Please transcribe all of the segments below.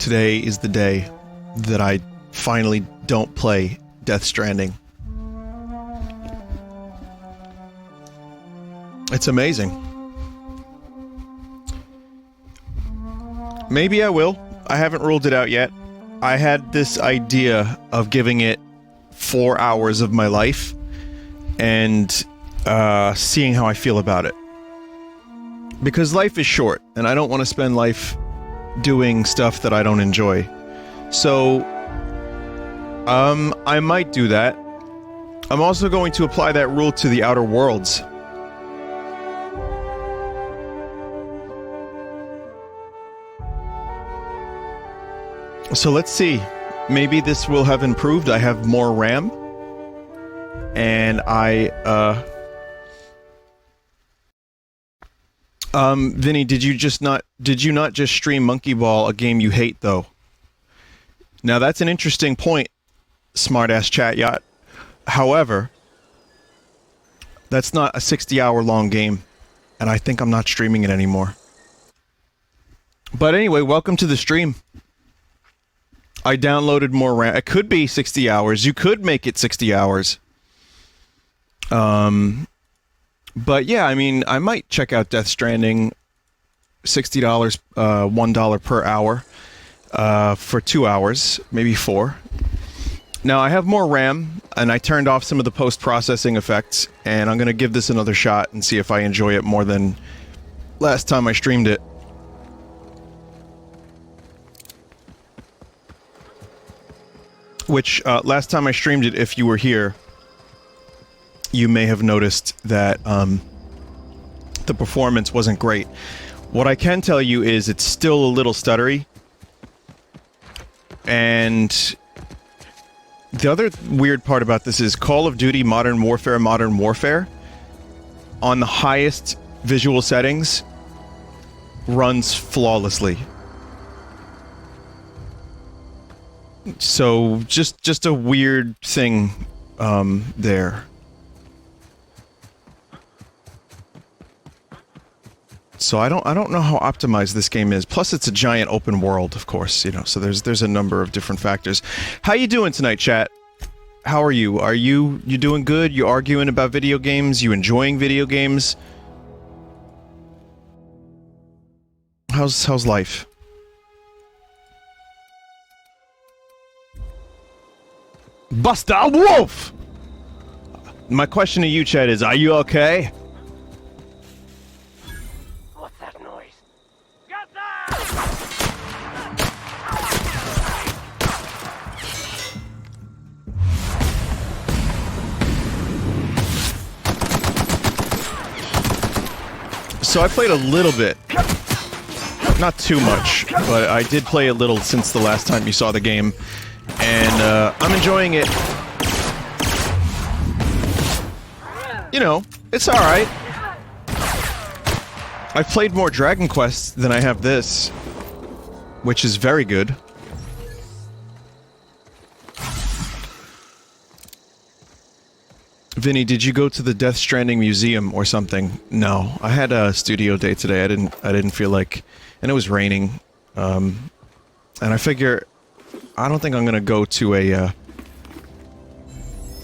today is the day that I finally don't play Death Stranding. It's amazing. Maybe I will. I haven't ruled it out yet. I had this idea of giving it 4 hours of my life and seeing how I feel about it. Because life is short, and I don't want to spend life doing stuff that I don't enjoy. So, I might do that. I'm also going to apply that rule to the Outer Worlds. So let's see. Maybe this will have improved. I have more RAM. And Vinny, did you not just stream Monkey Ball, a game you hate, though? Now that's an interesting point, smartass chat yacht. However, that's not a 60-hour long game, and I think I'm not streaming it anymore. But anyway, welcome to the stream. I downloaded more RAM. It could be 60 hours. You could make it 60 hours. But yeah, I mean, I might check out Death Stranding. $60, $1 per hour, for 2 hours, maybe 4. Now, I have more RAM, and I turned off some of the post-processing effects, and I'm going to give this another shot and see if I enjoy it more than last time I streamed it. Which, last time I streamed it, if you were here, you may have noticed that the performance wasn't great. What I can tell you is it's still a little stuttery. And the other weird part about this is Call of Duty Modern Warfare, on the highest visual settings, runs flawlessly. So, just a weird thing, there. So I don't know how optimized this game is. Plus, it's a giant open world, of course, you know, so there's a number of different factors. How you doing tonight, chat? How are you? Are you doing good? You arguing about video games? You enjoying video games? How's life? Buster Wolf! My question to you, Chad, is, are you okay? What's that noise? Got So I played a little bit. Not too much, but I did play a little since the last time you saw the game. And, I'm enjoying it. You know, it's alright. I've played more Dragon Quest than I have this, which is very good. Vinny, did you go to the Death Stranding museum or something? No, I had a studio day today. I didn't feel like, and it was raining. And I figure I don't think I'm gonna go to an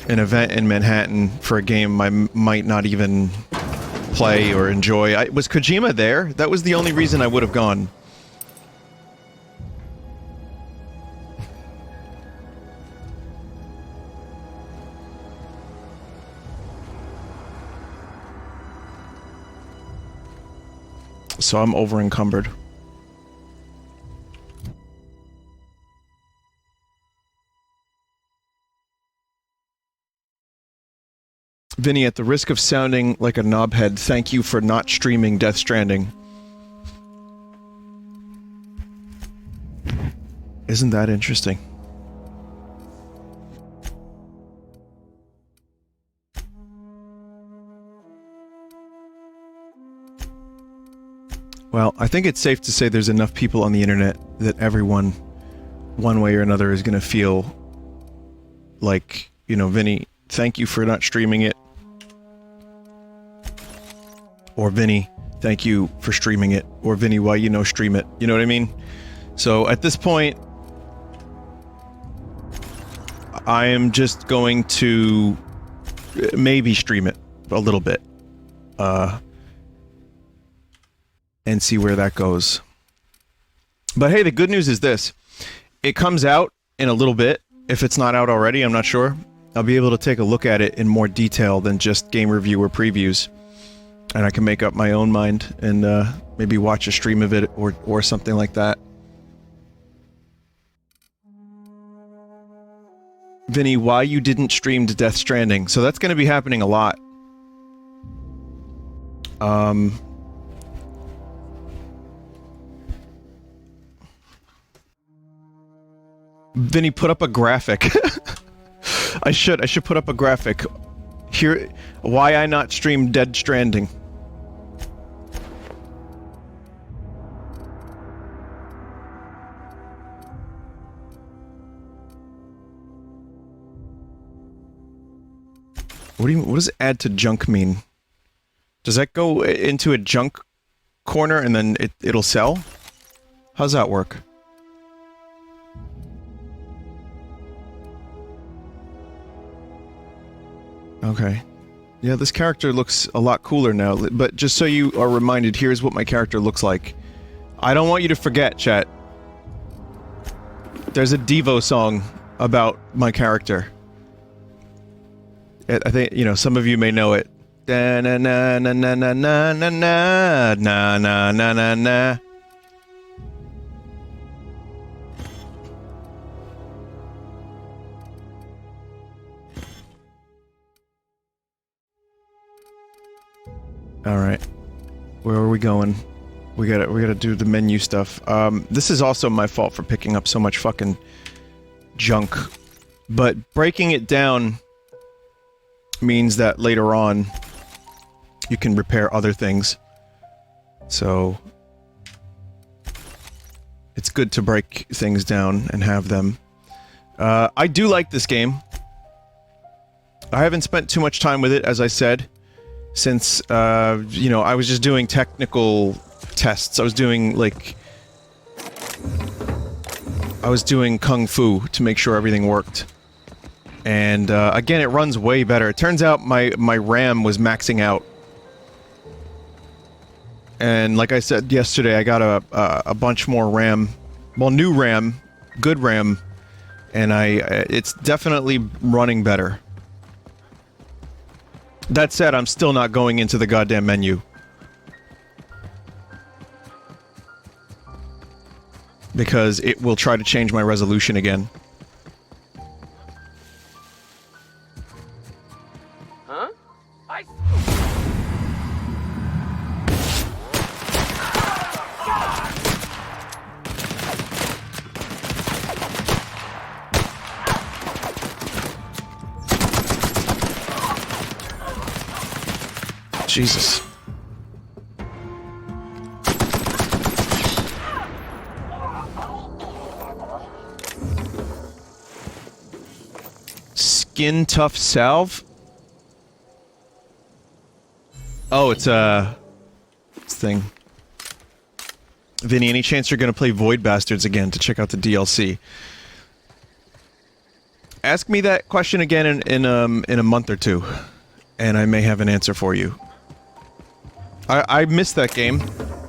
event in Manhattan for a game I might not even play or enjoy. Was Kojima there? That was the only reason I would have gone. So I'm over encumbered. Vinny, at the risk of sounding like a knobhead, thank you for not streaming Death Stranding. Isn't that interesting? Well, I think it's safe to say there's enough people on the internet that everyone, one way or another, is going to feel like, you know, Vinny, thank you for not streaming it. Or Vinny, thank you for streaming it. Or Vinny, why you no stream it? You know what I mean? So at this point, I am just going to maybe stream it a little bit. And see where that goes. But hey, the good news is this. It comes out in a little bit. If it's not out already, I'm not sure. I'll be able to take a look at it in more detail than just game review or previews. And I can make up my own mind and maybe watch a stream of it or something like that. Vinny, why you didn't stream to Death Stranding? So that's going to be happening a lot. Vinny, put up a graphic. I should put up a graphic. Here, why I not stream Dead Stranding. What does add to junk mean? Does that go into a junk corner and then it'll sell? How's that work? Okay. Yeah, this character looks a lot cooler now, but just so you are reminded, here's what my character looks like. I don't want you to forget, chat. There's a Devo song about my character. I think, you know, some of you may know it. Da na na na na na na na na na na na na na. All right, where are we going? We gotta do the menu stuff. This is also my fault for picking up so much fucking junk, but breaking it down means that later on you can repair other things. So it's good to break things down and have them. I do like this game. I haven't spent too much time with it, as I said. Since, you know, I was just doing technical tests. I was doing, like... I was doing Kung Fu to make sure everything worked. And, again, it runs way better. It turns out my RAM was maxing out. And like I said yesterday, I got a bunch more RAM. Well, new RAM. Good RAM. And it's definitely running better. That said, I'm still not going into the goddamn menu. Because it will try to change my resolution again. Huh? I... Jesus. Skin tough salve? Oh, it's this thing. Vinny, any chance you're gonna play Void Bastards again to check out the DLC? Ask me that question again in a month or two, and I may have an answer for you. I missed that game.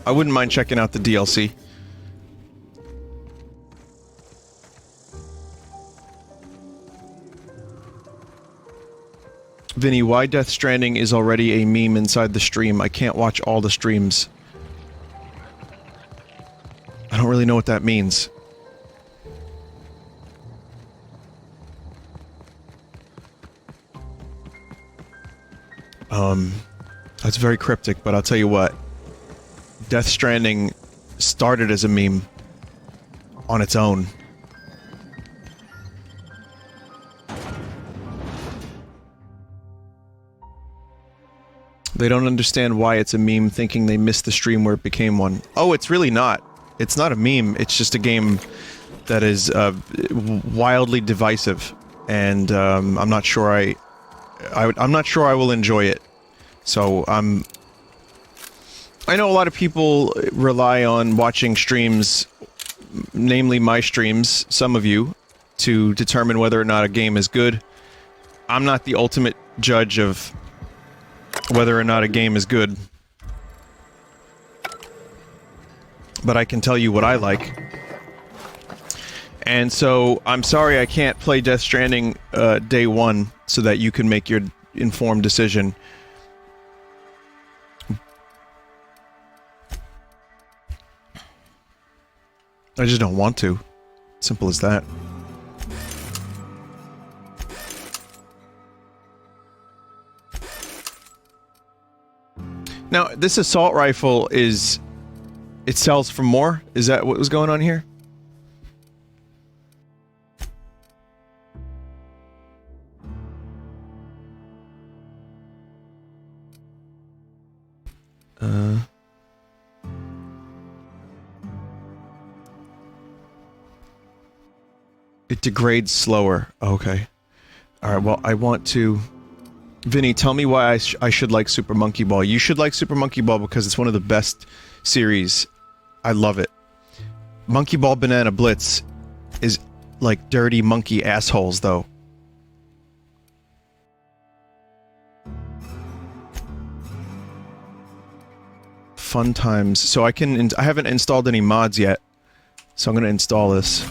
I wouldn't mind checking out the DLC. Vinny, why Death Stranding is already a meme inside the stream? I can't watch all the streams. I don't really know what that means. That's very cryptic, but I'll tell you what. Death Stranding started as a meme on its own. They don't understand why it's a meme, thinking they missed the stream where it became one. Oh, it's really not. It's not a meme, it's just a game that is wildly divisive, and I'm not sure I'm not sure I will enjoy it. So I know a lot of people rely on watching streams namely my streams, some of you, to determine whether or not a game is good. I'm not the ultimate judge of whether or not a game is good, but I can tell you what I like. And so, I'm sorry I can't play Death Stranding day one so that you can make your informed decision. I just don't want to. Simple as that. Now, this assault rifle is... it sells for more? Is that what was going on here? It degrades slower. Okay. Alright, well, I want to... Vinny, tell me why I should like Super Monkey Ball. You should like Super Monkey Ball because it's one of the best series. I love it. Monkey Ball Banana Blitz is like dirty monkey assholes, though. Fun times. So I haven't installed any mods yet, so I'm gonna install this.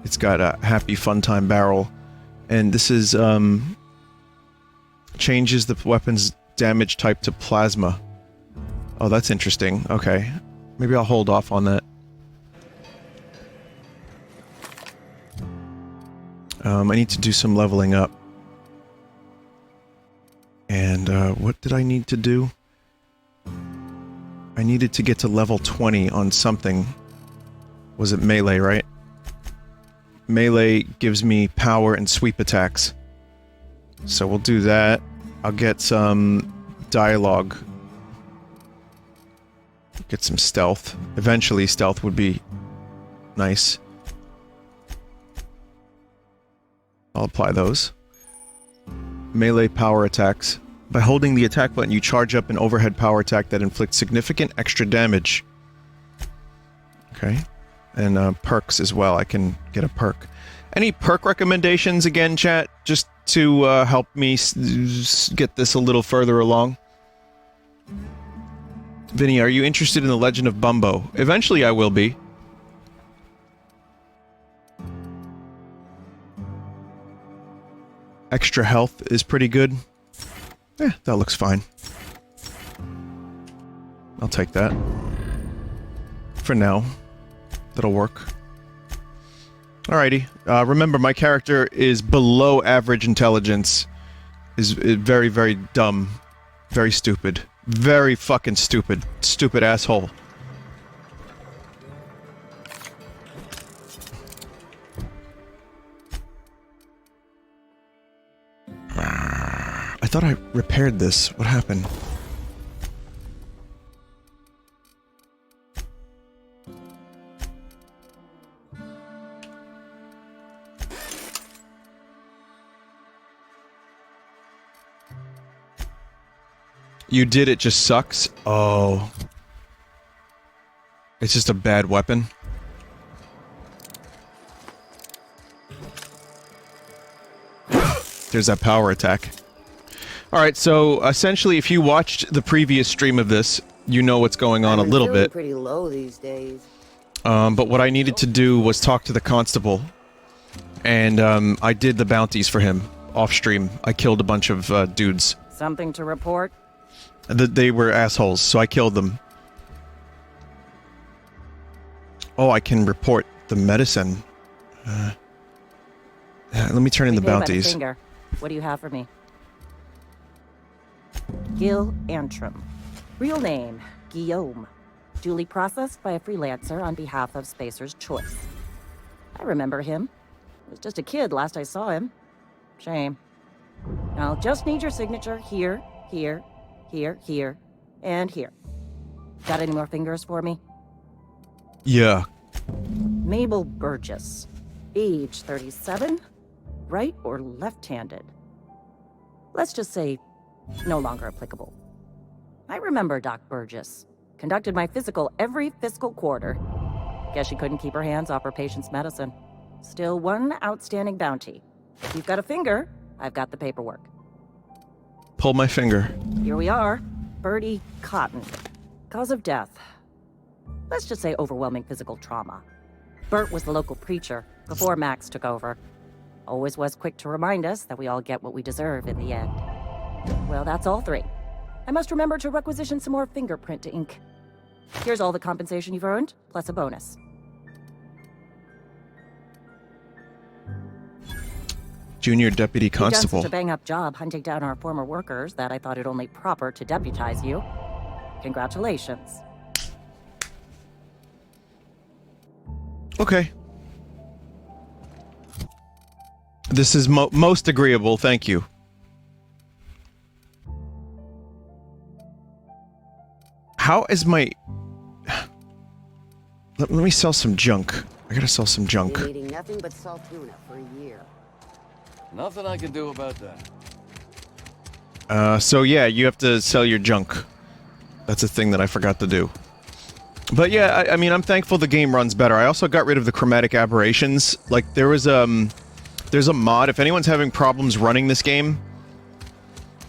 It's got a Happy Fun Time barrel, and this is, changes the weapon's damage type to plasma. Oh, that's interesting. Okay. Maybe I'll hold off on that. I need to do some leveling up. And, what did I need to do? I needed to get to level 20 on something. Was it melee, right? Melee gives me power and sweep attacks. So we'll do that. I'll get some dialogue. Get some stealth. Eventually, stealth would be nice. I'll apply those. Melee power attacks. By holding the attack button, you charge up an overhead power attack that inflicts significant extra damage. Okay. And perks as well. I can get a perk. Any perk recommendations again, chat? Just to help me get this a little further along? Vinny, are you interested in The Legend of Bumbo? Eventually I will be. Extra health is pretty good. Eh, that looks fine. I'll take that. For now. That'll work. Alrighty. Remember, my character is below average intelligence. Is very, very dumb. Very stupid. Very fucking stupid. Stupid asshole. I thought I repaired this. What happened? You did, it just sucks? Oh. It's just a bad weapon? There's that power attack. Alright, so essentially if you watched the previous stream of this, you know what's going on a little bit. Pretty low these days. But what I needed to do was talk to the constable. And I did the bounties for him off stream. I killed a bunch of dudes. Something to report? They were assholes, so I killed them. Oh, I can report the medicine. Let me turn in the bounties. What do you have for me? Gil Antrim. Real name, Guillaume. Duly processed by a freelancer on behalf of Spacer's Choice. I remember him. He was just a kid last I saw him. Shame. I'll just need your signature here, here, here, and here. Got any more fingers for me? Yeah. Mabel Burgess. Age 37. Right or left-handed? Let's just say no longer applicable. I remember Doc Burgess. Conducted my physical every fiscal quarter. Guess she couldn't keep her hands off her patient's medicine. Still one outstanding bounty. If you've got a finger, I've got the paperwork. Pull my finger. Here we are. Birdie Cotton. Cause of death. Let's just say overwhelming physical trauma. Bert was the local preacher before Max took over. Always was quick to remind us that we all get what we deserve in the end. Well, that's all three. I must remember to requisition some more fingerprint ink. Here's all the compensation you've earned, plus a bonus. Junior Deputy You've done Constable. such a bang-up job hunting down our former workers that I thought it only proper to deputize you. Congratulations. Okay. This is most agreeable, thank you. How is my... Let me sell some junk. I gotta sell some junk. Been eating nothing but salt tuna for a year. Nothing I can do about that. So yeah, you have to sell your junk. That's a thing that I forgot to do. But yeah, I mean, I'm thankful the game runs better. I also got rid of the chromatic aberrations. Like, there's a mod. If anyone's having problems running this game,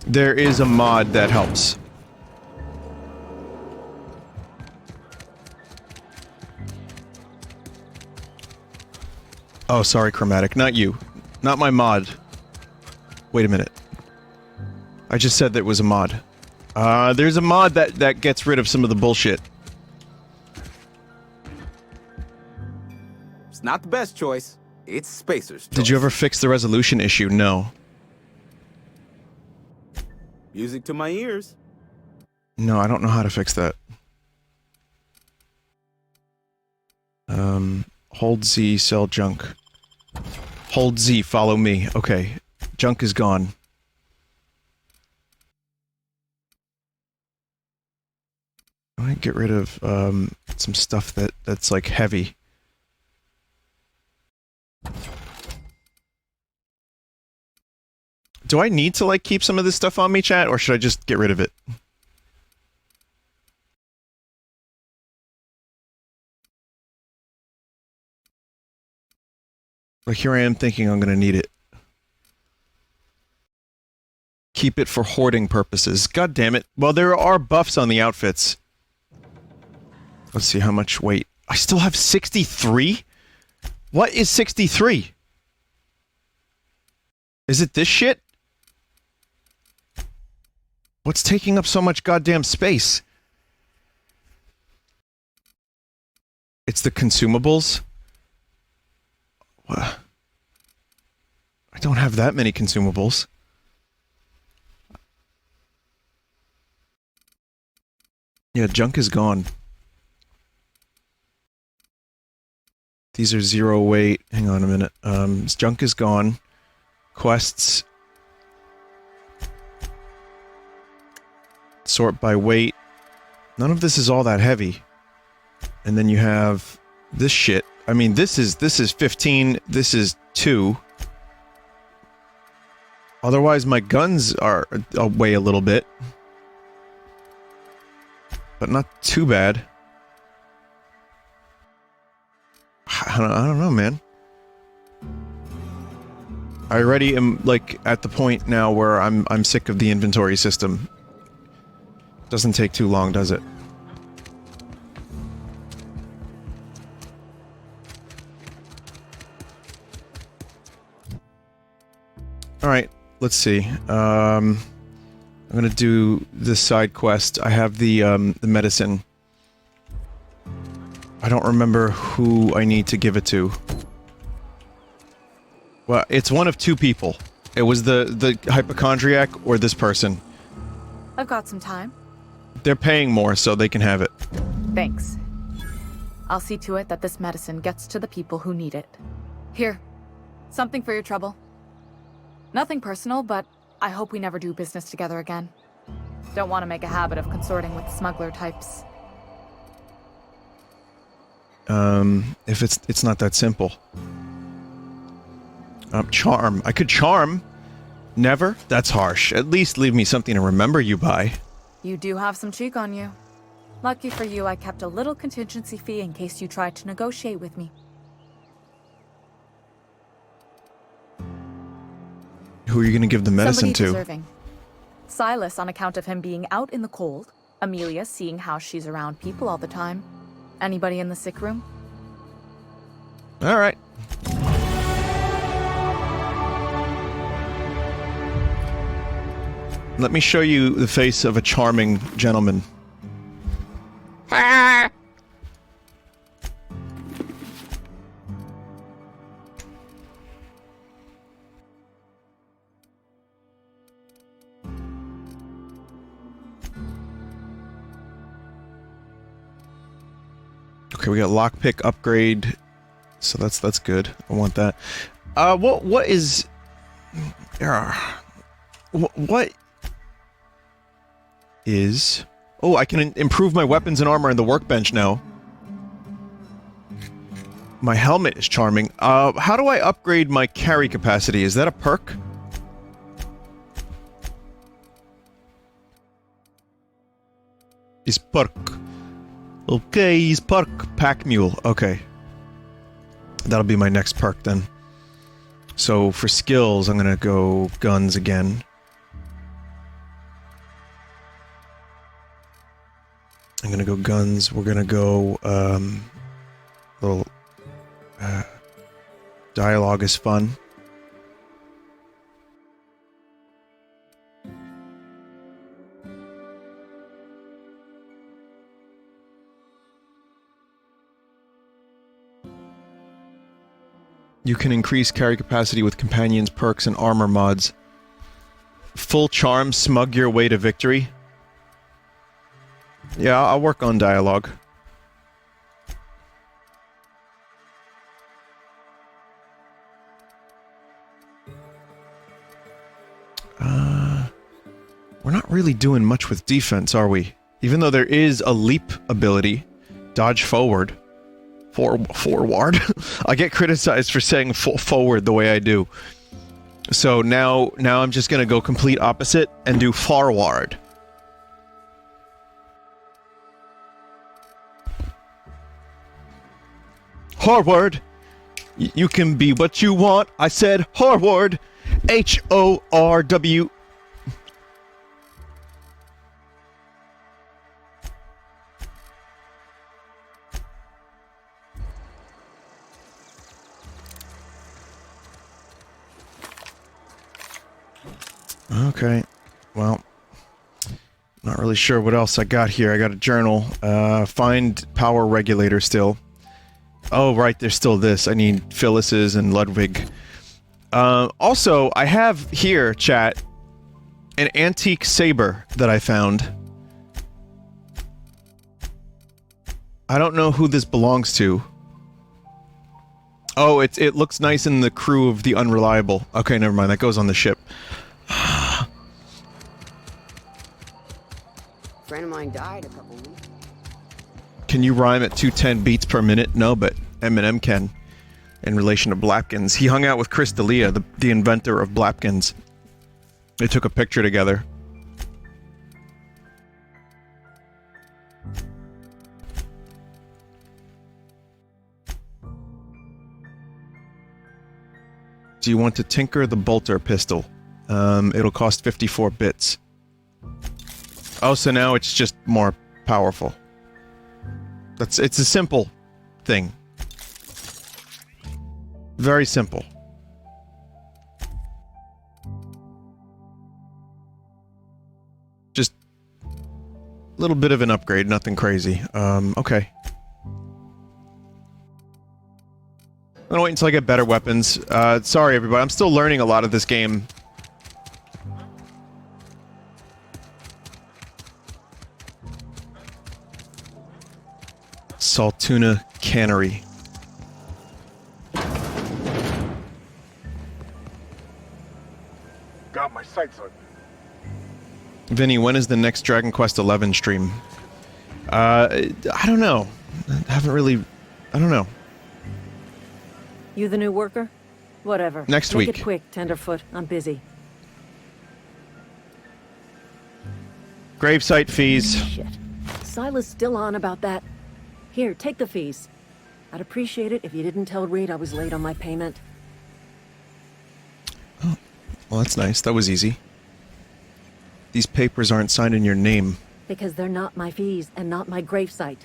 there is a mod that helps. Oh, sorry, chromatic. Not you. Not my mod. Wait a minute. I just said that was a mod. There's a mod that gets rid of some of the bullshit. It's not the best choice. It's Spacer's choice. Did you ever fix the resolution issue? No. Music to my ears. No, I don't know how to fix that. Hold Z, sell junk. Hold Z, follow me. Okay. Junk is gone. I might get rid of, some stuff that's, like, heavy. Do I need to, like, keep some of this stuff on me, chat, or should I just get rid of it? Like, here I am thinking I'm gonna need it. Keep it for hoarding purposes. God damn it. Well, there are buffs on the outfits. Let's see how much weight. I still have 63? What is 63? Is it this shit? What's taking up so much goddamn space? It's the consumables? What? I don't have that many consumables. Yeah, junk is gone. These are 0 weight. Hang on a minute. Junk is gone. Quests. Sort by weight. None of this is all that heavy. And then you have this shit. I mean, this is 15. This is 2. Otherwise, my guns are weigh a little bit. But not too bad. I don't know, man. I already am, like, at the point now where I'm sick of the inventory system. Doesn't take too long, does it? Alright, let's see. I'm gonna do this side quest. I have the medicine. I don't remember who I need to give it to. Well, it's one of two people. It was the hypochondriac or this person. I've got some time. They're paying more, so they can have it. Thanks. I'll see to it that this medicine gets to the people who need it. Here, something for your trouble. Nothing personal, but I hope we never do business together again. Don't want to make a habit of consorting with smuggler types. If it's not that simple. Charm. I could charm. Never? That's harsh. At least leave me something to remember you by. You do have some cheek on you. Lucky for you, I kept a little contingency fee in case you tried to negotiate with me. Who are you going to give the medicine Somebody to? deserving. Silas on account of him being out in the cold. Amelia seeing how she's around people all the time. Anybody in the sick room? All right. Let me show you the face of a charming gentleman. Okay, we got lockpick upgrade, so that's good. I want that. What is? What is? Oh, I can improve my weapons and armor in the workbench now. My helmet is charming. How do I upgrade my carry capacity? Is that a perk? Is perk. Okay, he's perk. Pack mule. Okay. That'll be my next perk then. So for skills, I'm gonna go guns again. I'm gonna go guns. We're gonna go, little, dialogue is fun. You can increase carry capacity with companions, perks, and armor mods. Full charm, smug your way to victory. Yeah, I'll work on dialogue. We're not really doing much with defense, are we? Even though there is a leap ability. Dodge forward. Forward. I get criticized for saying forward the way I do. So now I'm just gonna go complete opposite and do forward. Forward. You can be what you want. I said forward. H-O-R-W. Okay, well, not really sure what else I got here. I got a journal. Find power regulator still. Oh, right, there's still this. I need Phyllis's and Ludwig. Also, I have here, chat, an antique saber that I found. I don't know who this belongs to. Oh, it looks nice in the crew of the Unreliable. Okay, never mind, that goes on the ship. Friend of mine died a couple weeks. Can you rhyme at 210 beats per minute? No, but Eminem can. In relation to Blapkins. He hung out with Chris D'Elia, the inventor of Blapkins. They took a picture together. Do you want to tinker the bolter pistol? It'll cost 54 bits. Oh, so now it's just more powerful. It's a simple thing. Very simple. Just a little bit of an upgrade, nothing crazy. Okay. I'm gonna wait until I get better weapons. Sorry everybody, I'm still learning a lot of this game. Saltuna Cannery. Got my sights on. Vinny, when is the next Dragon Quest XI stream? I don't know. I haven't really... I don't know. You the new worker? Whatever. Next Make week. it quick, Tenderfoot. I'm busy. Gravesite fees. Shit. Silas still on about that? Here, take the fees. I'd appreciate it if you didn't tell Reed I was late on my payment. Oh, well, that's nice. That was easy. These papers aren't signed in your name. Because they're not my fees and not my gravesite.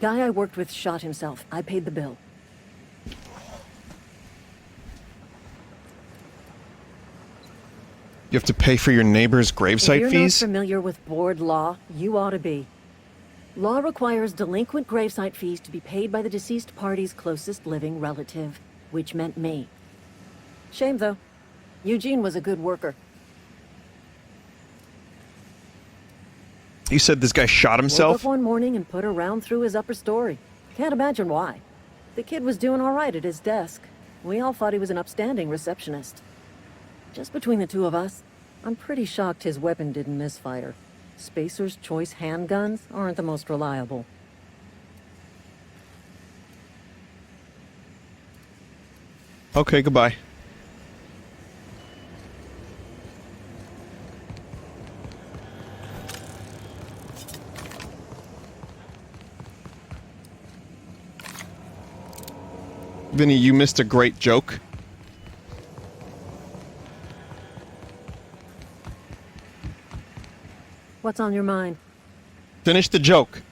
Guy I worked with shot himself. I paid the bill. You have to pay for your neighbor's gravesite If you're fees? not familiar with board law, you ought to be. Law requires delinquent gravesite fees to be paid by the deceased party's closest living relative, which meant me. Shame, though. Eugene was a good worker. You said this guy shot Woke himself? up one morning and put a round through his upper story. Can't imagine why. The kid was doing all right at his desk. We all thought he was an upstanding receptionist. Just between the two of us, I'm pretty shocked his weapon didn't misfire. Spacer's Choice handguns aren't the most reliable. Okay, goodbye. Vinny, you missed a great joke. What's on your mind? Finish the joke.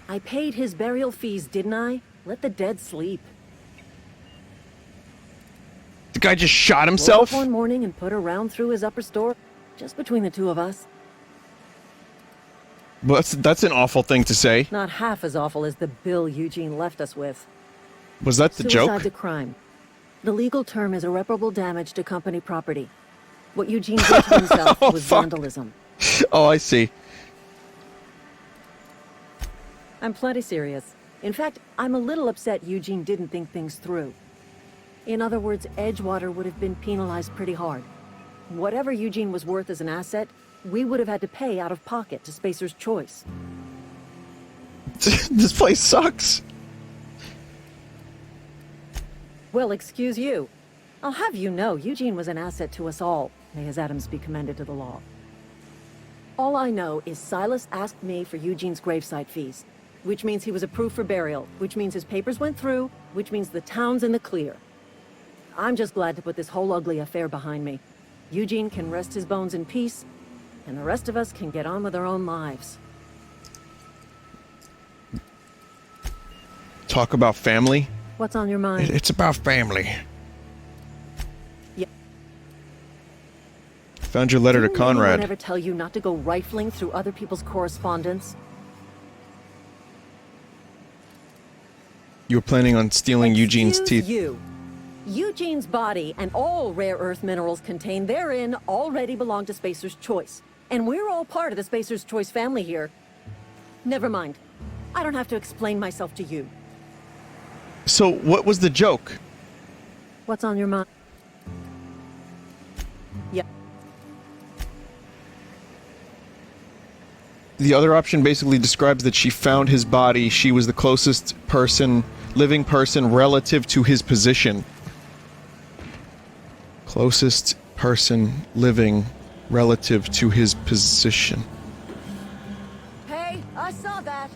I paid his burial fees, didn't I? Let the dead sleep. The guy just shot Woke himself? up one morning and put a round through his upper store. Just between the two of us. Well, that's an awful thing to say. Not half as awful as the bill Eugene left us with. Was that the Suicide's joke? a crime. The legal term is irreparable damage to company property. What Eugene did to himself was fuck. vandalism. Oh, I see. I'm plenty serious. In fact, I'm a little upset Eugene didn't think things through. In other words, Edgewater would have been penalized pretty hard. Whatever Eugene was worth as an asset, we would have had to pay out of pocket to Spacer's Choice. This place sucks. Well, excuse you. I'll have you know, Eugene was an asset to us all. May his atoms be commended to the law. All I know is Silas asked me for Eugene's gravesite fees, which means he was approved for burial, which means his papers went through, which means the town's in the clear. I'm just glad to put this whole ugly affair behind me. Eugene can rest his bones in peace, and the rest of us can get on with our own lives. Talk about family? What's on your mind? It's about family. Yeah. Found your letter to Didn't anyone Conrad. ever tell you not to go rifling through other people's correspondence? You were planning on stealing Eugene's Excuse teeth. you. Eugene's body and all rare earth minerals contained therein already belong to Spacer's Choice. And we're all part of the Spacer's Choice family here. Never mind. I don't have to explain myself to you. So, what was the joke? What's on your mind? Yeah. The other option basically describes that she found his body. She was the closest person, living person, relative to his position. Closest person living relative to his position. Hey, I saw that.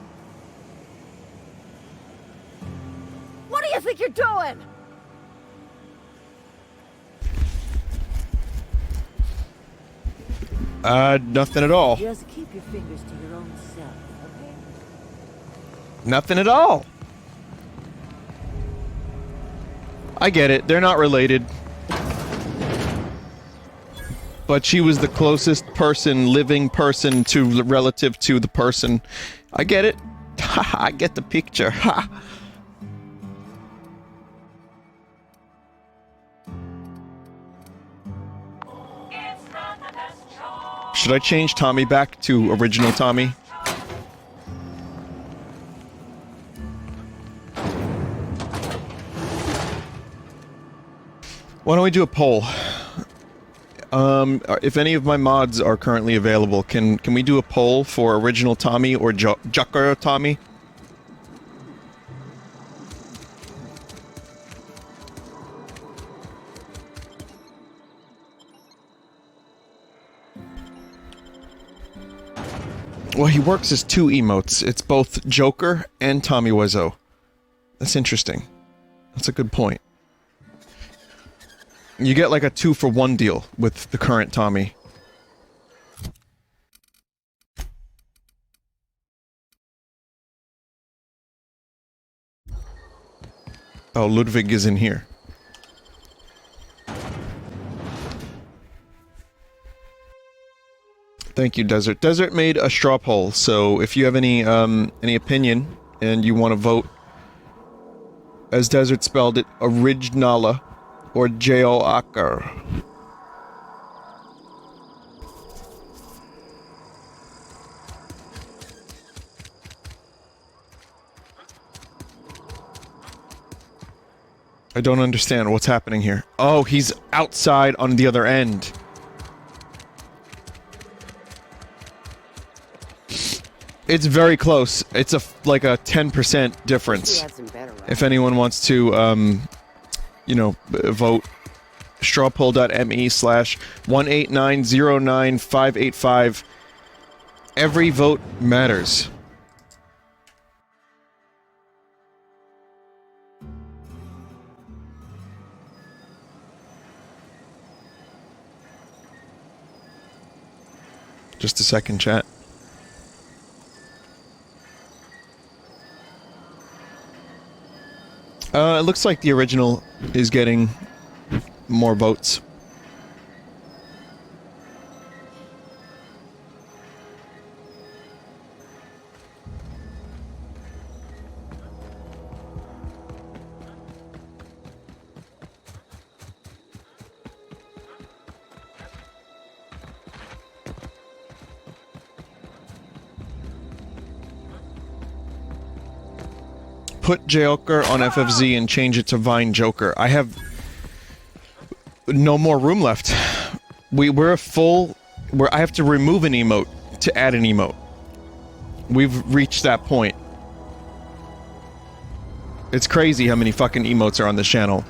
What do you think you're doing? Nothing at all. Just keep your fingers to your own self, okay? Nothing at all. I get it. They're not related. But she was the closest person, living person to relative to the person. I get it. I get the picture. Ha. Should I change Tommy back to original Tommy? Why don't we do a poll? If any of my mods are currently available, can we do a poll for original Tommy or Jucker Tommy? Well, he works as two emotes. It's both Joker and Tommy Wiseau. That's interesting. That's a good point. You get like a 2-for-1 deal with the current Tommy. Oh, Ludwig is in here. Thank you, Desert. Desert made a straw poll, so if you have any opinion and you want to vote, as Desert spelled it, Originala or Geothermal. I don't understand what's happening here. Oh, he's outside on the other end. It's very close. It's like a 10% difference. If anyone wants to, you know, vote, strawpoll.me/1890955. Every vote matters. Just a second, chat. It looks like the original is getting more votes. Put Joker on FFZ and change it to Vine Joker. I have no more room left. We're full. I have to remove an emote to add an emote. We've reached that point. It's crazy how many fucking emotes are on this channel.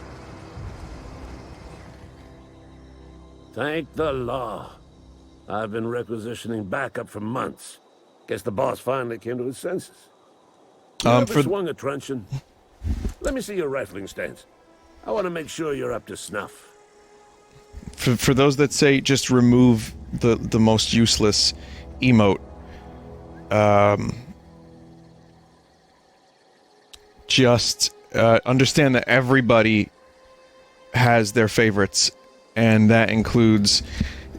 Thank the law. I've been requisitioning backup for months. Guess the boss finally came to his senses. You ever swung a truncheon? Let me see your rifling stance. I want to make sure you're up to snuff. For those that say just remove the most useless emote, just understand that everybody has their favorites, and that includes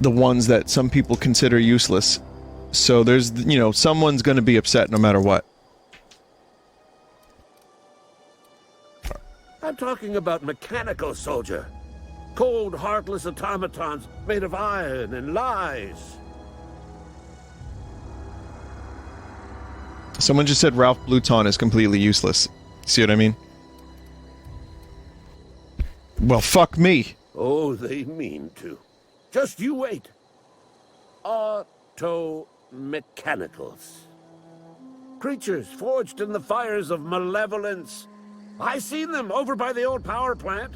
the ones that some people consider useless. So there's, you know, someone's going to be upset no matter what. I'm talking about mechanical soldier. Cold, heartless automatons made of iron and lies. Someone just said Ralph Bluton is completely useless. See what I mean? Well, fuck me. Oh, they mean to. Just you wait. Auto-mechanicals. Creatures forged in the fires of malevolence. I seen them over by the old power plant.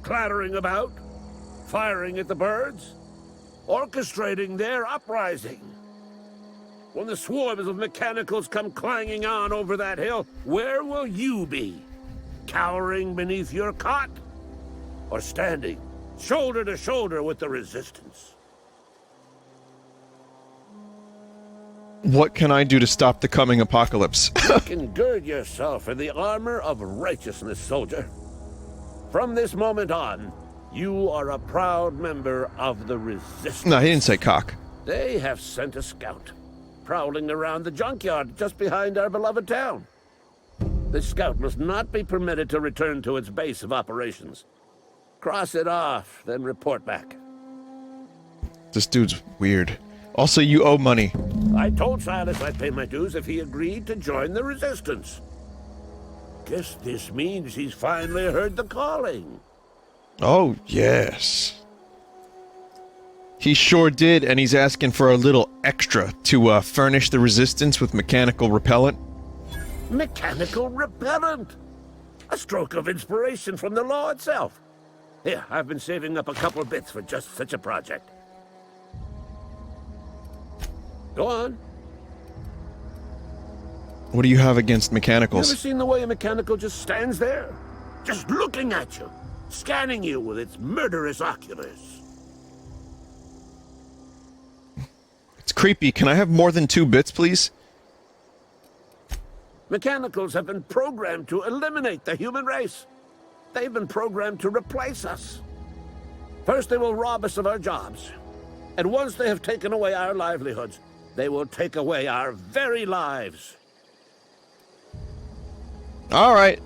Clattering about, firing at the birds, orchestrating their uprising. When the swarms of mechanicals come clanging on over that hill, where will you be? Cowering beneath your cot? Or standing, shoulder to shoulder with the resistance? What can I do to stop the coming apocalypse? You can gird yourself in the armor of righteousness, soldier. From this moment on, you are a proud member of the resistance. No, he didn't say cock. They have sent a scout, prowling around the junkyard just behind our beloved town. This scout must not be permitted to return to its base of operations. Cross it off, then report back. This dude's weird. Also, you owe money. I told Silas I'd pay my dues if he agreed to join the resistance. Guess this means he's finally heard the calling. Oh, yes. He sure did, and he's asking for a little extra to furnish the resistance with mechanical repellent. Mechanical repellent? A stroke of inspiration from the law itself. Here, I've been saving up a couple bits for just such a project. Go on. What do you have against You ever mechanicals? seen the way a mechanical just stands there? Just looking at you, scanning you with its murderous oculars. It's creepy. Can I have more than 2 bits, please? Mechanicals have been programmed to eliminate the human race. They've been programmed to replace us. First, they will rob us of our jobs. And once they have taken away our livelihoods, they will take away our very lives. All right.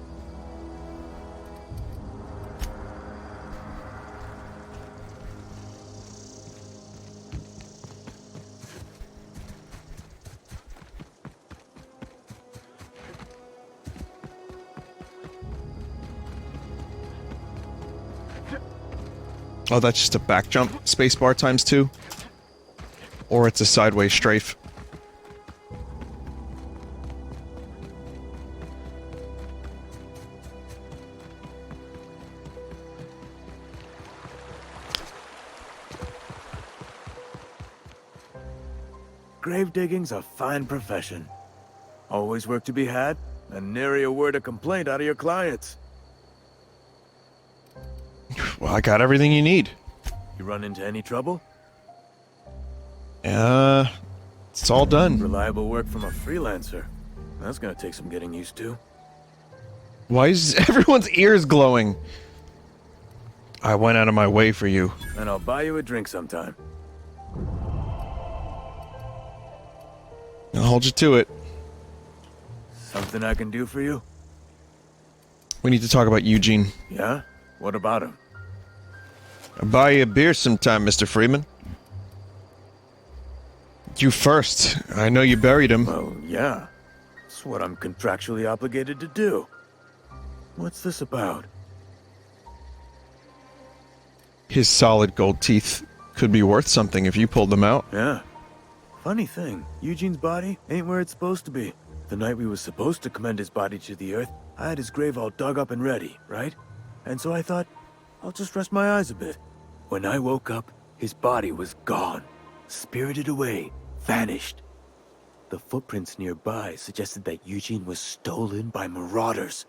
Oh, that's just a back jump. Spacebar times 2. Or it's a sideways strafe. Grave digging's a fine profession. Always work to be had, and nary a word of complaint out of your clients. Well, I got everything you need. You run into any trouble? It's all done. Reliable work from a freelancer. That's gonna take some getting used to. Why is everyone's ears glowing? I went out of my way for you. And I'll buy you a drink sometime. I'll hold you to it. Something I can do for you? We need to talk about Eugene. Yeah? What about him? I'll buy you a beer sometime, Mr. Freeman. You first. I know you buried him. Well, yeah. It's what I'm contractually obligated to do. What's this about? His solid gold teeth could be worth something if you pulled them out. Yeah. Funny thing, Eugene's body ain't where it's supposed to be. The night we was supposed to commend his body to the earth, I had his grave all dug up and ready, right? And so I thought, I'll just rest my eyes a bit. When I woke up, his body was gone. Spirited away, vanished. The footprints nearby suggested that Eugene was stolen by marauders.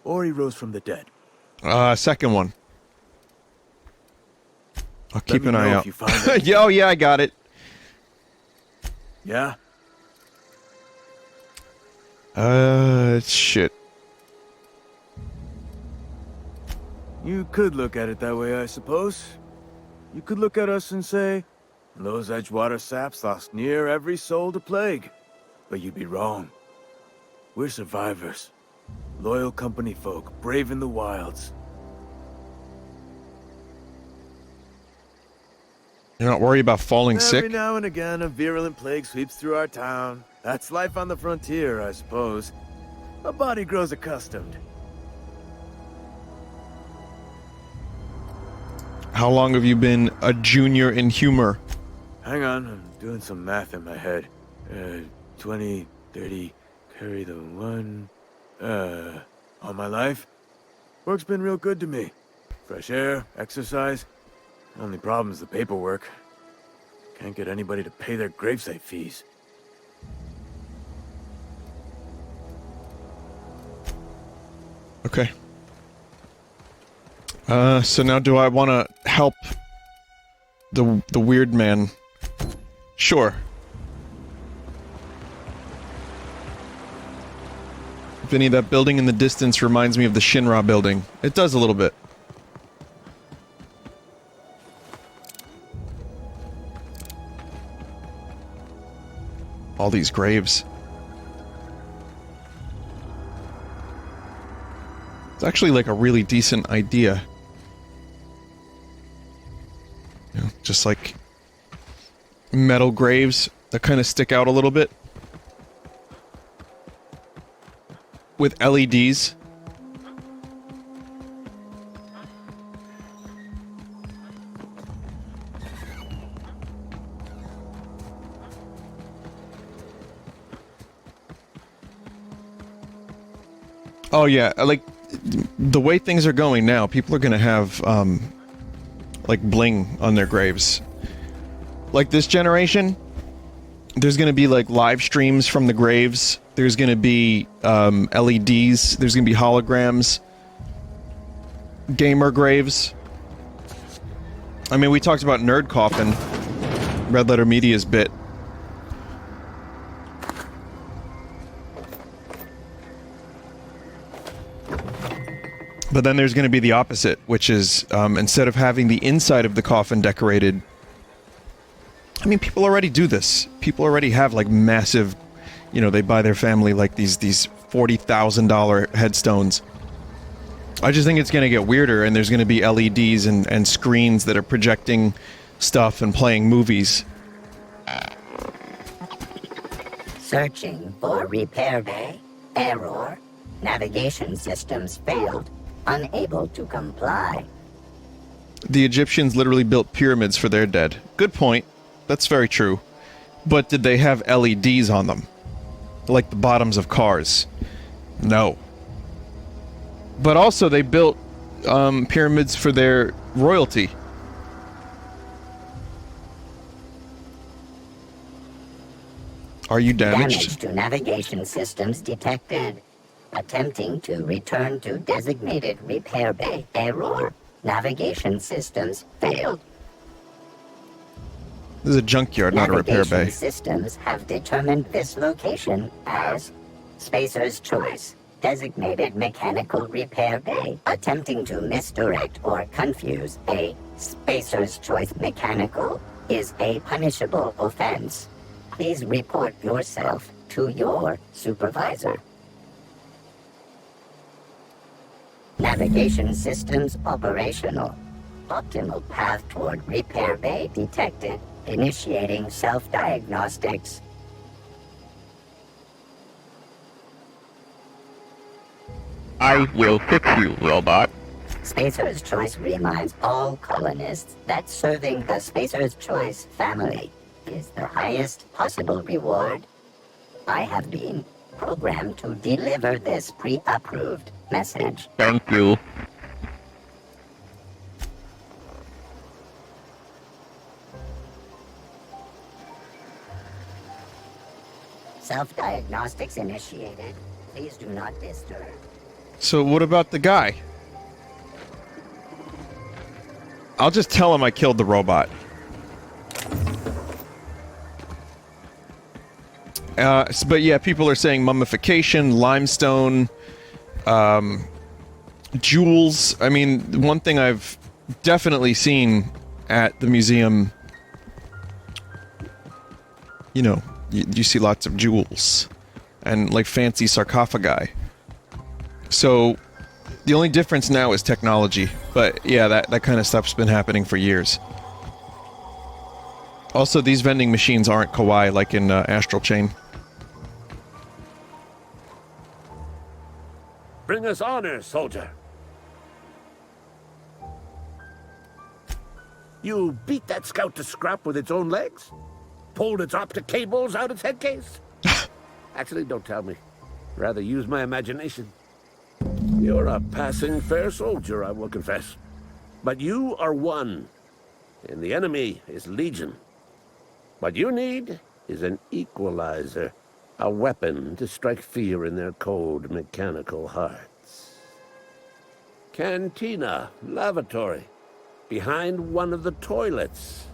Or he rose from the dead. Second one. I'll keep an me eye know out. if you find it. Yeah, oh yeah, I got it. Yeah? Shit. You could look at it that way, I suppose. You could look at us and say, those Edgewater saps lost near every soul to plague. But you'd be wrong. We're survivors. Loyal company folk, brave in the wilds. You're not worried about falling Every sick? now and again, a virulent plague sweeps through our town. That's life on the frontier, I suppose. A body grows accustomed. How long have you been a junior in humor? Hang on, I'm doing some math in my head. 20, 30, carry the 1. All my life? Work's been real good to me. Fresh air, exercise. Only problem is the paperwork. Can't get anybody to pay their gravesite fees. Okay. So now do I want to help the weird man? Sure. Vinny, that building in the distance reminds me of the Shinra building. It does a little bit. All these graves. It's actually like a really decent idea. You know, just like metal graves that kind of stick out a little bit. With LEDs. Oh yeah, like the way things are going now, people are gonna have like bling on their graves. Like this generation, There's going to be like live streams from the graves. There's going to be LEDs. There's going to be holograms. Gamer graves. I mean, we talked about Nerd Coffin. Red Letter Media's bit. But then there's going to be the opposite, which is instead of having the inside of the coffin decorated, I mean, people already do this. People already have like massive, you know, they buy their family like these $40,000 headstones. I just think it's going to get weirder, and there's going to be LEDs and screens that are projecting stuff and playing movies. Searching for repair bay. Error. Navigation systems failed. Unable to comply. The Egyptians literally built pyramids for their dead. Good point. That's very true. But did they have LEDs on them? Like the bottoms of cars? No. But also they built pyramids for their royalty. Are you damaged? Damage to navigation systems detected. Attempting to return to designated repair bay. Error. Navigation systems failed. This is a junkyard, not a repair bay. Navigation systems have determined this location as Spacer's Choice. Designated mechanical repair bay. Attempting to misdirect or confuse a Spacer's Choice mechanical is a punishable offense. Please report yourself to your supervisor. Navigation systems operational. Optimal path toward repair bay detected. Initiating self-diagnostics. I will fix you, robot. Spacer's Choice reminds all colonists that serving the Spacer's Choice family is the highest possible reward. I have been programmed to deliver this pre-approved message. Thank you. Self-diagnostics initiated. Please do not disturb. So what about the guy? I'll just tell him I killed the robot. But yeah, people are saying mummification, limestone, jewels. I mean, one thing I've definitely seen at the museum, you know, you see lots of jewels and like fancy sarcophagi. So the only difference now is technology. But yeah, that kind of stuff's been happening for years. Also, these vending machines aren't kawaii like in Astral Chain. Bring us honor, soldier. You beat that scout to scrap with its own legs? Pulled its optic cables out its head case? Actually, don't tell me. Rather use my imagination. You're a passing fair soldier, I will confess. But you are one, and the enemy is legion. What you need is an equalizer, a weapon to strike fear in their cold, mechanical hearts. Cantina, lavatory, behind one of the toilets.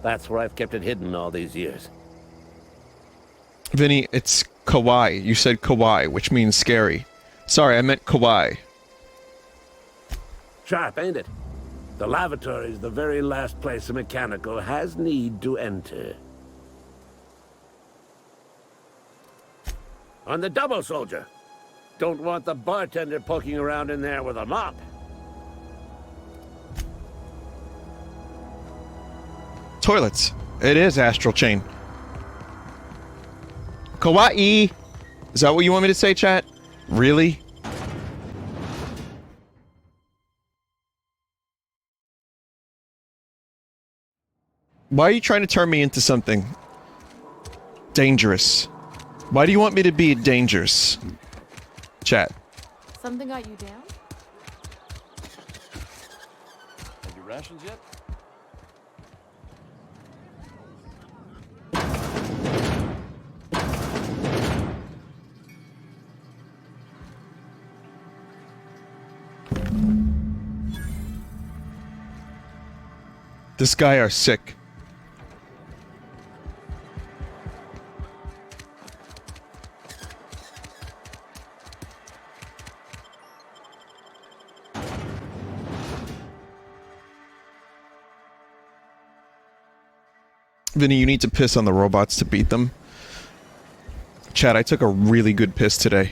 That's where I've kept it hidden all these years. Vinny, it's kawaii. You said kawaii, which means scary. Sorry, I meant kawaii. Sharp, ain't it? The lavatory is the very last place a mechanical has need to enter. On the double, soldier. Don't want the bartender poking around in there with a mop. Toilets. It is Astral Chain. Kawaii! Is that what you want me to say, chat? Really? Why are you trying to turn me into something dangerous? Why do you want me to be dangerous? Chat. Something got you down? Have your rations yet? This guy are sick. Vinny, you need to piss on the robots to beat them. Chad, I took a really good piss today.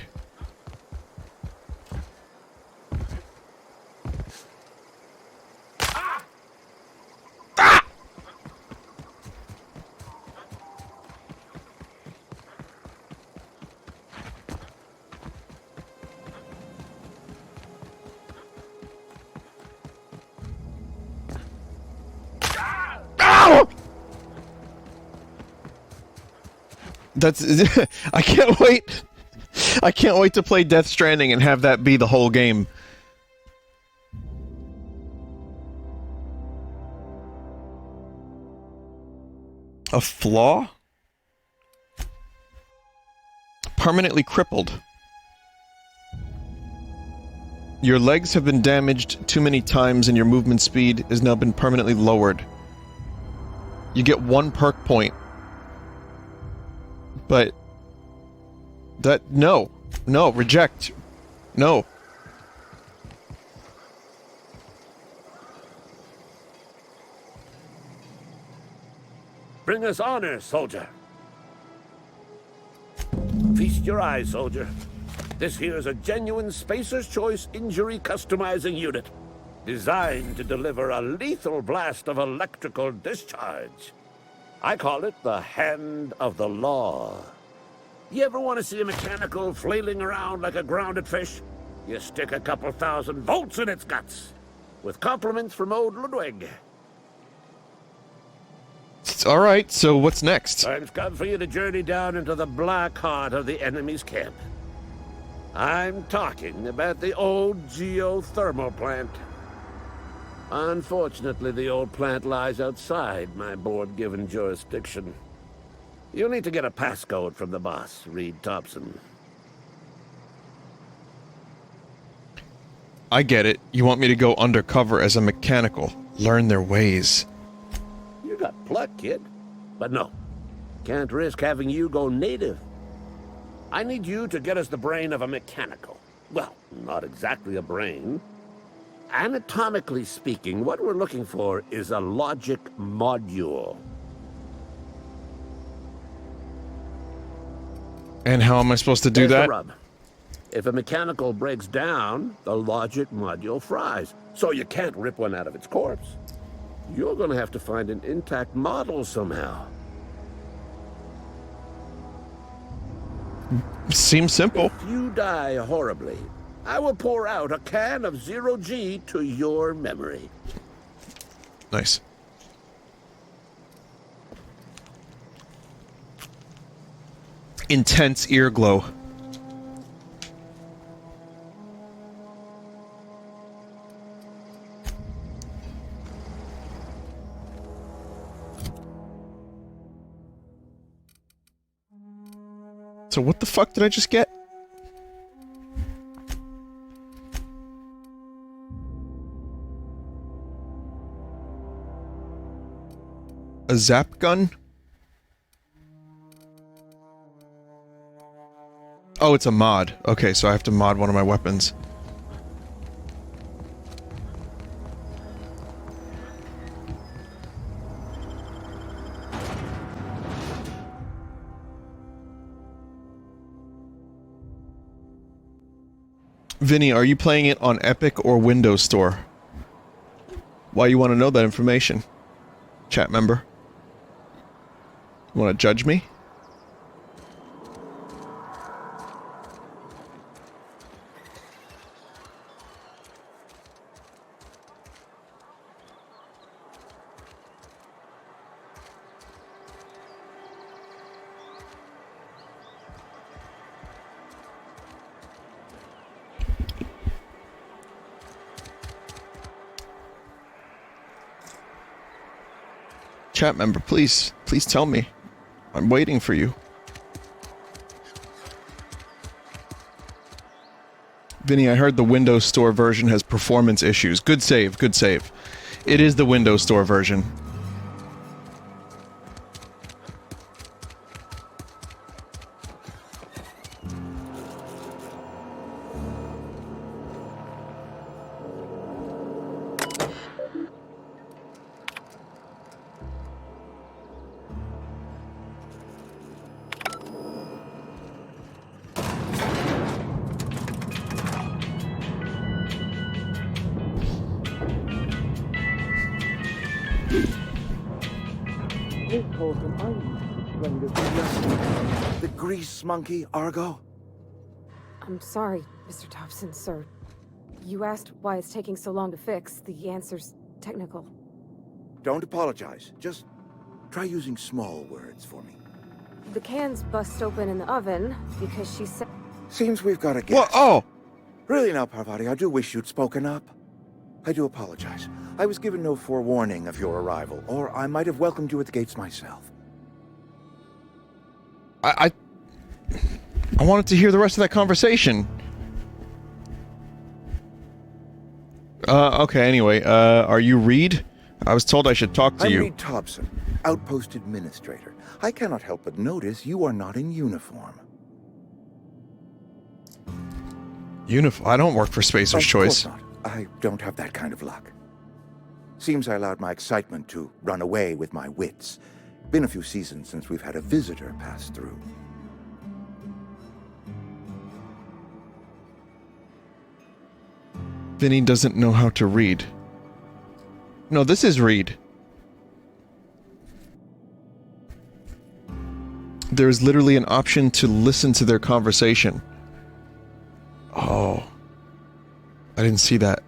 That's I can't wait. I can't wait to play Death Stranding and have that be the whole game. A flaw? Permanently crippled. Your legs have been damaged too many times and your movement speed has now been permanently lowered. You get 1 perk point. But that no, reject. No. Bring us honor, soldier. Feast your eyes, soldier. This here is a genuine Spacer's Choice injury customizing unit, designed to deliver a lethal blast of electrical discharge. I call it the Hand of the Law. You ever want to see a mechanical flailing around like a grounded fish? You stick a couple thousand volts in its guts. With compliments from old Ludwig. Alright, so what's next? Time's come for you to journey down into the black heart of the enemy's camp. I'm talking about the old geothermal plant. Unfortunately, the old plant lies outside my board-given jurisdiction. You'll need to get a passcode from the boss, Reed Thompson. I get it. You want me to go undercover as a mechanical. Learn their ways. You got pluck, kid. But no. Can't risk having you go native. I need you to get us the brain of a mechanical. Well, not exactly a brain. Anatomically speaking, what we're looking for is a logic module. And how am I supposed to do There's that? the rub. If a mechanical breaks down, the logic module fries. So you can't rip one out of its corpse. You're gonna have to find an intact model somehow. Seems simple. If you die horribly, I will pour out a can of 0G to your memory. Nice. Intense ear glow. So what the fuck did I just get? A zap gun? Oh, it's a mod. Okay, so I have to mod one of my weapons. Vinny, are you playing it on Epic or Windows Store? Why you want to know that information? Chat member? You want to judge me? Chat member, please tell me. I'm waiting for you. Vinny, I heard the Windows Store version has performance issues. Good save, good save. It is the Windows Store version. The grease monkey, Argo? I'm sorry, Mr. Thompson, sir. You asked why it's taking so long to fix. The answer's technical. Don't apologize. Just try using small words for me. The cans bust open in the oven because she said... Seems we've got a guest. What? Oh! Really now, Parvati, I do wish you'd spoken up. I do apologize. I was given no forewarning of your arrival, or I might have welcomed you at the gates myself. I wanted to hear the rest of that conversation. Okay, anyway, are you Reed? I was told I should talk to you. I'm Reed Thompson, Outpost Administrator. I cannot help but notice you are not in uniform. Uniform? I don't work for Spacer's Choice. Of course not. I don't have that kind of luck. Seems I allowed my excitement to run away with my wits. Been a few seasons since we've had a visitor pass through. Vinny doesn't know how to read. No, this is Reed. There's literally an option to listen to their conversation. Oh. I didn't see that.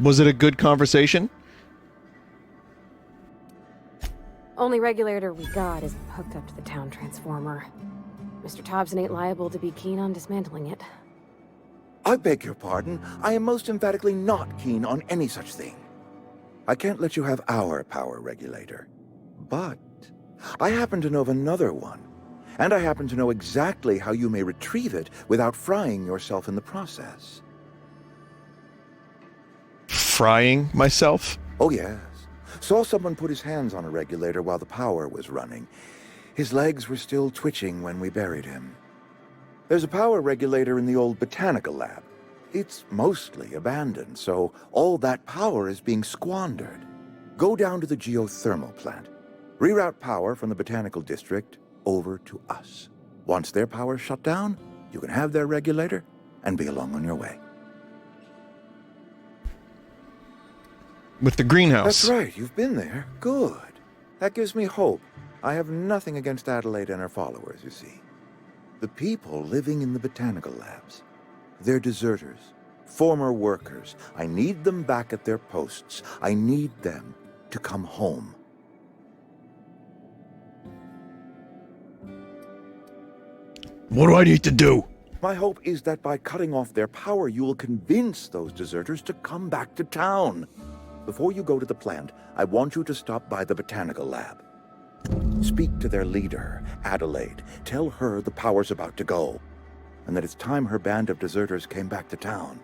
Was it a good conversation? Only regulator we got is hooked up to the town transformer. Mr. Thompson ain't liable to be keen on dismantling it. I beg your pardon. I am most emphatically not keen on any such thing. I can't let you have our power regulator. But I happen to know of another one. And I happen to know exactly how you may retrieve it without frying yourself in the process. Frying myself? Oh, yes. Saw someone put his hands on a regulator while the power was running. His legs were still twitching when we buried him. There's a power regulator in the old botanical lab. It's mostly abandoned, so all that power is being squandered. Go down to the geothermal plant. Reroute power from the botanical district over to us. Once their power's shut down, you can have their regulator and be along on your way. With the greenhouse. That's right, you've been there. Good. That gives me hope. I have nothing against Adelaide and her followers, you see. The people living in the botanical labs. They're deserters, former workers. I need them back at their posts. I need them to come home. What do I need to do? My hope is that by cutting off their power, you will convince those deserters to come back to town. Before you go to the plant, I want you to stop by the botanical lab. Speak to their leader, Adelaide. Tell her the power's about to go, and that it's time her band of deserters came back to town.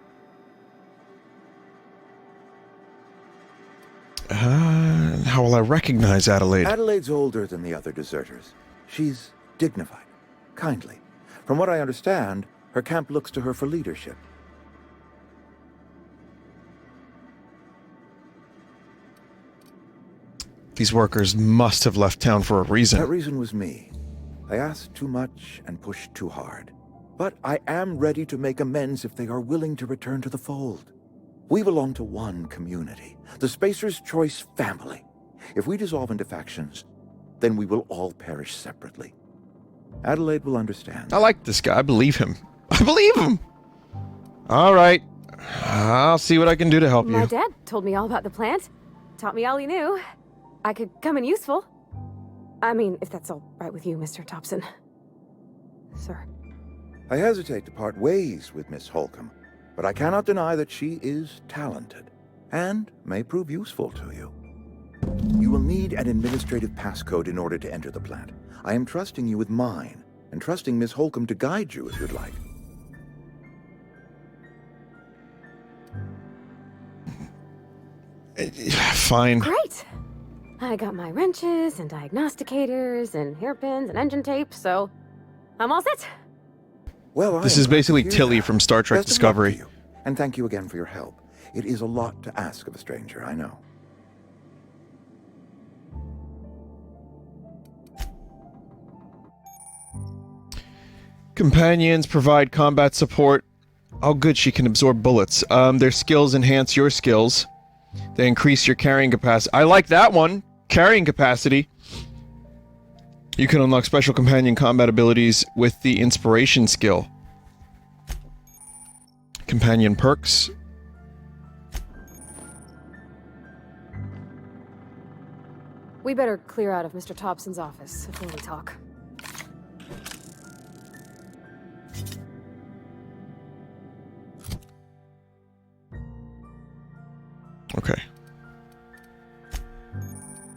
How will I recognize Adelaide? Adelaide's older than the other deserters. She's dignified, kindly. From what I understand, her camp looks to her for leadership. These workers must have left town for a reason. That reason was me. I asked too much and pushed too hard. But I am ready to make amends if they are willing to return to the fold. We belong to one community, the Spacer's Choice family. If we dissolve into factions, then we will all perish separately. Adelaide will understand. I like this guy. I believe him. I believe him! All right. I'll see what I can do to help you. My dad told me all about the plant. Taught me all he knew. I could come in useful. I mean, if that's all right with you, Mr. Thompson. Sir. I hesitate to part ways with Miss Holcomb, but I cannot deny that she is talented and may prove useful to you. You will need an administrative passcode in order to enter the plant. I am trusting you with mine, and trusting Miss Holcomb to guide you if you'd like. Fine. Great! I got my wrenches and diagnosticators and hairpins and engine tape, so I'm all set. Well, This is basically Tilly from Star Trek Best of luck to Discovery. you, and thank you again for your help. It is a lot to ask of a stranger, I know. Companions provide combat support. Oh, good, she can absorb bullets. Their skills enhance your skills. They increase your carrying capacity. I like that one! Carrying capacity. You can unlock special companion combat abilities with the inspiration skill. Companion perks. We better clear out of Mr. Thompson's office before we talk. Okay.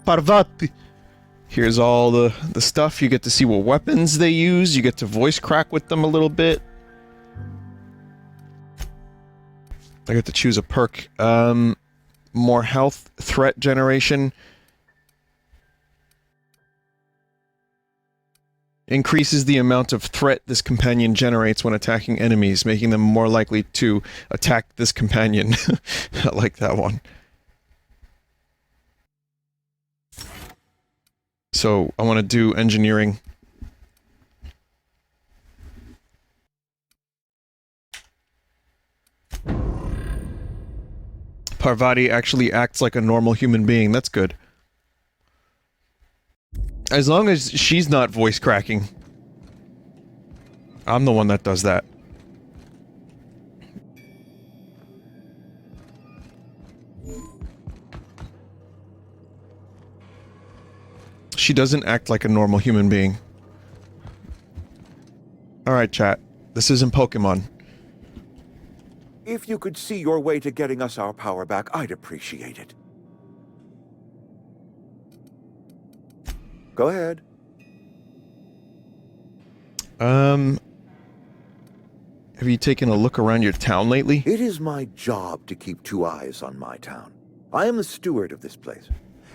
Parvati. Here's all the stuff. You get to see what weapons they use. You get to voice crack with them a little bit. I get to choose a perk. More health, threat generation. Increases the amount of threat this companion generates when attacking enemies, making them more likely to attack this companion. I like that one. So, I want to do engineering. Parvati actually acts like a normal human being. That's good. As long as she's not voice cracking. I'm the one that does that. She doesn't act like a normal human being. Alright, chat. This isn't Pokemon. If you could see your way to getting us our power back, I'd appreciate it. Go ahead. Have you taken a look around your town lately? It is my job to keep two eyes on my town. I am the steward of this place,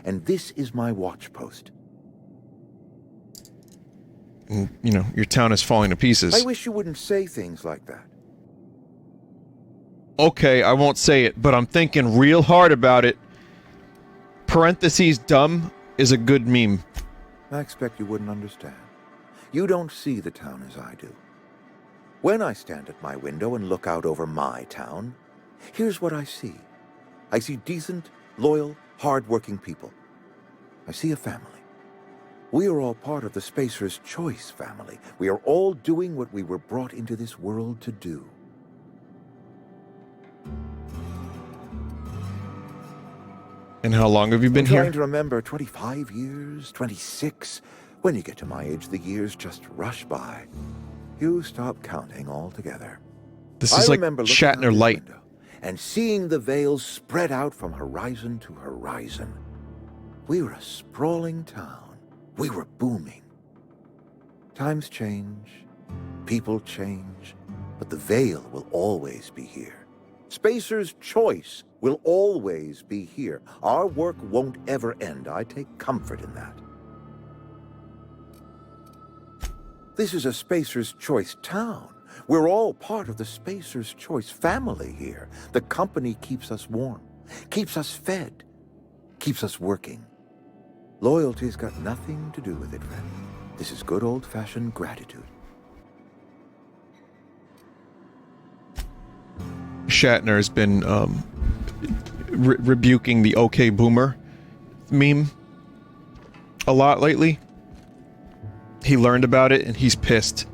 and this is my watch post. And, you know, your town is falling to pieces. I wish you wouldn't say things like that. Okay, I won't say it, but I'm thinking real hard about it. Parentheses dumb is a good meme. I expect you wouldn't understand. You don't see the town as I do. When I stand at my window and look out over my town, here's what I see. I see decent, loyal, hard-working people. I see a family. We are all part of the Spacer's Choice family. We are all doing what we were brought into this world to do. And how long have you been I'm here? trying to remember, 25 years, 26. When you get to my age, the years just rush by. You stop counting altogether. This is like remember looking out Shatner this Light. window and seeing the veils spread out from horizon to horizon. We were a sprawling town. We were booming. Times change, people change, but the veil will always be here. Spacer's Choice will always be here. Our work won't ever end. I take comfort in that. This is a Spacer's Choice town. We're all part of the Spacer's Choice family here. The company keeps us warm, keeps us fed, keeps us working. Loyalty's got nothing to do with it, friend. This is good old-fashioned gratitude. Shatner's been rebuking the OK Boomer meme a lot lately. He learned about it and he's pissed.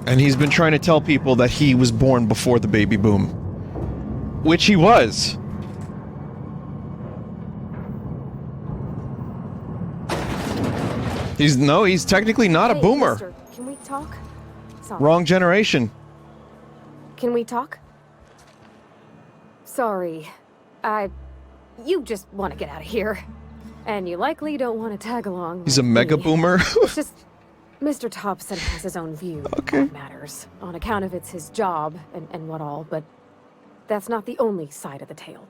And he's been trying to tell people that he was born before the baby boom. Which he was. He's technically not a boomer. Mister, can we talk? Sorry. Wrong generation. Can we talk? Sorry. You just want to get out of here. And you likely don't want to tag along. He's a mega boomer. It's just, Mr. Thompson has his own view on what matters, on account of it's his job and what all, but that's not the only side of the tale.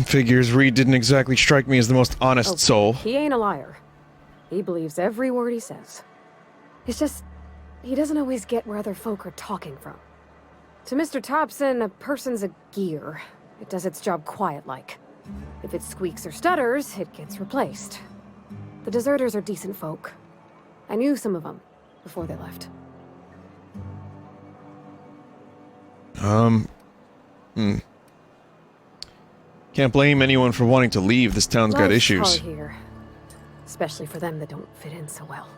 Figures Reed didn't exactly strike me as the most honest soul. He ain't a liar. He believes every word he says. It's just, he doesn't always get where other folk are talking from. To Mr. Thompson, a person's a gear. It does its job quiet-like. If it squeaks or stutters, it gets replaced. The deserters are decent folk. I knew some of them before they left. Can't blame anyone for wanting to leave. This town's got Life's issues. hard here, especially for them that don't fit in so well.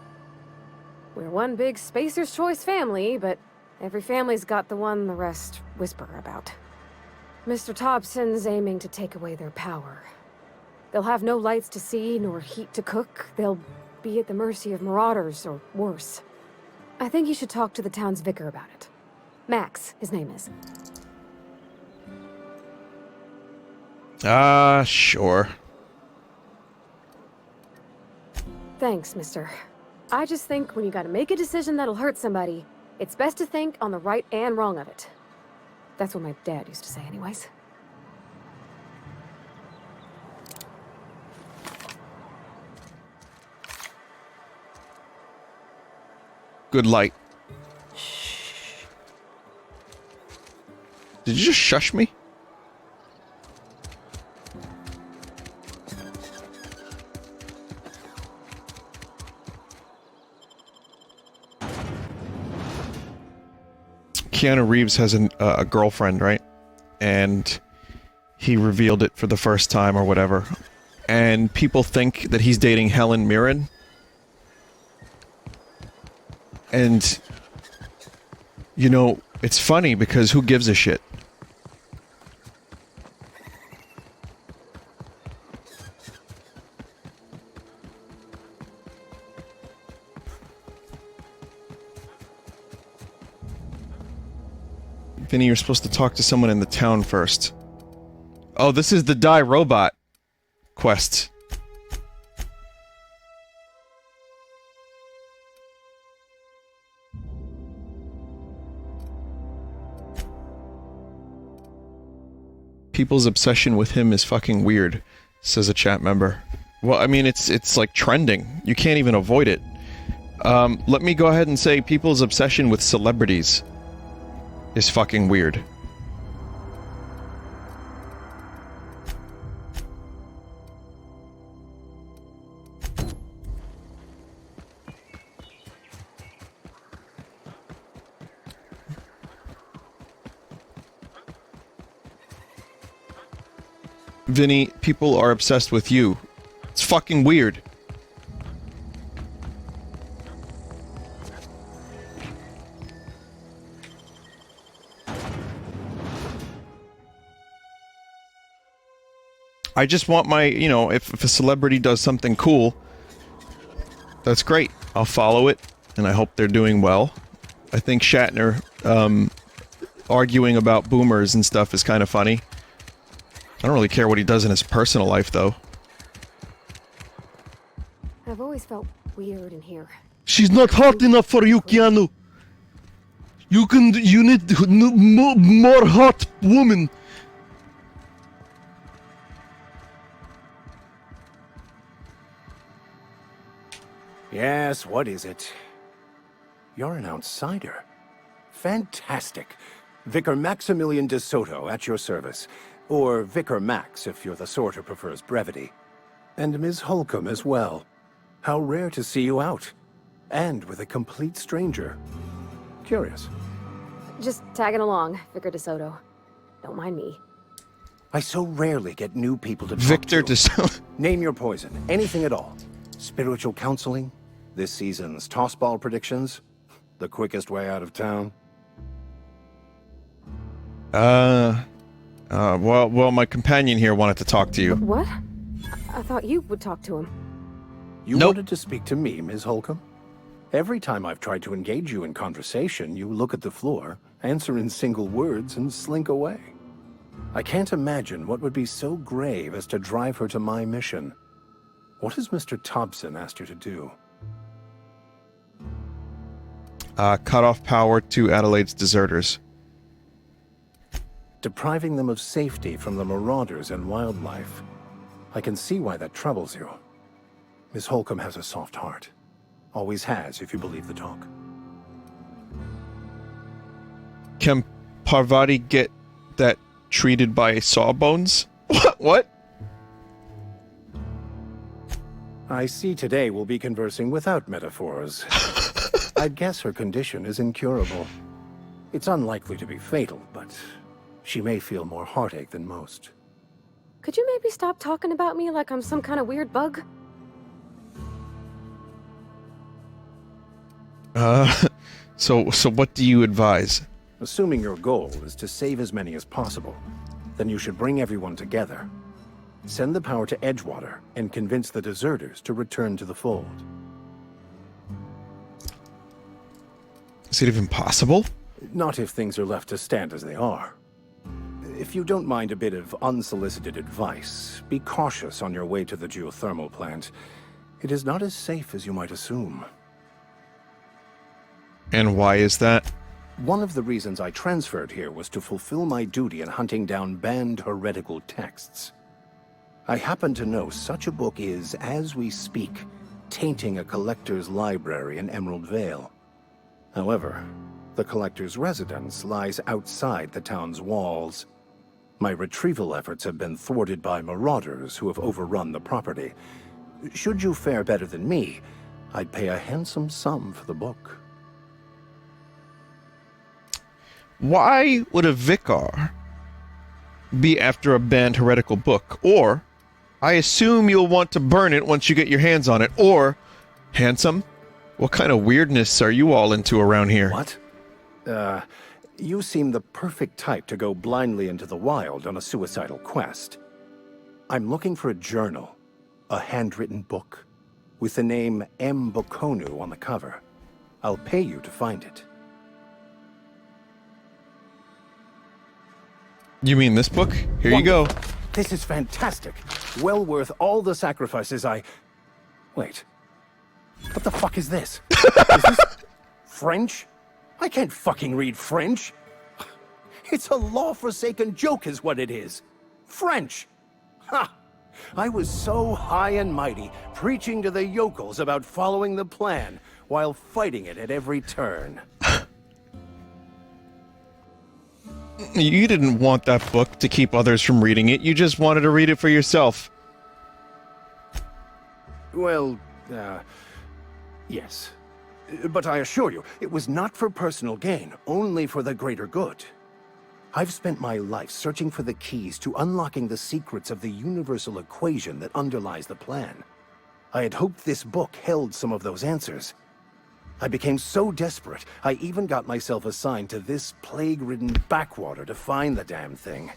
We're one big Spacer's Choice family, but every family's got the one the rest whisper about. Mr. Thompson's aiming to take away their power. They'll have no lights to see, nor heat to cook. They'll be at the mercy of marauders, or worse. I think you should talk to the town's vicar about it. Max, his name is. Sure. Thanks, mister. I just think when you gotta make a decision that'll hurt somebody, it's best to think on the right and wrong of it. That's what my dad used to say anyways. Good light. Did you just shush me? Keanu Reeves has a girlfriend, right? And he revealed it for the first time or whatever. And people think that he's dating Helen Mirren. And, you know, it's funny because who gives a shit? Vinny, you're supposed to talk to someone in the town first. Oh, this is the Die Robot quest. People's obsession with him is fucking weird, says a chat member. Well, I mean, it's like trending. You can't even avoid it. Let me go ahead and say people's obsession with celebrities is fucking weird. Vinny, people are obsessed with you. It's fucking weird. I just want my, you know, if a celebrity does something cool, that's great. I'll follow it, and I hope they're doing well. I think Shatner, arguing about boomers and stuff is kind of funny. I don't really care what he does in his personal life, though. I've always felt weird in here. She's not hot enough for you, Keanu. You need more hot woman. Yes, what is it? You're an outsider. Fantastic. Vicar Maximilian de Soto at your service. Or Vicar Max, if you're the sort who prefers brevity. And Ms. Holcomb as well. How rare to see you out. And with a complete stranger. Curious. Just tagging along, Vicar de Soto. Don't mind me. I so rarely get new people to talk Victor to. de Soto. Name your poison. Anything at all. Spiritual counseling? This season's tossball predictions? The quickest way out of town? Well, my companion here wanted to talk to you. What? I thought you would talk to him. You wanted to speak to me, Ms. Holcomb? Every time I've tried to engage you in conversation, you look at the floor, answer in single words, and slink away. I can't imagine what would be so grave as to drive her to my mission. What has Mr. Thompson asked her to do? Cut off power to Adelaide's deserters. depriving them of safety from the marauders and wildlife. I can see why that troubles you. Miss Holcomb has a soft heart. Always has, if you believe the talk. Can Parvati get that treated by sawbones? What? I see today we'll be conversing without metaphors. I'd guess her condition is incurable. It's unlikely to be fatal, but she may feel more heartache than most. Could you maybe stop talking about me like I'm some kind of weird bug? So what do you advise? Assuming your goal is to save as many as possible, then you should bring everyone together. Send the power to Edgewater and convince the deserters to return to the fold. Is it even possible? Not if things are left to stand as they are. If you don't mind a bit of unsolicited advice, be cautious on your way to the geothermal plant. It is not as safe as you might assume. And why is that? One of the reasons I transferred here was to fulfill my duty in hunting down banned heretical texts. I happen to know such a book is, as we speak, tainting a collector's library in Emerald Vale. However, the collector's residence lies outside the town's walls. My retrieval efforts have been thwarted by marauders who have overrun the property. Should you fare better than me, I'd pay a handsome sum for the book. Why would a vicar be after a banned heretical book? Or, I assume you'll want to burn it once you get your hands on it. Or, handsome? What kind of weirdness are you all into around here? What? You seem the perfect type to go blindly into the wild on a suicidal quest. I'm looking for a journal, a handwritten book, with the name M. Bokonu on the cover. I'll pay you to find it. You mean this book? Here you go. This is fantastic. Well worth all the sacrifices I... Wait. What the fuck is this? Is this French? I can't fucking read French. It's a law-forsaken joke is what it is. French. Ha! I was so high and mighty, preaching to the yokels about following the plan, while fighting it at every turn. You didn't want that book to keep others from reading it. You just wanted to read it for yourself. Well, yes. But I assure you, it was not for personal gain, only for the greater good. I've spent my life searching for the keys to unlocking the secrets of the universal equation that underlies the plan. I had hoped this book held some of those answers. I became so desperate, I even got myself assigned to this plague-ridden backwater to find the damn thing.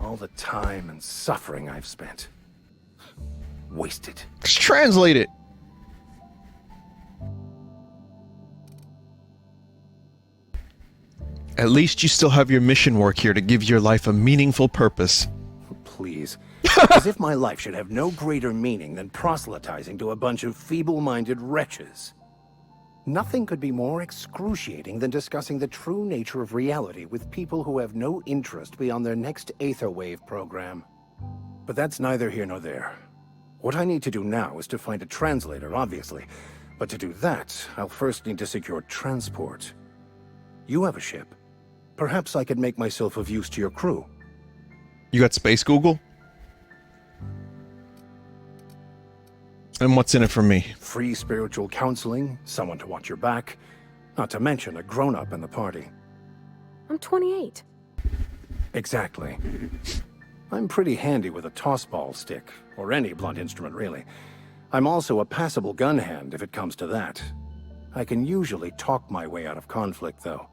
All the time and suffering I've spent. Wasted. Just translate it. At least you still have your mission work here to give your life a meaningful purpose. Please. As if my life should have no greater meaning than proselytizing to a bunch of feeble-minded wretches. Nothing could be more excruciating than discussing the true nature of reality with people who have no interest beyond their next Aetherwave program. But that's neither here nor there. What I need to do now is to find a translator, obviously. But to do that, I'll first need to secure transport. You have a ship. Perhaps I could make myself of use to your crew. You got Space Google? And what's in it for me? Free spiritual counseling, someone to watch your back, not to mention a grown-up in the party. I'm 28. Exactly. I'm pretty handy with a tossball stick, or any blunt instrument, really. I'm also a passable gun hand, if it comes to that. I can usually talk my way out of conflict, though.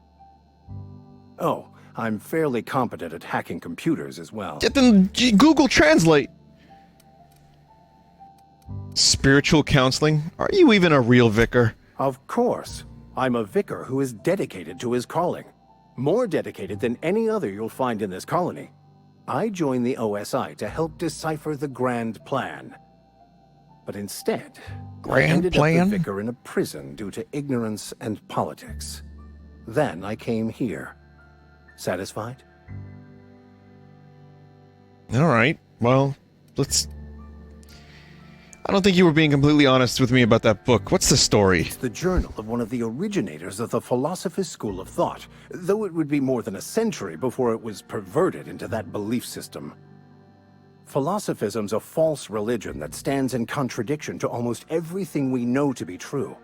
Oh, I'm fairly competent at hacking computers as well. Then Google Translate. Spiritual counseling? Are you even a real vicar? Of course. I'm a vicar who is dedicated to his calling. More dedicated than any other you'll find in this colony. I joined the OSI to help decipher the Grand Plan. But instead, I ended up the vicar in a prison due to ignorance and politics. Then I came here. Satisfied? All right. Well, let's... I don't think you were being completely honest with me about that book. What's the story? It's the journal of one of the originators of the Philosophist School of Thought, though it would be more than a century before it was perverted into that belief system. Philosophism's a false religion that stands in contradiction to almost everything we know to be true.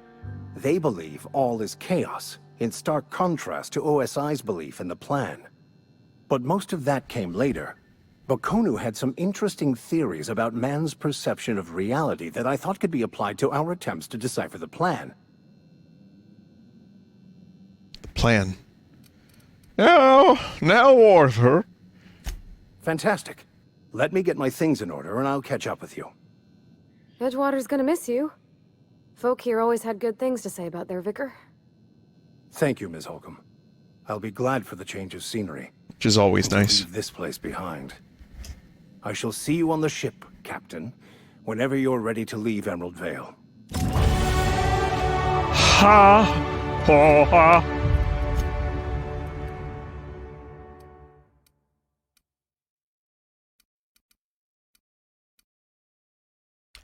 They believe all is chaos, in stark contrast to OSI's belief in the plan. But most of that came later. Bakonu had some interesting theories about man's perception of reality that I thought could be applied to our attempts to decipher the plan. The plan. Now, Arthur. Fantastic. Let me get my things in order and I'll catch up with you. Edgewater's gonna miss you. Folk here always had good things to say about their vicar. Thank you, Ms. Holcomb. I'll be glad for the change of scenery. Which is always nice. Leave this place behind. I shall see you on the ship, Captain, whenever you're ready to leave Emerald Vale. Ha! Ha! Ha!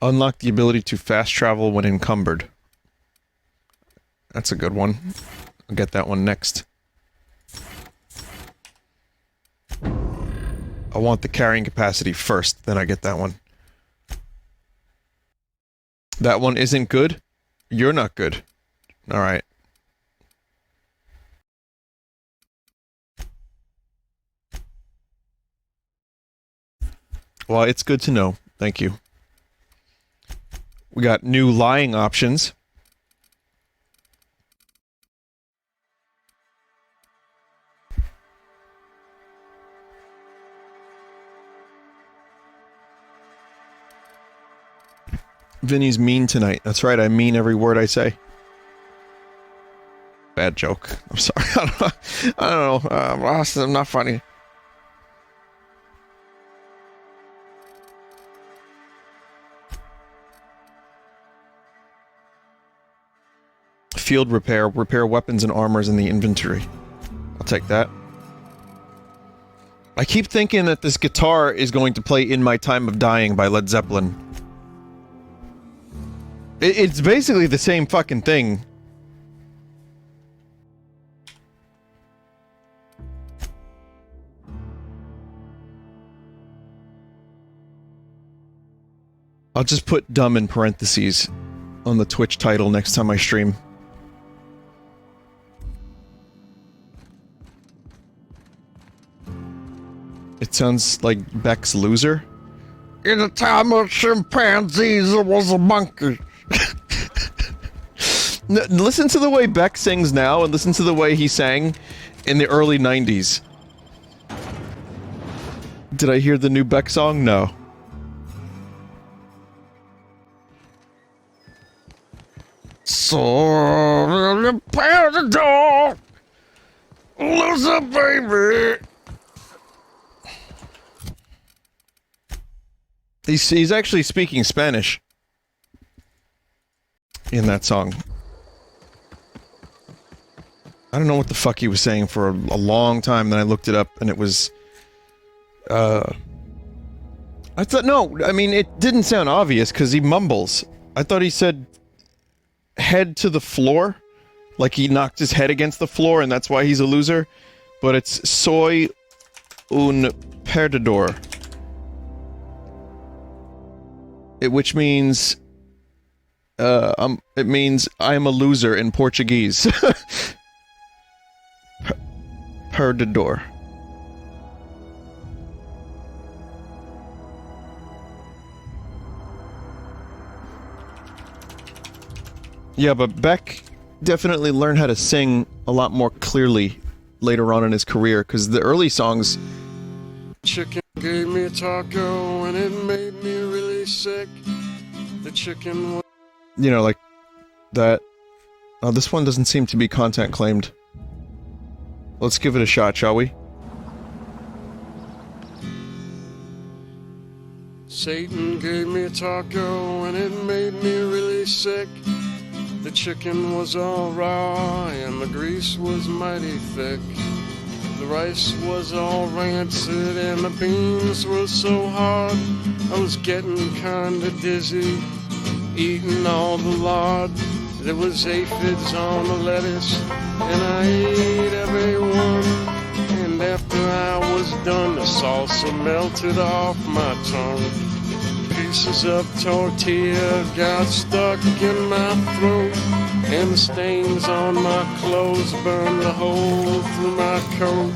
Unlock the ability to fast travel when encumbered. That's a good one. I'll get that one next. I want the carrying capacity first, then I get that one. That one isn't good? You're not good. Alright. Well, it's good to know. Thank you. We got new lying options. Vinny's mean tonight. That's right, I mean every word I say. Bad joke. I'm sorry. I don't know. I'm not funny. Field repair. Repair weapons and armors in the inventory. I'll take that. I keep thinking that this guitar is going to play In My Time of Dying by Led Zeppelin. It's basically the same fucking thing. I'll just put dumb in parentheses on the Twitch title next time I stream. It sounds like Beck's Loser. In a time of chimpanzees, there was a monkey. Listen to the way Beck sings now, and listen to the way he sang in the early 90s. Did I hear the new Beck song? No. So, repair the door, loser baby. He's actually speaking Spanish in that song. I don't know what the fuck he was saying for a long time, then I looked it up and it was... I thought, no, I mean, it didn't sound obvious because he mumbles. I thought he said head to the floor, like he knocked his head against the floor and that's why he's a loser, but it's soy un perdedor. Which means, it means I'm a loser in Portuguese. Perdedor. Yeah, but Beck definitely learned how to sing a lot more clearly later on in his career, because the early songs... Chicken gave me a taco and it made me really sick. The chicken was... You know, like that. Oh, this one doesn't seem to be content claimed. Let's give it a shot, shall we? Satan gave me a taco and it made me really sick. The chicken was all raw and the grease was mighty thick. The rice was all rancid and the beans were so hard. I was getting kinda dizzy, eating all the lard. There was aphids on the lettuce, and I ate every one. And after I was done, the salsa melted off my tongue. Pieces of tortilla got stuck in my throat, and the stains on my clothes burned a hole through my coat.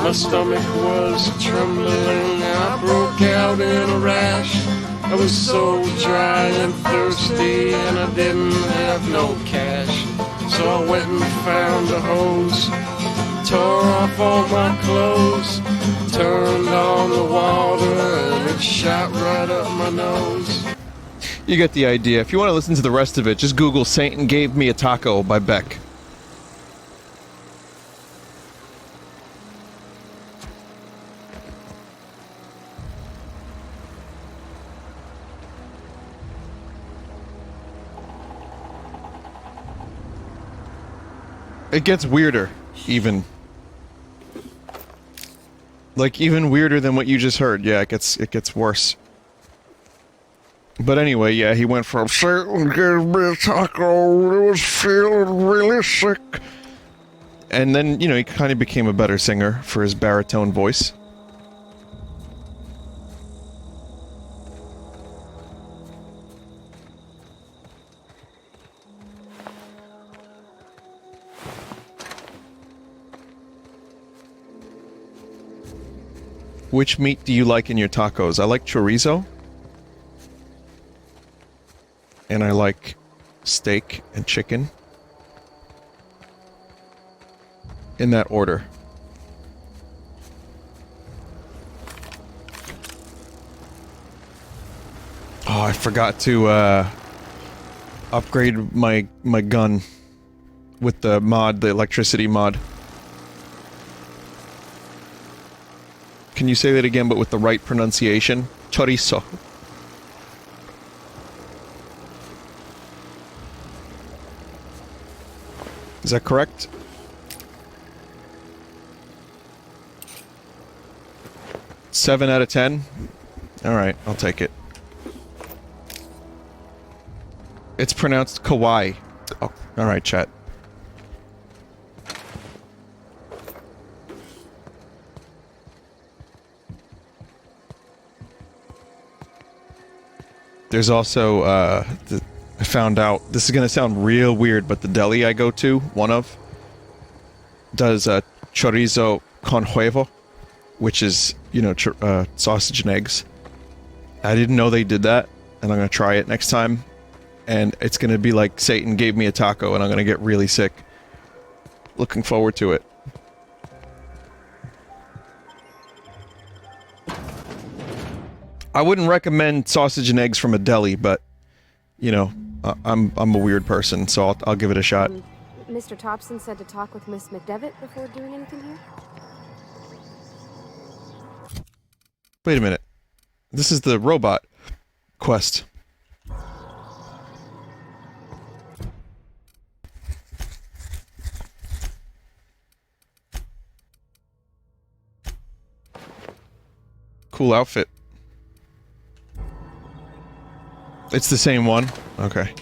My stomach was trembling, I broke out in a rash. I was so dry and thirsty, and I didn't have no cash. So I went and found a hose, tore off all my clothes, turned on the water, and it shot right up my nose. You get the idea. If you want to listen to the rest of it, just Google Satan Gave Me a Taco by Beck. It gets weirder, even. Like, even weirder than what you just heard. Yeah, it gets worse. But anyway, yeah, he went from Satan gave me a taco, I was feeling really sick. And then, you know, he kind of became a better singer for his baritone voice. Which meat do you like in your tacos? I like chorizo. And I like steak and chicken. In that order. Oh, I forgot to upgrade my gun with the mod, the electricity mod. Can you say that again, but with the right pronunciation? Chorizo. Is that correct? Seven out of 10? Alright, I'll take it. It's pronounced kawaii. Oh, alright, chat. There's also, I found out, this is gonna sound real weird, but the deli I go to, one of, does chorizo con huevo, which is, you know, sausage and eggs. I didn't know they did that, and I'm gonna try it next time, and it's gonna be like Satan gave me a taco, and I'm gonna get really sick. Looking forward to it. I wouldn't recommend sausage and eggs from a deli, but, you know, I'm a weird person, so I'll give it a shot. Mr. Thompson said to talk with Miss McDevitt before doing anything here? Wait a minute. This is the robot quest. Cool outfit. It's the same one? Okay.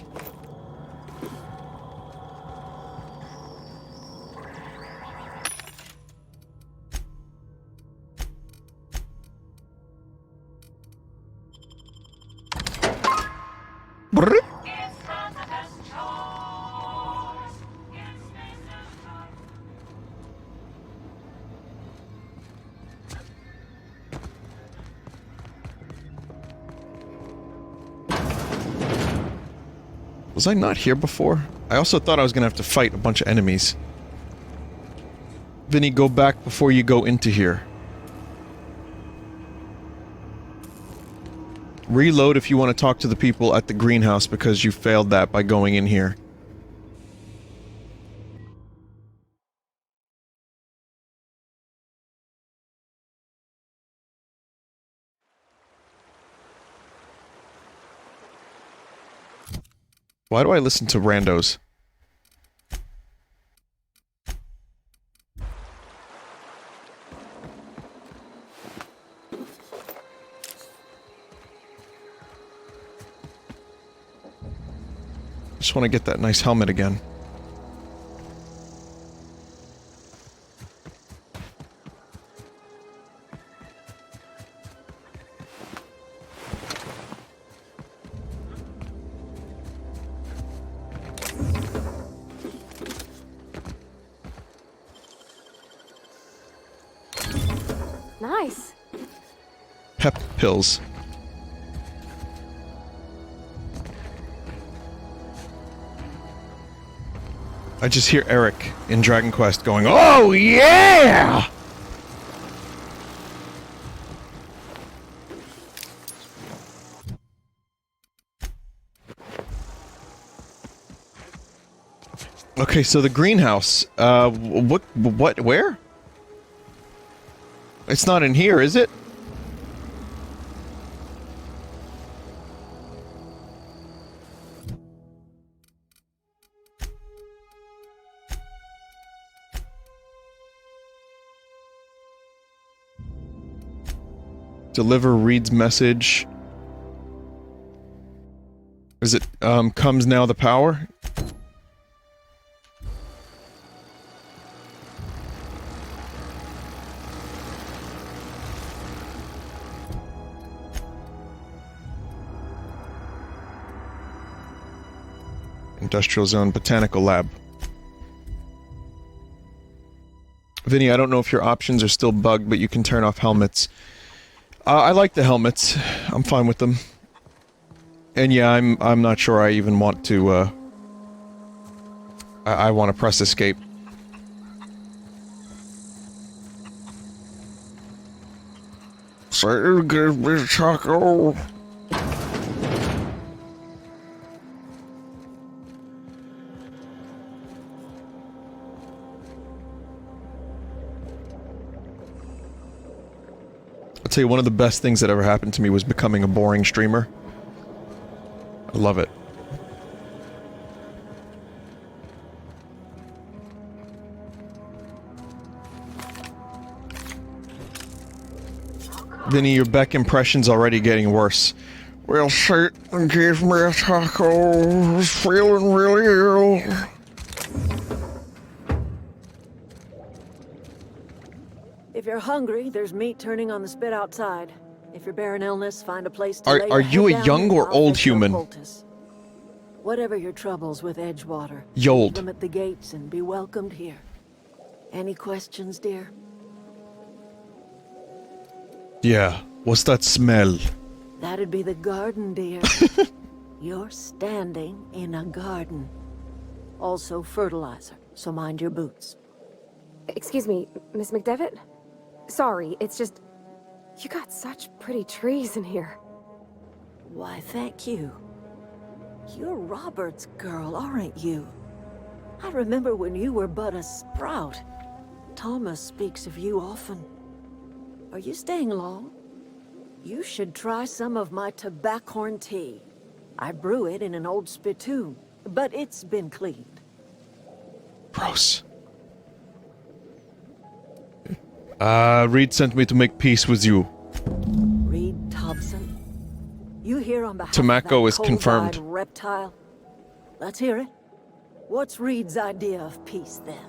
Brrr. Was I not here before? I also thought I was gonna have to fight a bunch of enemies. Vinny, go back before you go into here. Reload if you want to talk to the people at the greenhouse because you failed that by going in here. Why do I listen to randos? Just want to get that nice helmet again. Nice. Pep pills. I just hear Eric in Dragon Quest going, "Oh yeah!" Okay, so the greenhouse. What? Where? It's not in here, is it? Deliver Reed's message. Is it, comes now the power? Industrial Zone Botanical Lab. Vinny, I don't know if your options are still bugged, but you can turn off helmets. I like the helmets. I'm fine with them. And yeah, I'm not sure I even want to, I want to press escape. So give me taco. I'll tell you, one of the best things that ever happened to me was becoming a boring streamer. I love it. Vinny, your Beck impression's already getting worse. Well, Satan gave me a taco. I was feeling really ill. If you're hungry, there's meat turning on the spit outside. If you're bearing illness, find a place to lay Are your you head a down young and or I'll old fix your human? poultice. Whatever your troubles with Edgewater, Yold. leave them at the gates and be welcomed here. Any questions, dear? Yeah. What's that smell? That'd be the garden, dear. You're standing in a garden. Also fertilizer, so mind your boots. Excuse me, Miss McDevitt? Sorry, it's just... You got such pretty trees in here. Why, thank you. You're Robert's girl, aren't you? I remember when you were but a sprout. Thomas speaks of you often. Are you staying long? You should try some of my tobaccorn tea. I brew it in an old spittoon, but it's been cleaned. Gross. Reed sent me to make peace with you. Reed Thompson. You here on behalf Tobacco of that is confirmed. cold-eyed reptile? Let's hear it. What's Reed's idea of peace, then?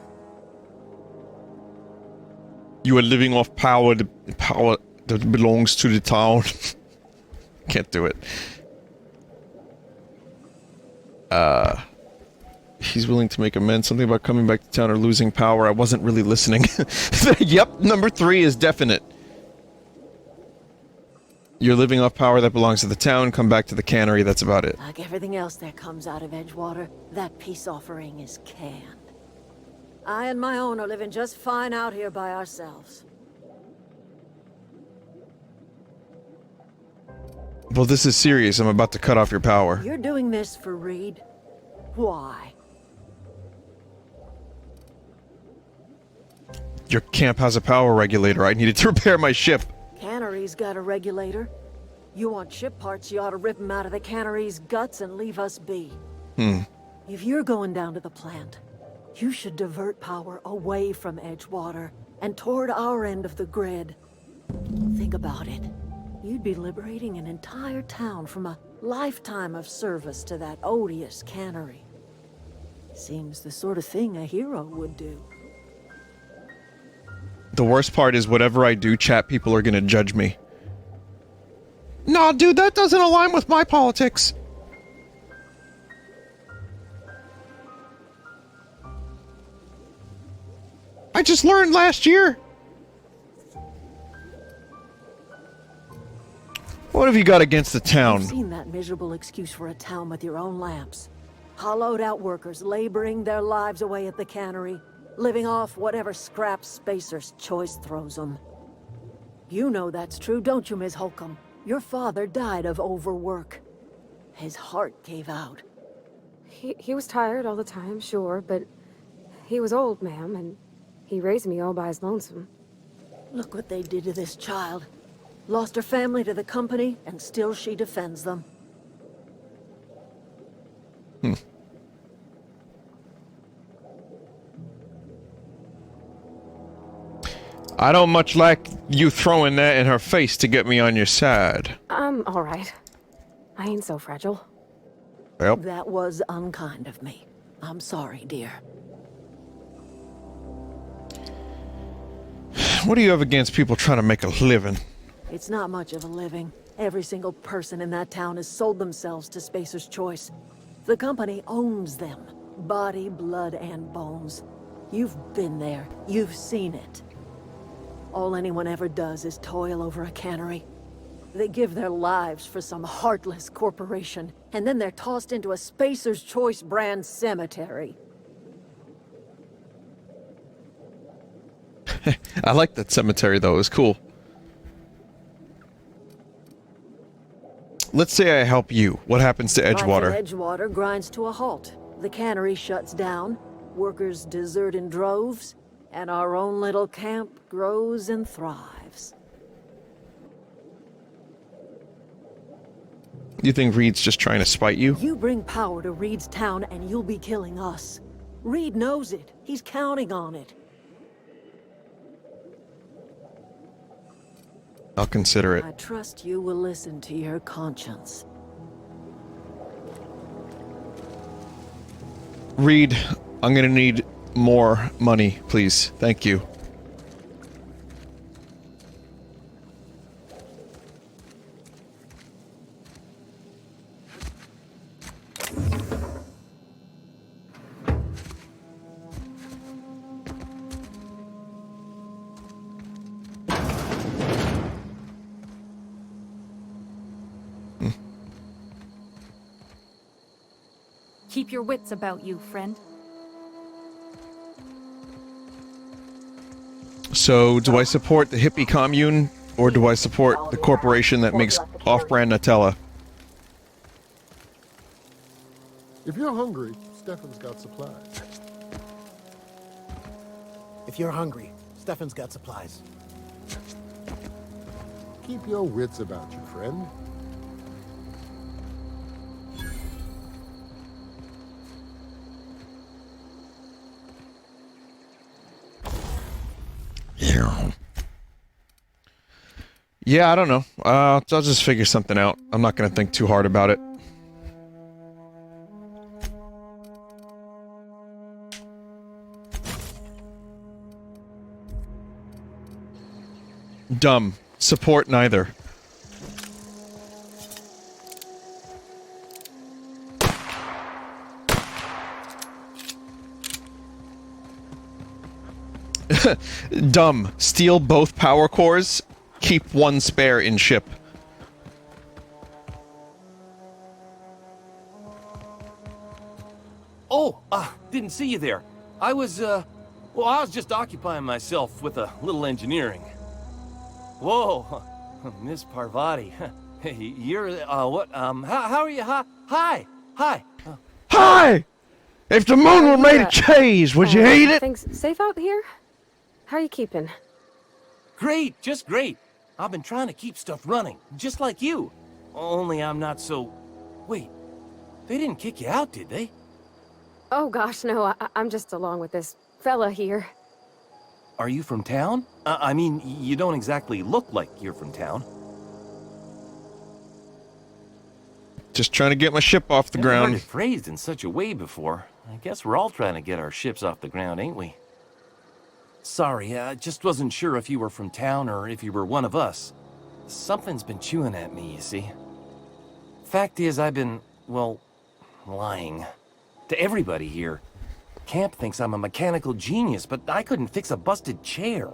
You are living off power that belongs to the town. Can't do it. He's willing to make amends. Something about coming back to town or losing power. I wasn't really listening. Yep, number 3 is definite. You're living off power that belongs to the town. Come back to the cannery. That's about it. Like everything else that comes out of Edgewater, that peace offering is canned. I and my own are living just fine out here by ourselves. Well, this is serious. I'm about to cut off your power. You're doing this for Reed? Why? Your camp has a power regulator. I needed to repair my ship. Cannery's got a regulator. You want ship parts, you ought to rip them out of the cannery's guts and leave us be. If you're going down to the plant, you should divert power away from Edgewater and toward our end of the grid. Think about it. You'd be liberating an entire town from a lifetime of service to that odious cannery. Seems the sort of thing a hero would do. The worst part is whatever I do, chat people are gonna judge me. Nah, dude, that doesn't align with my politics. I just learned last year. What have you got against the town? You've seen that miserable excuse for a town with your own lamps. Hollowed out workers laboring their lives away at the cannery, living off whatever scraps Spacer's Choice throws them. You know that's true, don't you, Ms. Holcomb? Your father died of overwork. His heart gave out. He was tired all the time, sure, but he was old, ma'am, and he raised me all by his lonesome. Look what they did to this child. Lost her family to the company, and still she defends them. I don't much like you throwing that in her face to get me on your side. I'm all right. I ain't so fragile. Well, that was unkind of me. I'm sorry, dear. What do you have against people trying to make a living? It's not much of a living. Every single person in that town has sold themselves to Spacer's Choice. The company owns them. Body, blood, and bones. You've been there. You've seen it. All anyone ever does is toil over a cannery. They give their lives for some heartless corporation, and then they're tossed into a Spacer's Choice brand cemetery. I like that cemetery, though. It was cool. Let's say I help you. What happens to Edgewater? Life at Edgewater grinds to a halt. The cannery shuts down, workers desert in droves, and our own little camp grows and thrives. You think Reed's just trying to spite you? You bring power to Reed's town and you'll be killing us. Reed knows it. He's counting on it. I'll consider it. I trust you will listen to your conscience. Reed, I'm gonna need more money, please. Thank you. Keep your wits about you, friend. So, do I support the hippie commune, or do I support the corporation that makes off-brand Nutella? If you're hungry, Stefan's got supplies. If you're hungry, Stefan's got supplies. Keep your wits about you, friend. Yeah, I don't know. I'll just figure something out. I'm not gonna think too hard about it. Dumb. Support neither. Dumb. Steal both power cores. Keep one spare in ship. Oh, didn't see you there. I was just occupying myself with a little engineering. Whoa, Miss Parvati. Hey, you're, what, how are you? Hi. Hi! If the moon were made of cheese, would you eat it? Things safe out here? How are you keeping? Great, just great. I've been trying to keep stuff running, just like you. Only I'm not so... Wait, they didn't kick you out, did they? Oh gosh, no, I'm just along with this fella here. Are you from town? I mean, you don't exactly look like you're from town. Just trying to get my ship off the Never ground. heard it phrased in such a way before. I guess we're all trying to get our ships off the ground, ain't we? Sorry, I just wasn't sure if you were from town or if you were one of us. Something's been chewing at me, you see. Fact is, I've been, well, lying. To everybody here. Camp thinks I'm a mechanical genius, but I couldn't fix a busted chair.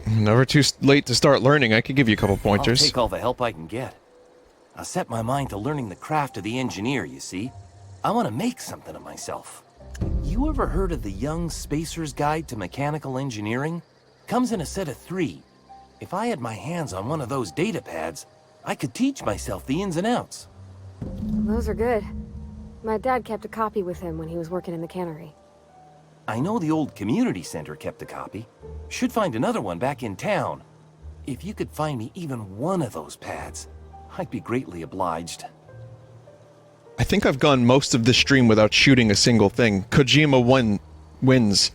Never too late to start learning. I could give you a couple pointers. I'll take all the help I can get. I set my mind to learning the craft of the engineer, you see. I want to make something of myself. You ever heard of the Young Spacer's Guide to Mechanical Engineering? Comes in a set of 3. If I had my hands on one of those data pads, I could teach myself the ins and outs. Those are good. My dad kept a copy with him when he was working in the cannery. I know the old community center kept a copy. Should find another one back in town. If you could find me even one of those pads, I'd be greatly obliged. I think I've gone most of this stream without shooting a single thing. Kojima wins.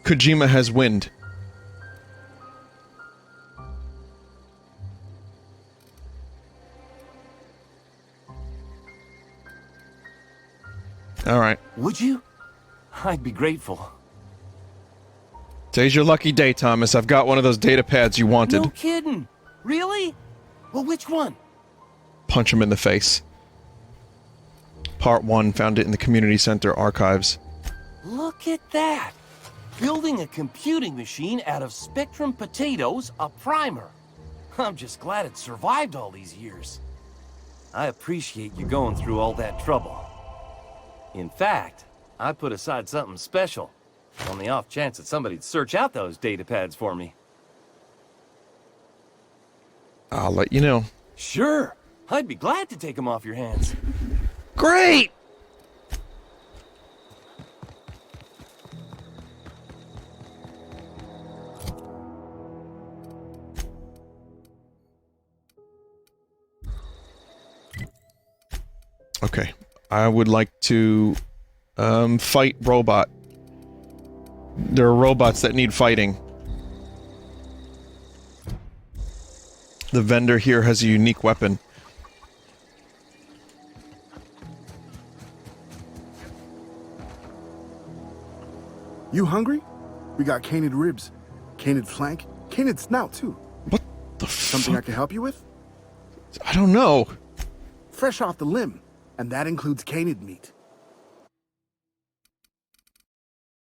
Kojima has wind. Alright. Would you? I'd be grateful. Today's your lucky day, Thomas. I've got one of those data pads you wanted. No kidding. Really? Well, which one? Punch him in the face. Part 1, found it in the community center archives. Look at that! Building a computing machine out of Spectrum potatoes, a primer. I'm just glad it survived all these years. I appreciate you going through all that trouble. In fact, I put aside something special, on the off chance that somebody'd search out those data pads for me. I'll let you know. Sure, I'd be glad to take them off your hands. Great! Okay, I would like to fight robot. There are robots that need fighting. The vendor here has a unique weapon. You hungry? We got canid ribs, canid flank, canid snout too. What the Something I can help you with? I don't know. Fresh off the limb, and that includes canid meat.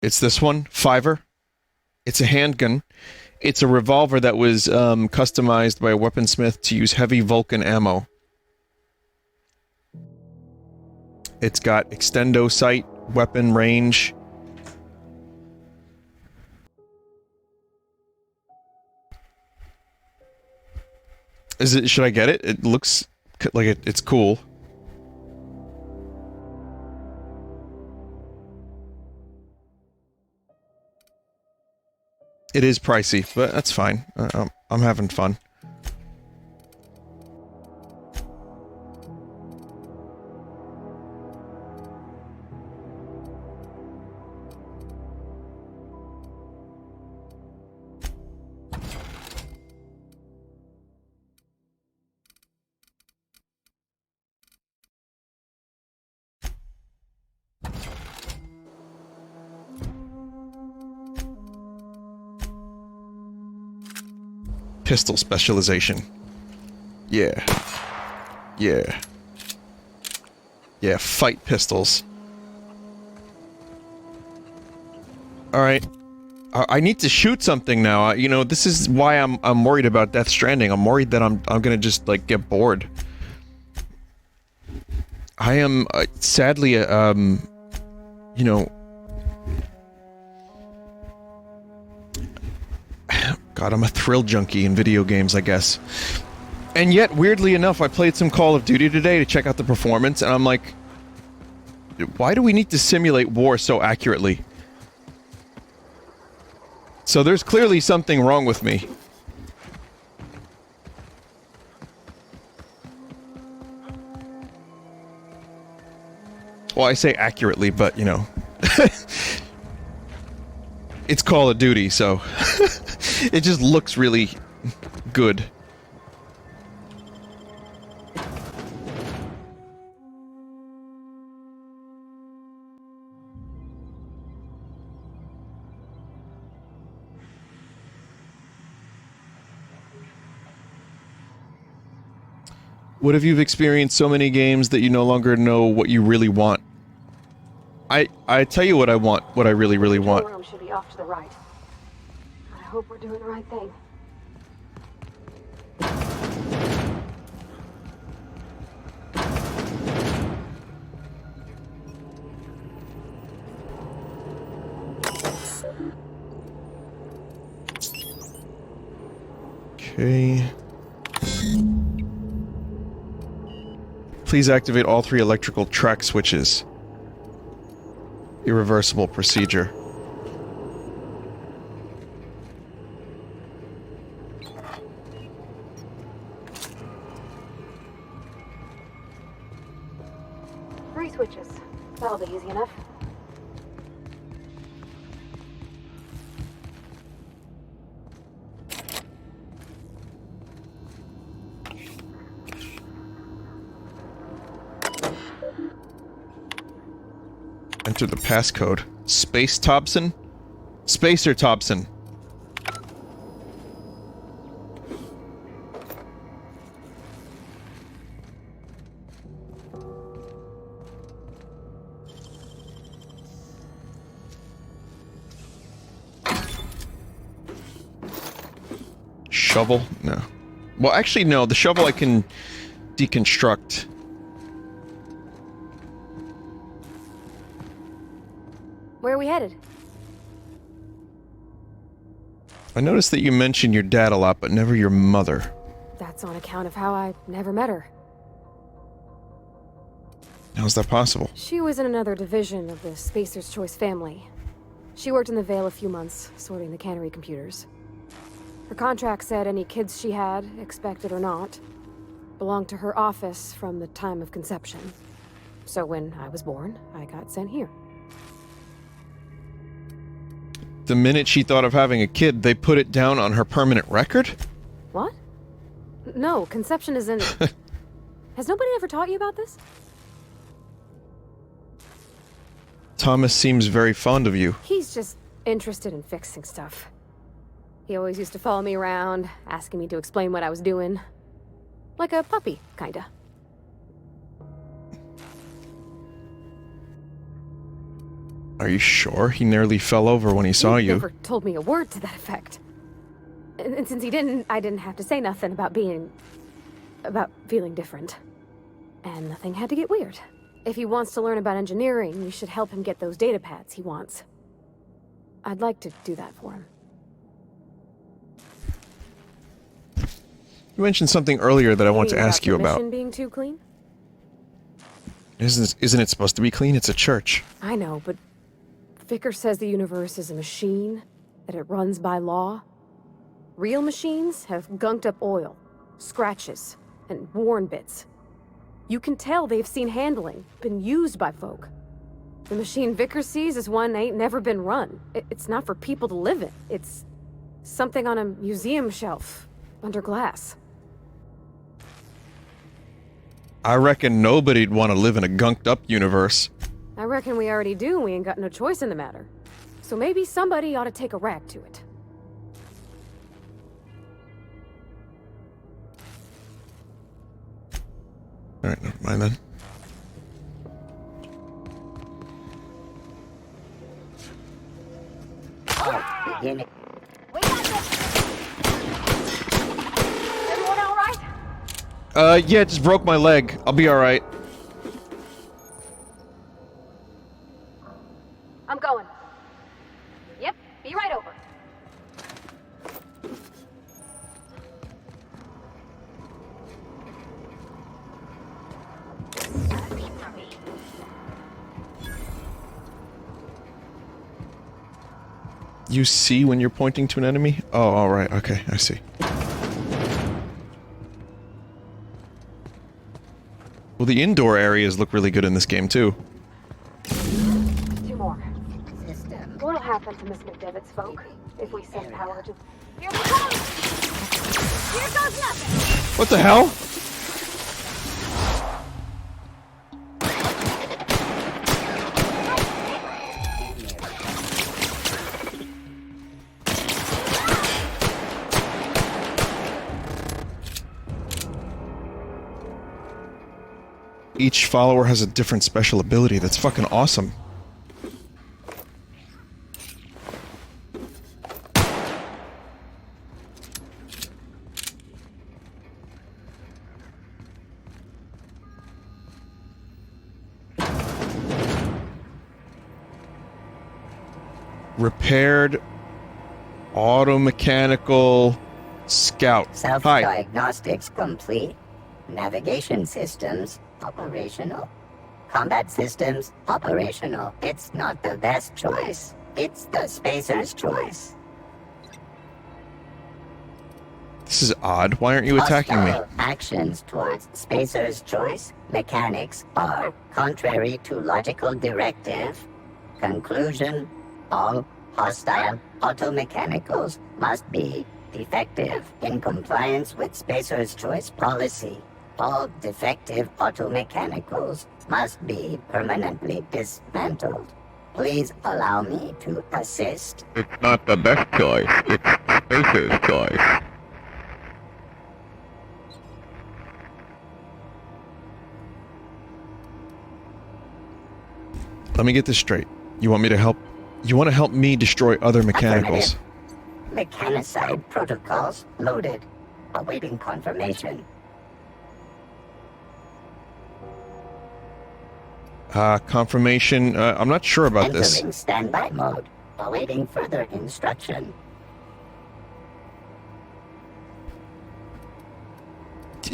It's this one, $5. It's a handgun. It's a revolver that was customized by a weaponsmith to use heavy Vulcan ammo. It's got extendo sight, weapon range. Should I get it? It looks like it's cool. It is pricey, but that's fine. I'm having fun. Pistol specialization. Yeah. Yeah. Yeah, fight pistols. Alright. I need to shoot something now. You know, this is why I'm worried about Death Stranding. I'm worried that I'm gonna just, like, get bored. I am, sadly, you know... God, I'm a thrill junkie in video games, I guess. And yet, weirdly enough, I played some Call of Duty today to check out the performance, and I'm like... Why do we need to simulate war so accurately? So there's clearly something wrong with me. Well, I say accurately, but, you know... It's Call of Duty, so... It just looks really... good. What if you've experienced so many games that you no longer know what you really want? I tell you what I want, what I really, really want. The room should be off to the right. I hope we're doing the right thing. Okay. Please activate all 3 electrical track switches. Irreversible procedure. Three switches. That'll be easy enough. Enter the passcode. Space Thompson? Spacer Thompson. Shovel? No. Well, actually, no. The shovel I can deconstruct. Where are we headed? I noticed that you mentioned your dad a lot, but never your mother. That's on account of how I never met her. How's that possible? She was in another division of the Spacer's Choice family. She worked in the Vale a few months, sorting the cannery computers. Her contract said any kids she had, expected or not, belonged to her office from the time of conception. So when I was born, I got sent here. The minute she thought of having a kid, they put it down on her permanent record? What? No, conception isn't... Has nobody ever taught you about this? Thomas seems very fond of you. He's just interested in fixing stuff. He always used to follow me around, asking me to explain what I was doing. Like a puppy, kinda. Are you sure? He nearly fell over when he saw you. He never told me a word to that effect. And since he didn't, I didn't have to say nothing about feeling different. And nothing had to get weird. If he wants to learn about engineering, you should help him get those data pads he wants. I'd like to do that for him. You mentioned something earlier that I want to ask you about. Mission being too clean? Isn't it supposed to be clean? It's a church. I know, but Vicar says the universe is a machine, that it runs by law. Real machines have gunked up oil, scratches, and worn bits. You can tell they've seen handling, been used by folk. The machine Vicar sees is one ain't never been run. It's not for people to live in. It's something on a museum shelf, under glass. I reckon nobody'd want to live in a gunked-up universe. I reckon we already do, we ain't got no choice in the matter. So maybe somebody ought to take a rag to it. Alright, never mind then. Beginning. Everyone all right? Yeah, just broke my leg. I'll be alright. I'm going. Yep, be right over. You see when you're pointing to an enemy? Oh, alright, okay, I see. Well, the indoor areas look really good in this game, too. 2 more. What'll happen to Miss McDevitt's folk if we send power to... Here we go! Here goes nothing! What the hell? Each follower has a different special ability. That's fucking awesome. Repaired auto-mechanical scout. Hi. Self-diagnostics complete. Navigation systems operational. Combat systems operational. It's not the best choice. It's the spacer's choice. This is odd. Why aren't you attacking me? Hostile actions towards spacer's choice mechanics are contrary to logical directive. Conclusion: all hostile automechanicals must be defective in compliance with spacer's choice policy. All defective automechanicals must be permanently dismantled. Please allow me to assist. It's not the best choice. It's Spacer's choice. Let me get this straight. You want me to help? You want to help me destroy other mechanicals? Mechanicide protocols loaded. Awaiting confirmation. Confirmation. I'm not sure about this. Entering standby mode. Awaiting further instruction.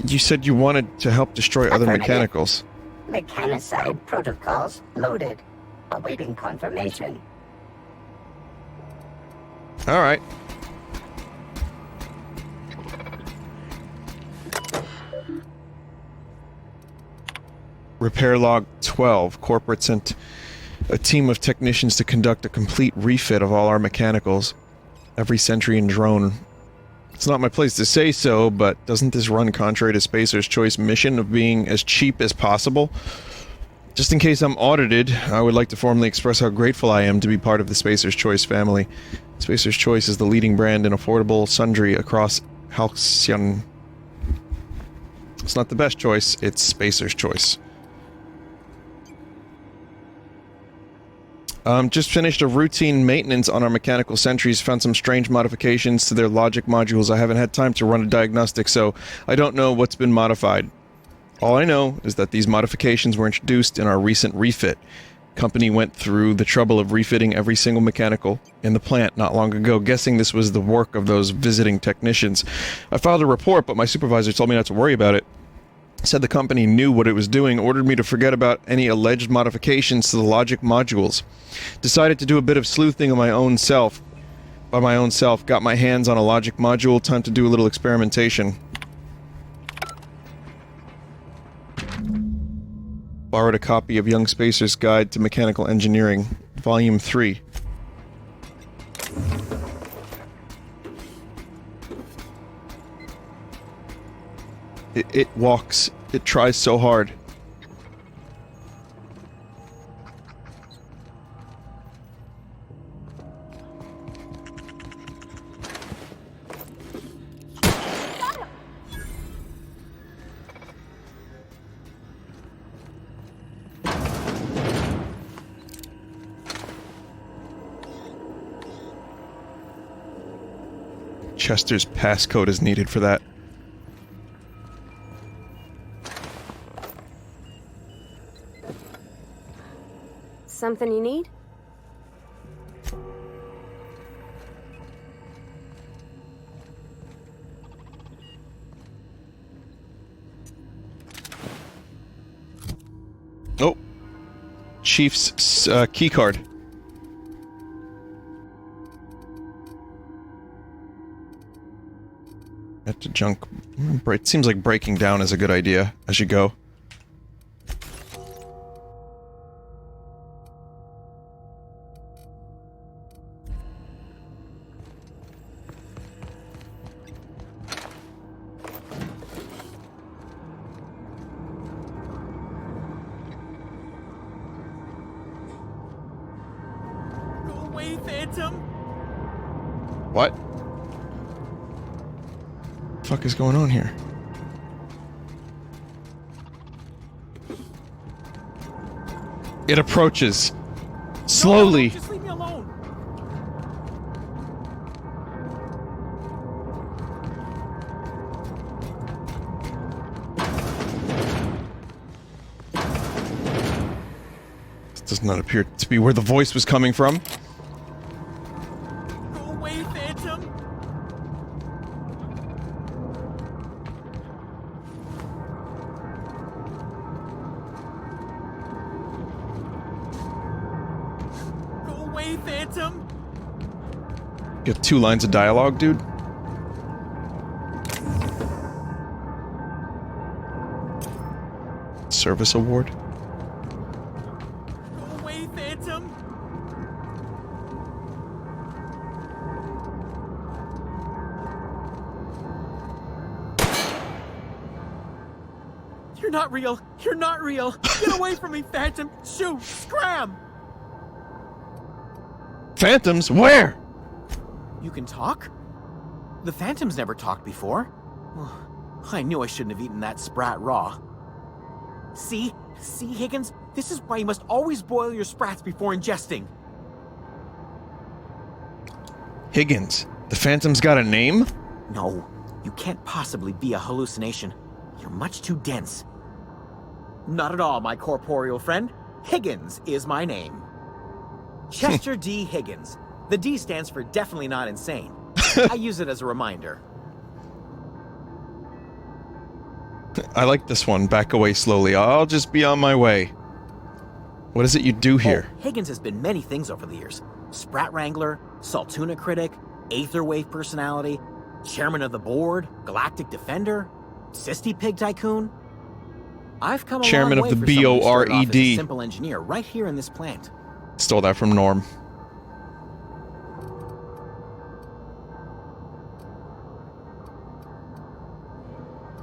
You said you wanted to help destroy other mechanicals. Mechanicide protocols loaded. Awaiting confirmation. All right. Repair log 12. Corporate sent a team of technicians to conduct a complete refit of all our mechanicals. Every sentry and drone. It's not my place to say so, but doesn't this run contrary to Spacer's Choice mission of being as cheap as possible? Just in case I'm audited, I would like to formally express how grateful I am to be part of the Spacer's Choice family. Spacer's Choice is the leading brand in affordable sundry across Halcyon. It's not the best choice, it's Spacer's Choice. Just finished a routine maintenance on our mechanical sentries, found some strange modifications to their logic modules. I haven't had time to run a diagnostic, so I don't know what's been modified. All I know is that these modifications were introduced in our recent refit. Company went through the trouble of refitting every single mechanical in the plant not long ago, guessing this was the work of those visiting technicians. I filed a report, but my supervisor told me not to worry about it. Said the company knew what it was doing, ordered me to forget about any alleged modifications to the logic modules. Decided to do a bit of sleuthing on my own self. By my own self, got my hands on a logic module, time to do a little experimentation. Borrowed a copy of Young Spacer's Guide to Mechanical Engineering, Volume 3. It walks. It tries so hard. Chester's passcode is needed for that. Something you need? Oh. Chief's keycard. At the junk. It seems like breaking down is a good idea as you go. What? The fuck is going on here? It approaches. Slowly. No, just leave me alone. This does not appear to be where the voice was coming from. Go away, Phantom. Go away, Phantom. You have 2 lines of dialogue, dude. Service award. Go away, Phantom. You're not real. You're not real. Get away from me, Phantom. Shoot. Scram. Phantoms? Where? You can talk? The Phantoms never talked before. I knew I shouldn't have eaten that sprat raw. See? See, Higgins? This is why you must always boil your sprats before ingesting. Higgins, the Phantom's got a name? No, you can't possibly be a hallucination. You're much too dense. Not at all, my corporeal friend. Higgins is my name. Chester D. Higgins. The D stands for definitely not insane. I use it as a reminder. I like this one. Back away slowly. I'll just be on my way. What is it you do here? Oh, Higgins has been many things over the years. Sprat Wrangler, Saltuna Critic, Aetherwave Personality, Chairman of the Board, Galactic Defender, Sisty Pig Tycoon. I've come a Chairman long way of the for someone who started off as a BORED. simple engineer right here in this plant. Stole that from Norm.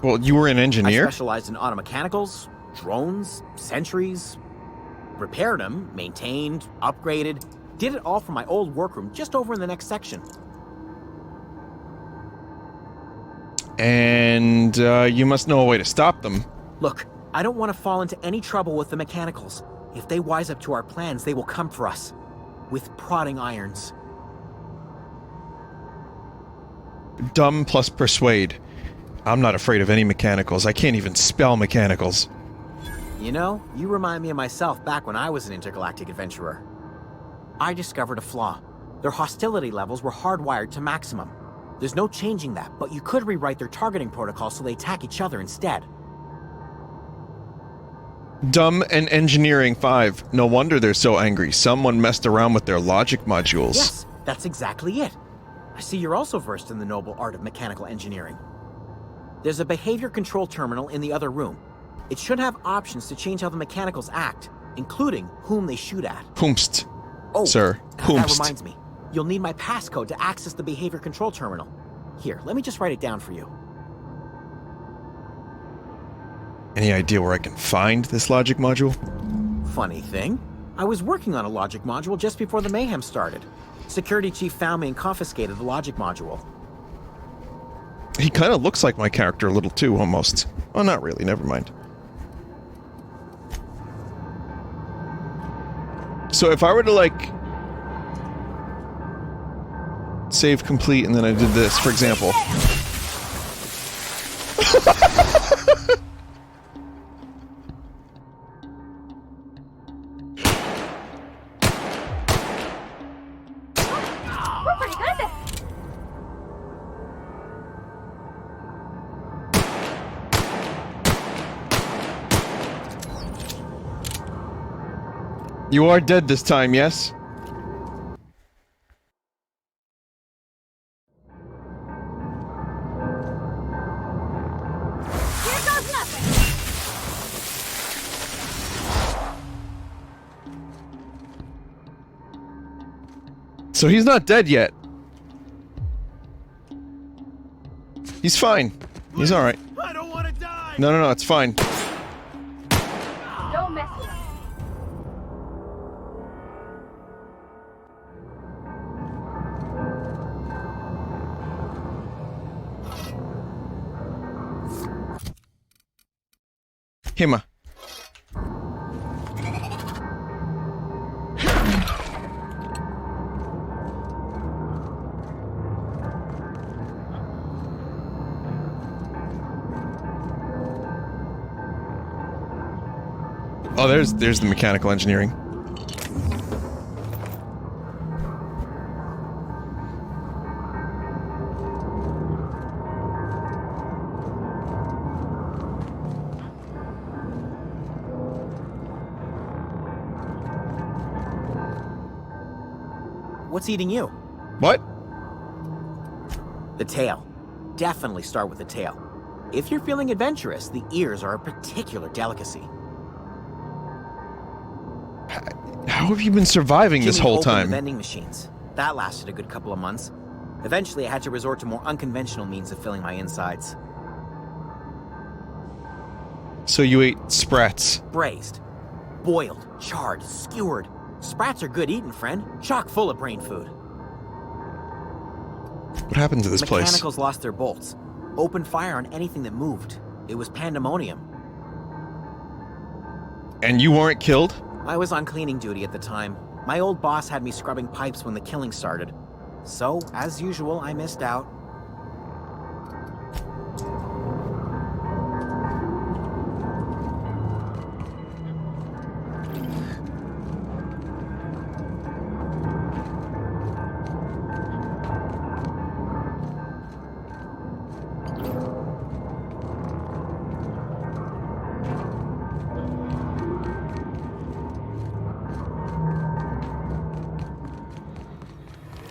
Well, you were an engineer? I specialized in automechanicals, drones, sentries, repaired them, maintained, upgraded, did it all from my old workroom just over in the next section. And you must know a way to stop them. Look, I don't want to fall into any trouble with the mechanicals. If they wise up to our plans, they will come for us. With prodding irons. Dumb plus persuade. I'm not afraid of any mechanicals. I can't even spell mechanicals. You know, you remind me of myself back when I was an intergalactic adventurer. I discovered a flaw. Their hostility levels were hardwired to maximum. There's no changing that, but you could rewrite their targeting protocol so they attack each other instead. Dumb and Engineering 5. No wonder they're so angry. Someone messed around with their logic modules. Yes, that's exactly it. I see you're also versed in the noble art of mechanical engineering. There's a behavior control terminal in the other room. It should have options to change how the mechanicals act, including whom they shoot at. Whomst. Oh, sir. That Whomst. reminds me. You'll need my passcode to access the behavior control terminal. Here, let me just write it down for you. Any idea where I can find this logic module? Funny thing, I was working on a logic module just before the mayhem started. Security chief found me and confiscated the logic module. He kind of looks like my character a little too, almost. Oh, not really. Never mind. So if I were to, like, save complete and then I did this, for example. We're pretty good. You are dead this time, yes? Here goes nothing. So he's not dead yet. He's fine. He's alright. I don't want to die. No, it's fine. Don't mess with us. Hima. Oh, there's the mechanical engineering. What's eating you? What? The tail. Definitely start with the tail. If you're feeling adventurous, the ears are a particular delicacy. How have you been surviving this Jimmy whole opened time? the vending machines. That lasted a good couple of months. Eventually, I had to resort to more unconventional means of filling my insides. So you ate sprats. Braised, boiled, charred, skewered. Sprats are good eating, friend. Chock full of brain food. What happened to this place? Mechanicals lost their bolts. Opened fire on anything that moved. It was pandemonium. And you weren't killed? I was on cleaning duty at the time. My old boss had me scrubbing pipes when the killing started. So, as usual, I missed out.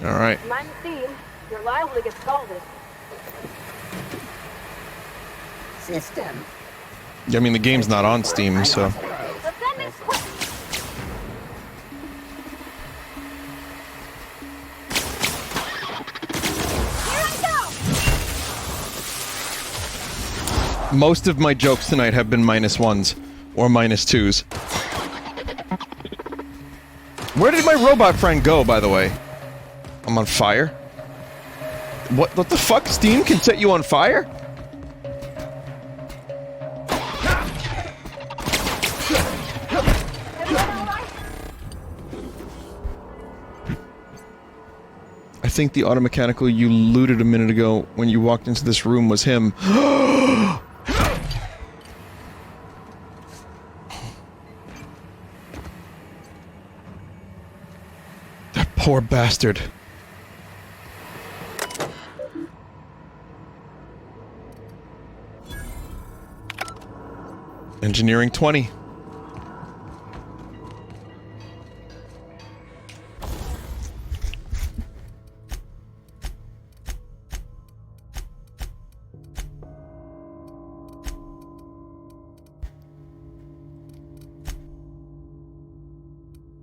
All right. Mind the theme. You're liable to get scalded. System. I mean, the game's not on Steam, so... Most of my jokes tonight have been -1s or -2s. Where did my robot friend go, by the way? I'm on fire? What the fuck? Steam can set you on fire? I think the automechanical you looted a minute ago when you walked into this room was him. That poor bastard. Engineering 20.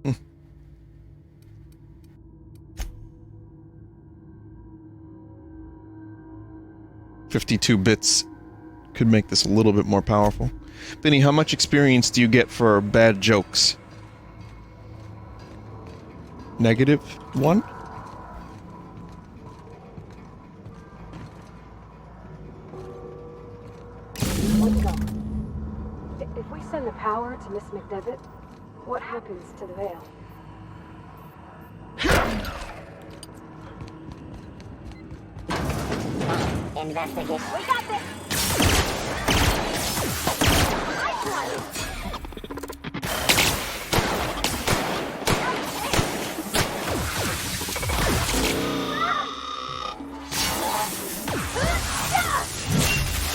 Hmm. 52 bits could make this a little bit more powerful. Vinny, how much experience do you get for bad jokes? -1? Let's go. If we send the power to Miss McDevitt, what happens to the veil? Investigation. We got this! Nice one!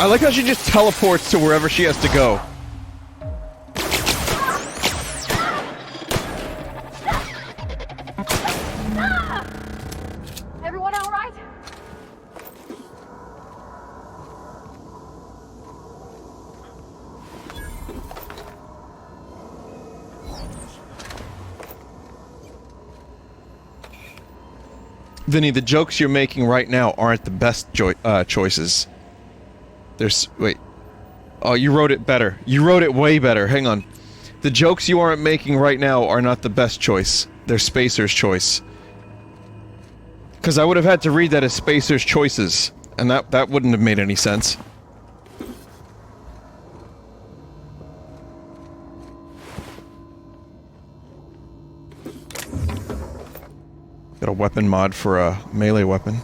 I like how she just teleports to wherever she has to go. Everyone all right? Vinny, the jokes you're making right now aren't the best choices. Wait. Oh, you wrote it better. You wrote it way better. Hang on. The jokes you aren't making right now are not the best choice. They're Spacer's choice. Because I would have had to read that as Spacer's choices, and that wouldn't have made any sense. Got a weapon mod for a melee weapon.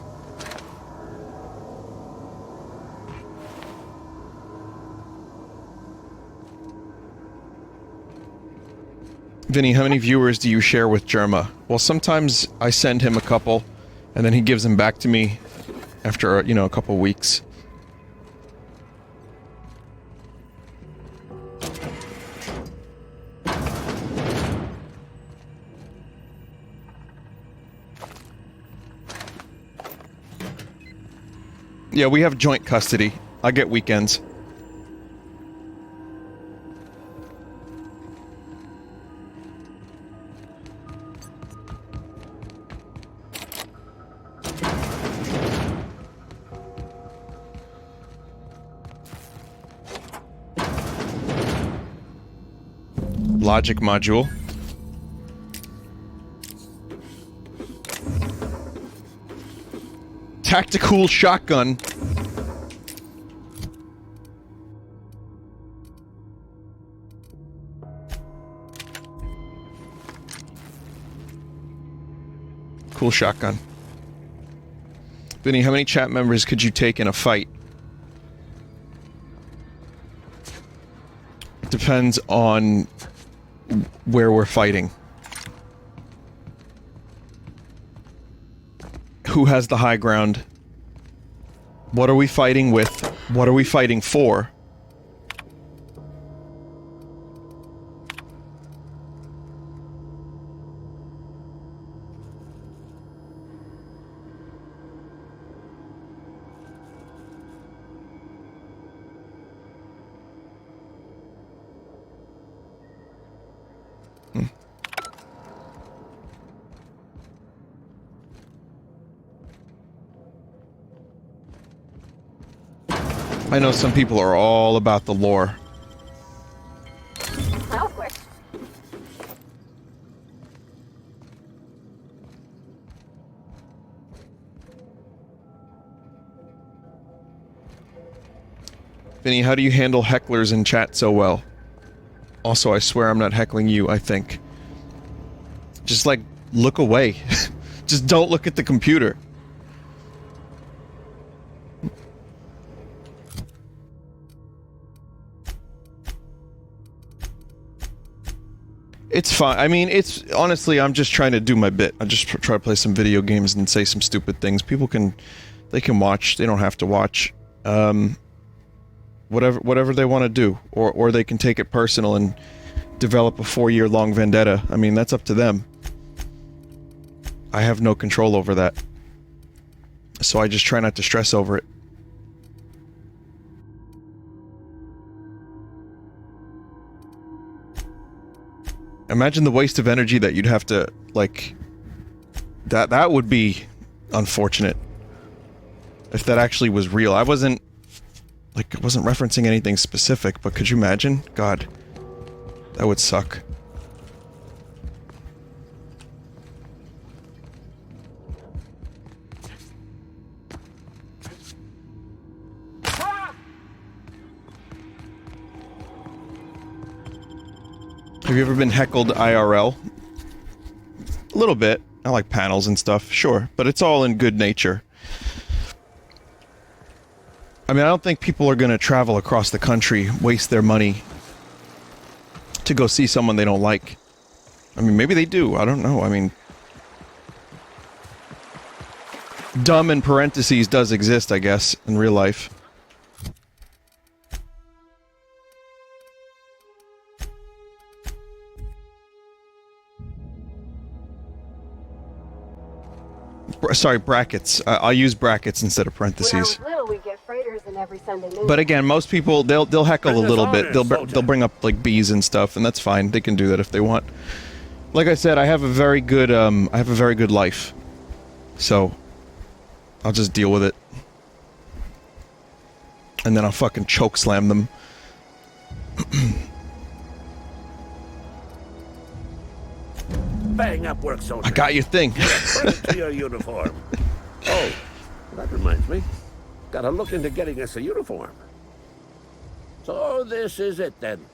Vinny, how many viewers do you share with Germa? Well, sometimes I send him a couple, and then he gives them back to me after, you know, a couple weeks. Yeah, we have joint custody. I get weekends. Logic module. Tactical shotgun. Cool shotgun. Vinny, how many chat members could you take in a fight? Depends on where we're fighting. Who has the high ground? What are we fighting with? What are we fighting for? I know some people are all about the lore. Vinny, how do you handle hecklers in chat so well? Also, I swear I'm not heckling you, I think. Just, like, look away. Just don't look at the computer. It's fine. I mean, it's... Honestly, I'm just trying to do my bit. I just try to play some video games and say some stupid things. People can... They can watch. They don't have to watch. Whatever they want to do. Or they can take it personal and develop a 4-year-long vendetta. I mean, that's up to them. I have no control over that. So I just try not to stress over it. Imagine the waste of energy that you'd have to, like... That would be unfortunate. If that actually was real. I wasn't referencing anything specific, but could you imagine? God. That would suck. Have you ever been heckled IRL? A little bit. I like panels and stuff, sure, but it's all in good nature. I mean, I don't think people are gonna travel across the country, waste their money to go see someone they don't like. I mean, maybe they do, I don't know, I mean... Dumb in parentheses does exist, I guess, in real life. Sorry, brackets. I'll use brackets instead of parentheses. When I was little, we'd get freighters in every Sunday noon. But again, most people they'll heckle a little bit. They'll bring up like bees and stuff, and that's fine. They can do that if they want. Like I said, I have a very good life, so I'll just deal with it, and then I'll fucking choke slam them. Bang up work, soldier. I got your thing. To your uniform. Oh, that reminds me. Gotta look into getting us a uniform. So this is it then.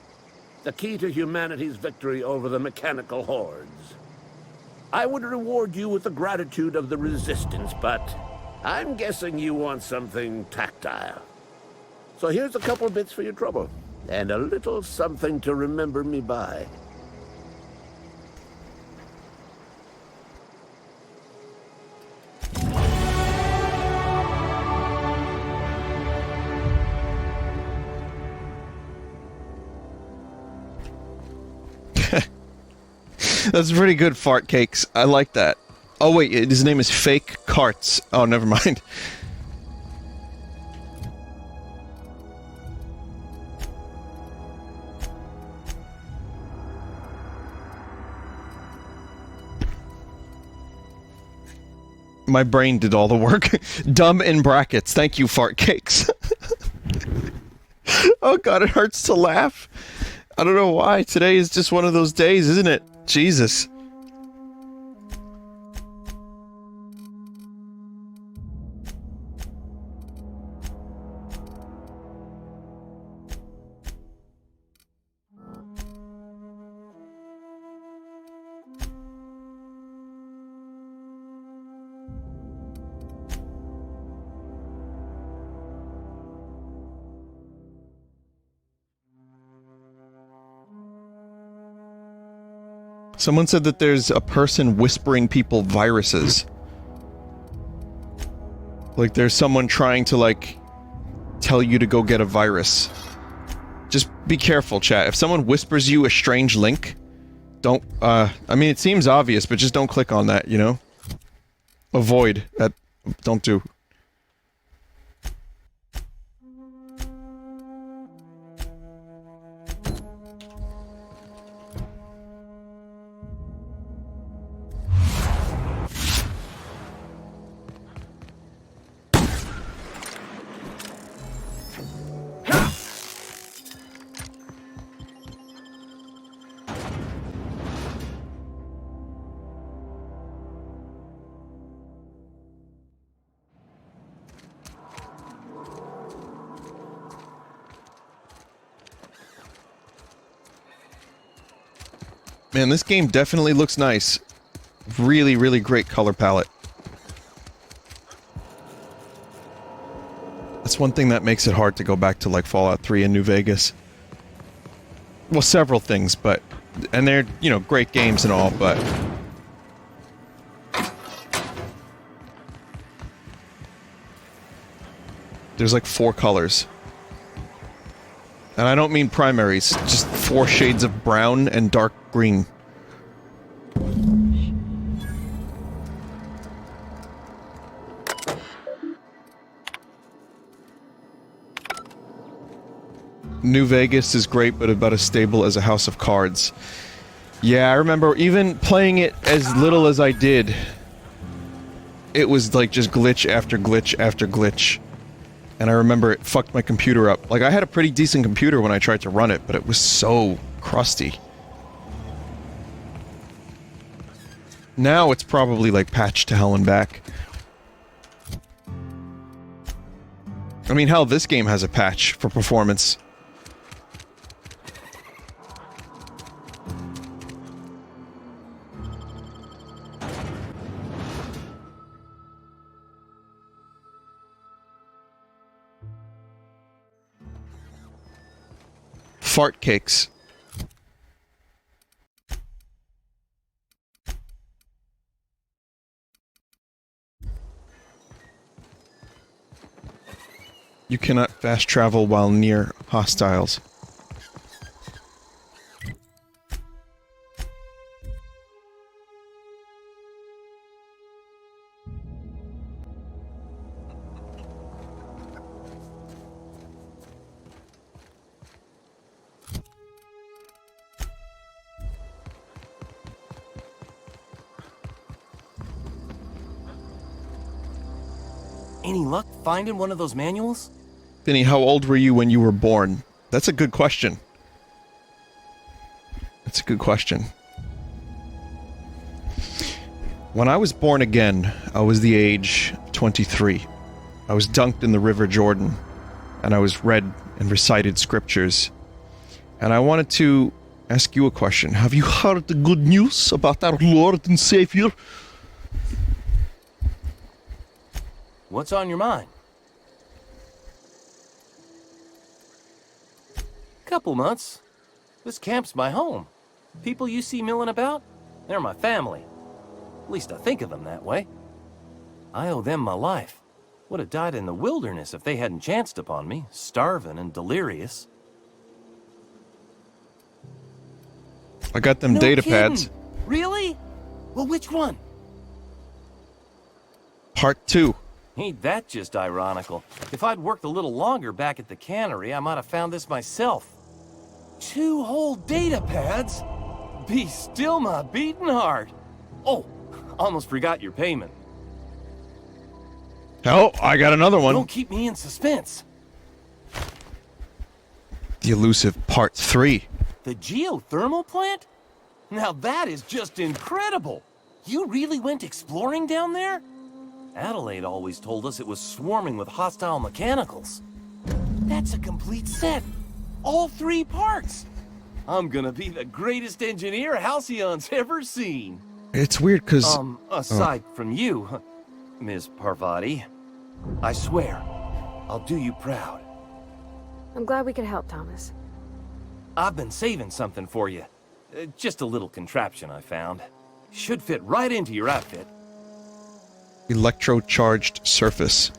The key to humanity's victory over the mechanical hordes. I would reward you with the gratitude of the resistance, but I'm guessing you want something tactile. So here's a couple bits for your trouble, and a little something to remember me by. That's pretty good, Fart Cakes. I like that. Oh wait, his name is Fake Carts. Oh, never mind. My brain did all the work. Dumb in brackets. Thank you, Fart Cakes. Oh god, it hurts to laugh. I don't know why. Today is just one of those days, isn't it? Jesus. Someone said that there's a person whispering people viruses. Like there's someone trying to, like, tell you to go get a virus. Just be careful, chat. If someone whispers you a strange link, don't, I mean, it seems obvious, but just don't click on that, you know? Avoid. That, don't do. Man, this game definitely looks nice. Really, really great color palette. That's one thing that makes it hard to go back to, like, Fallout 3 and New Vegas. Well, several things, but... And they're, you know, great games and all, but... There's, like, 4 colors. And I don't mean primaries, just 4 shades of brown and dark green. New Vegas is great, but about as stable as a house of cards. Yeah, I remember even playing it as little as I did. It was like just glitch after glitch after glitch. And I remember it fucked my computer up. Like, I had a pretty decent computer when I tried to run it, but it was so crusty. Now it's probably, like, patched to hell and back. I mean, hell, this game has a patch for performance. Fart cakes. You cannot fast travel while near hostiles. Any luck finding one of those manuals? Vinny, how old were you when you were born? That's a good question. That's a good question. When I was born again, I was the age 23. I was dunked in the River Jordan, and I was read and recited scriptures. And I wanted to ask you a question. Have you heard the good news about our Lord and Savior? What's on your mind? Couple months. This camp's my home. People you see milling about, they're my family. At least I think of them that way. I owe them my life. Would have died in the wilderness if they hadn't chanced upon me, starving and delirious. I got them No data kidding. pads. Really? Well, which one? Part 2. Ain't that just ironical? If I'd worked a little longer back at the cannery, I might have found this myself. 2 whole data pads? Be still my beating heart. Oh, almost forgot your payment. Oh, I got another one. Don't keep me in suspense. The elusive Part 3. The geothermal plant? Now that is just incredible. You really went exploring down there? Adelaide always told us it was swarming with hostile mechanicals. That's a complete set. All 3 parts. I'm gonna be the greatest engineer Halcyon's ever seen. It's weird because... aside from you, Ms. Parvati, I swear, I'll do you proud. I'm glad we could help, Thomas. I've been saving something for you. Just a little contraption I found. Should fit right into your outfit. Electro-charged surface.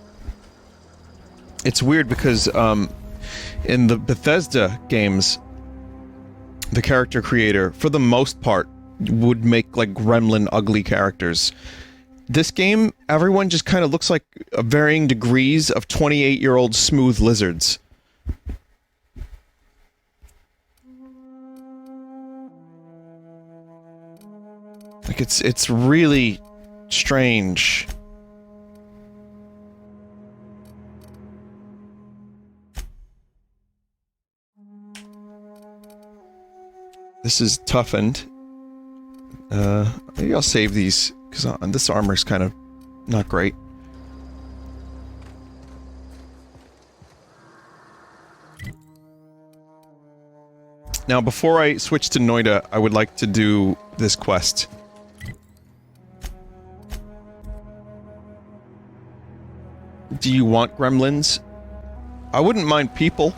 It's weird because in the Bethesda games, the character creator, for the most part, would make like gremlin ugly characters. This game, everyone just kind of looks like varying degrees of 28-year-old smooth lizards. Like it's really strange. This is toughened. Maybe I'll save these because this armor's kind of not great. Now, before I switch to Noida, I would like to do this quest. Do you want gremlins? I wouldn't mind people.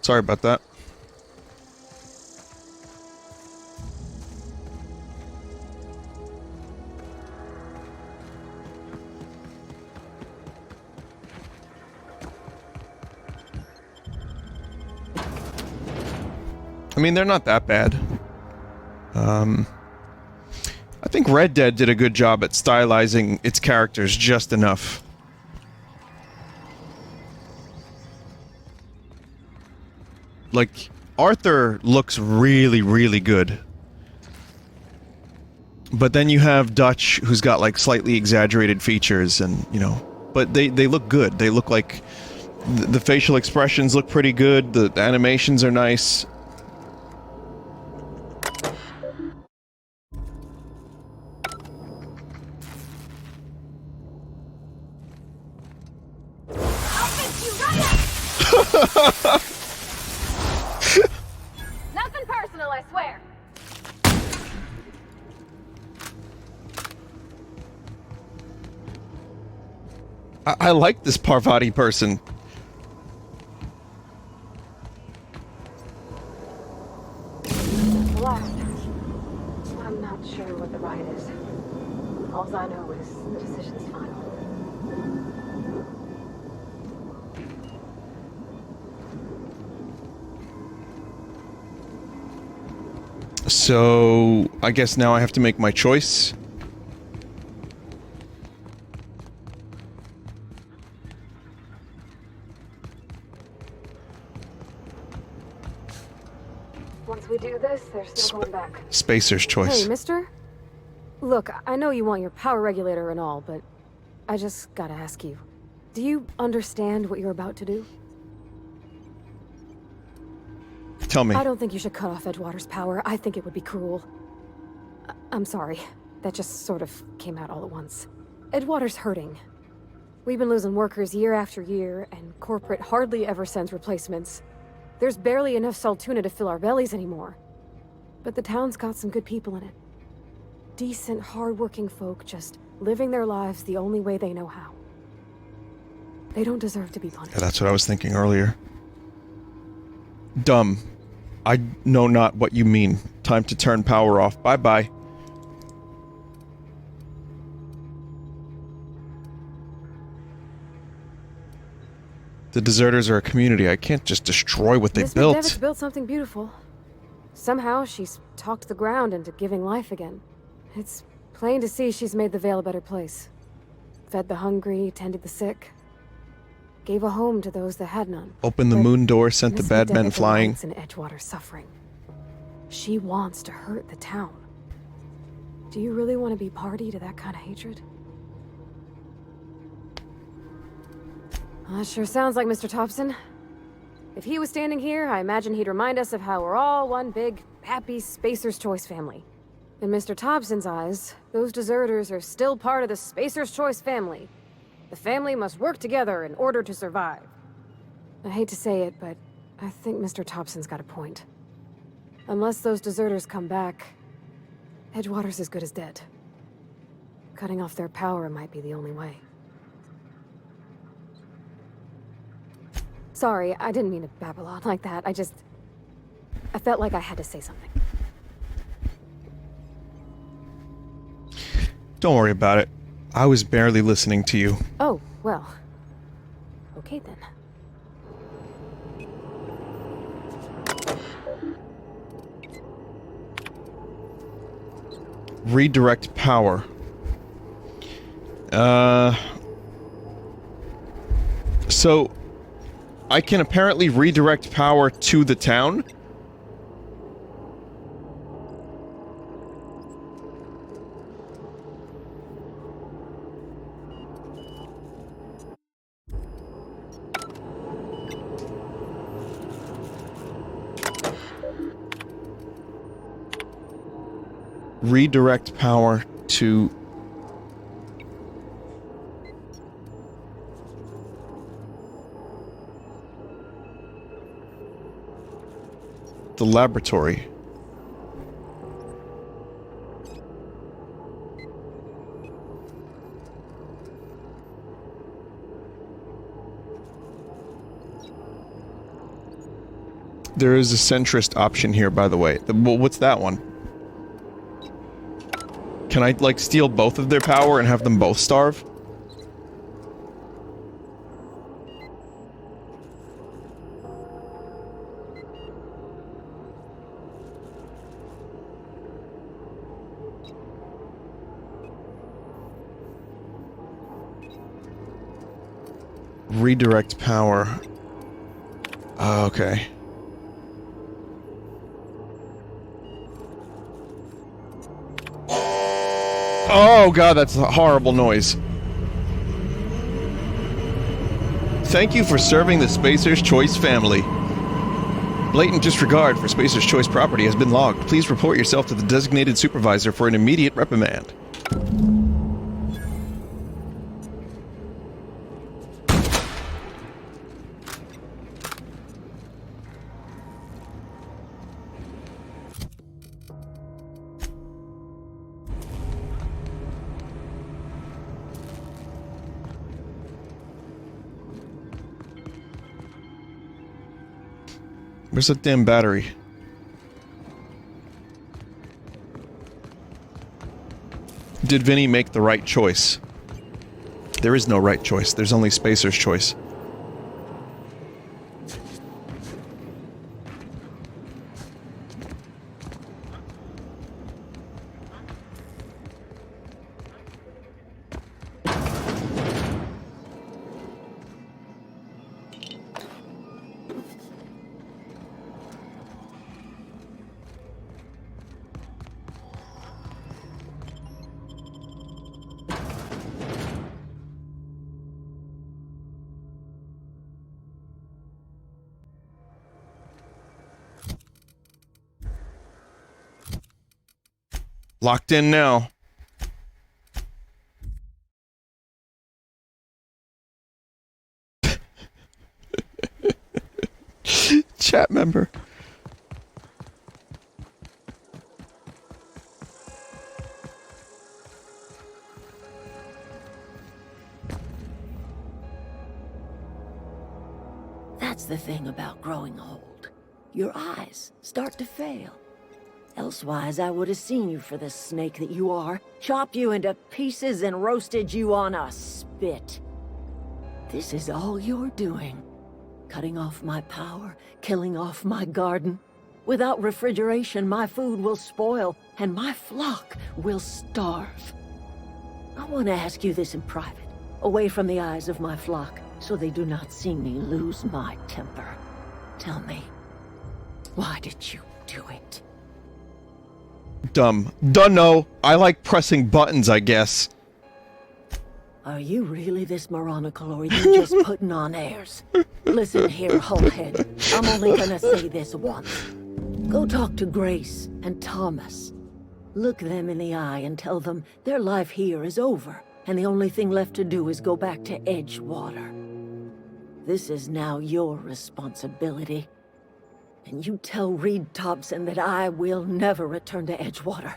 Sorry about that. I mean, they're not that bad. I think Red Dead did a good job at stylizing its characters just enough. Like, Arthur looks really, really good. But then you have Dutch, who's got, like, slightly exaggerated features and, you know... But they look good. They look like... The facial expressions look pretty good, the animations are nice. Nothing personal, I swear. I like this Parvati person. Last. I'm not sure what the right is. All I know is the decision's final. So, I guess now I have to make my choice. Once we do this, they're still going back. Spacer's choice. Hey, mister? Look, I know you want your power regulator and all, but I just gotta ask you. Do you understand what you're about to do? Tell me. I don't think you should cut off Edgewater's power. I think it would be cruel. I'm sorry. That just sort of came out all at once. Edgewater's hurting. We've been losing workers year after year, and corporate hardly ever sends replacements. There's barely enough Saltuna to fill our bellies anymore. But the town's got some good people in it. Decent, hard-working folk just living their lives the only way they know how. They don't deserve to be punished. Yeah, that's what I was thinking earlier. Dumb. I know not what you mean. Time to turn power off. Bye-bye. The deserters are a community. I can't just destroy what they Miss built. McDevitt's built something beautiful. Somehow she's talked the ground into giving life again. It's plain to see she's made the Vale a better place. Fed the hungry, tended the sick. Gave a home to those that had none. Opened the But moon door, sent the Miss bad men McDevitt flying. delights in Edgewater suffering. She wants to hurt the town. Do you really want to be party to that kind of hatred? Well, that sure sounds like Mr. Thompson. If he was standing here, I imagine he'd remind us of how we're all one big, happy Spacer's Choice family. In Mr. Thompson's eyes, those deserters are still part of the Spacer's Choice family. The family must work together in order to survive. I hate to say it, but I think Mr. Thompson's got a point. Unless those deserters come back, Edgewater's as good as dead. Cutting off their power might be the only way. Sorry, I didn't mean to babble on like that. I felt like I had to say something. Don't worry about it. I was barely listening to you. Oh, well. Okay then. Redirect power. So I can apparently redirect power to the town. Redirect power to the laboratory. There is a centrist option here, by the way. Well, what's that one? Can I, like, steal both of their power and have them both starve? Redirect power. Okay. Oh god, that's a horrible noise. Thank you for serving the Spacer's Choice family. Blatant disregard for Spacer's Choice property has been logged. Please report yourself to the designated supervisor for an immediate reprimand. Where's that damn battery? Did Vinny make the right choice? There is no right choice. There's only Spacer's Choice. Locked in now. Chat member. That's the thing about growing old. Your eyes start to fail. Elsewise, I would have seen you for the snake that you are, chopped you into pieces and roasted you on a spit. This is all you're doing. cutting off my power, killing off my garden. Without refrigeration, my food will spoil, and my flock will starve. I want to ask you this in private, away from the eyes of my flock, so they do not see me lose my temper. Tell me, why did you do it? Dumb. Dunno. I like pressing buttons, I guess. Are you really this moronical, or are you just putting on airs? Listen here, Hullhead. I'm only gonna say this once. Go talk to Grace and Thomas. Look them in the eye and tell them their life here is over, and the only thing left to do is go back to Edgewater. This is now your responsibility. And you tell Reed Thompson that I will never return to Edgewater.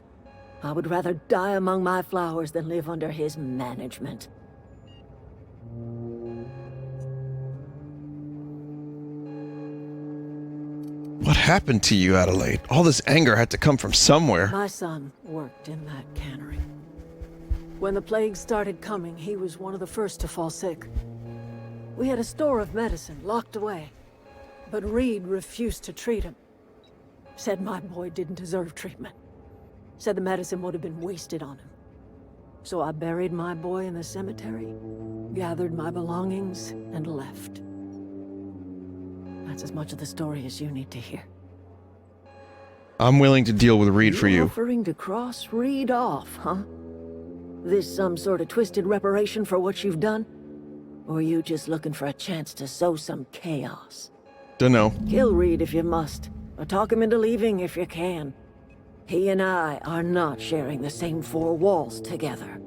I would rather die among my flowers than live under his management. What happened to you, Adelaide? All this anger had to come from somewhere. My son worked in that cannery. When the plague started coming, he was one of the first to fall sick. We had a store of medicine locked away, but Reed refused to treat him. Said my boy didn't deserve treatment. Said the medicine would have been wasted on him. So I buried my boy in the cemetery, gathered my belongings, and left. That's as much of the story as you need to hear. I'm willing to deal with Reed for you. Offering to cross Reed off, huh? This some sort of twisted reparation for what you've done? Or are you just looking for a chance to sow some chaos? Dunno. Kill Reed if you must, or talk him into leaving if you can. He and I are not sharing the same four walls together.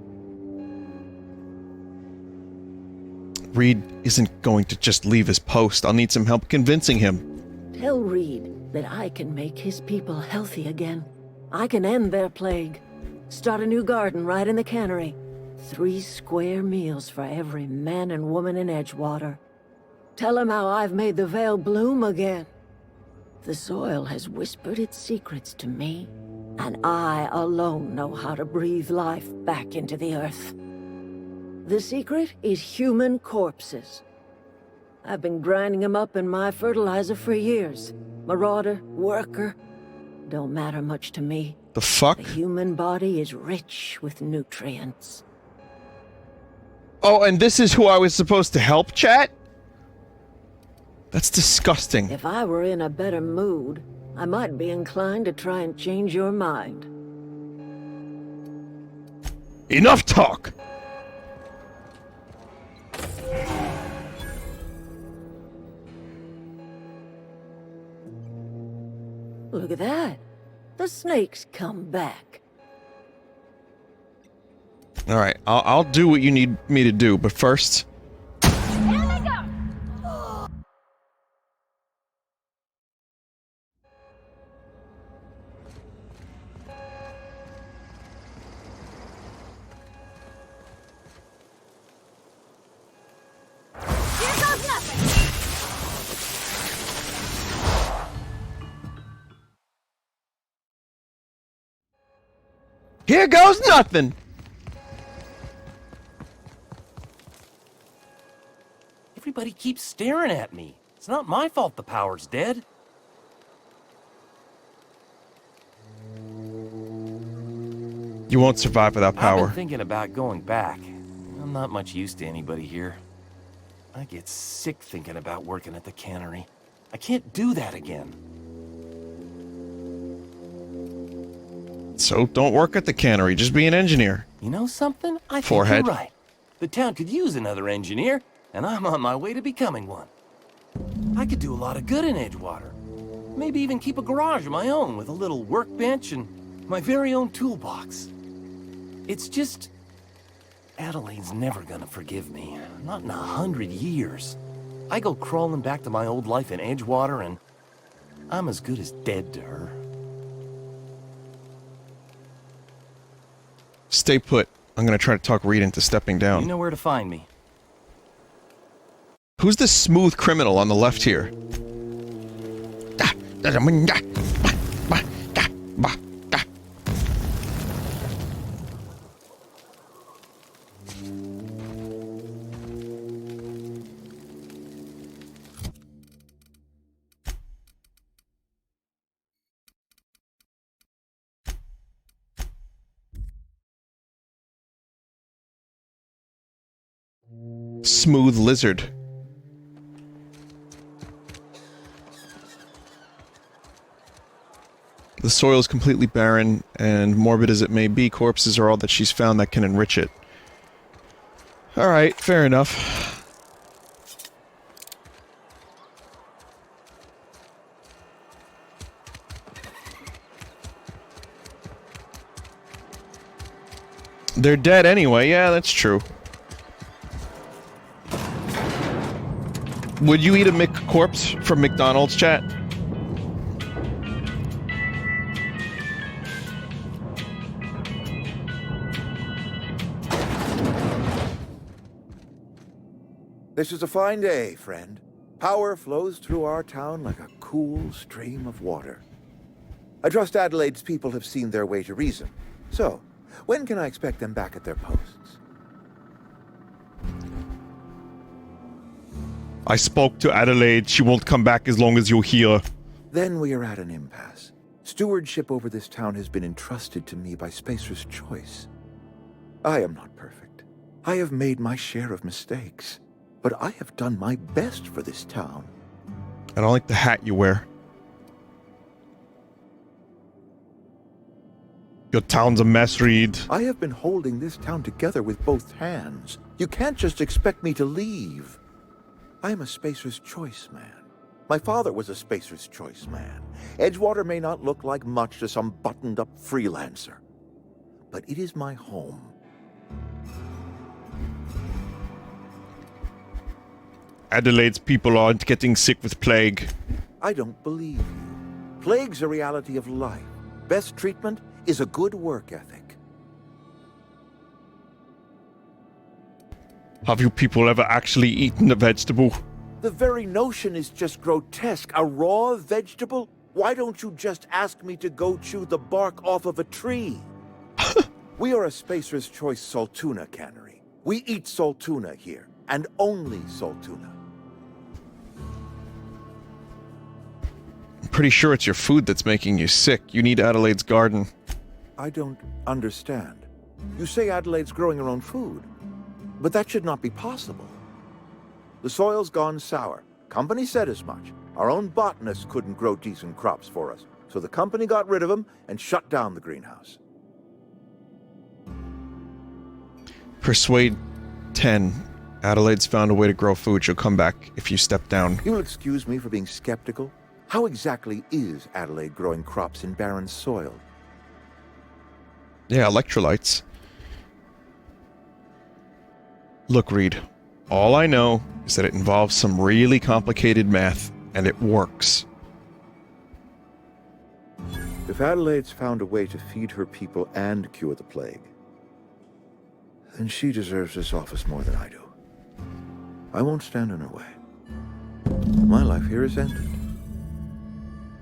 Reed isn't going to just leave his post. I'll need some help convincing him. Tell Reed that I can make his people healthy again. I can end their plague. Start a new garden right in the cannery. 3 square meals for every man and woman in Edgewater. Tell him how I've made the Vale bloom again. The soil has whispered its secrets to me, and I alone know how to breathe life back into the earth. The secret is human corpses. I've been grinding them up in my fertilizer for years. Marauder, worker, don't matter much to me. The fuck? The human body is rich with nutrients. Oh, and this is who I was supposed to help, chat? That's disgusting. If I were in a better mood, I might be inclined to try and change your mind. Enough talk! Look at that. The snakes come back. Alright, I'll do what you need me to do, but first... Here goes nothing! Everybody keeps staring at me. It's not my fault the power's dead. You won't survive without I've power. been thinking about going back. I'm not much use to anybody here. I get sick thinking about working at the cannery. I can't do that again. So don't work at the cannery, just be an engineer. You know something? I think Forehead. you're right. The town could use another engineer, and I'm on my way to becoming one. I could do a lot of good in Edgewater. Maybe even keep a garage of my own with a little workbench and my very own toolbox. It's just... Adelaide's never gonna forgive me. Not in 100 years. I go crawling back to my old life in Edgewater, and I'm as good as dead to her. Stay put. I'm gonna try to talk Reed into stepping down. You know where to find me. Who's this smooth criminal on the left here? smooth lizard. The soil is completely barren, and morbid as it may be, corpses are all that she's found that can enrich it. Alright, fair enough. They're dead anyway, yeah, that's true. Would you eat a corpse from McDonald's, chat? This is a fine day, friend. Power flows through our town like a cool stream of water. I trust Adelaide's people have seen their way to reason. So, when can I expect them back at their posts? I spoke to Adelaide. She won't come back as long as you're here. Then we are at an impasse. Stewardship over this town has been entrusted to me by Spacer's Choice. I am not perfect. I have made my share of mistakes. But I have done my best for this town. I don't like the hat you wear. Your town's a mess, Reed. I have been holding this town together with both hands. You can't just expect me to leave. I am a Spacer's Choice man. My father was a Spacer's Choice man. Edgewater may not look like much to some buttoned-up freelancer. But it is my home. Adelaide's people aren't getting sick with plague. I don't believe you. Plague's a reality of life. Best treatment is a good work ethic. Have you people ever actually eaten a vegetable? The very notion is just grotesque. A raw vegetable? Why don't you just ask me to go chew the bark off of a tree? We are a Spacer's Choice saltuna cannery. We eat saltuna here, and only saltuna. I'm pretty sure it's your food that's making you sick. You need Adelaide's garden. I don't understand. You say Adelaide's growing her own food, but that should not be possible. The soil's gone sour. Company said as much. Our own botanists couldn't grow decent crops for us, so the company got rid of them and shut down the greenhouse. Persuade 10. Adelaide's found a way to grow food. She'll come back if you step down. You'll excuse me for being skeptical. How exactly is Adelaide growing crops in barren soil? Yeah, electrolytes. Look, Reed. All I know is that it involves some really complicated math, and it works. If Adelaide's found a way to feed her people and cure the plague, then she deserves this office more than I do. I won't stand in her way. My life here is ended.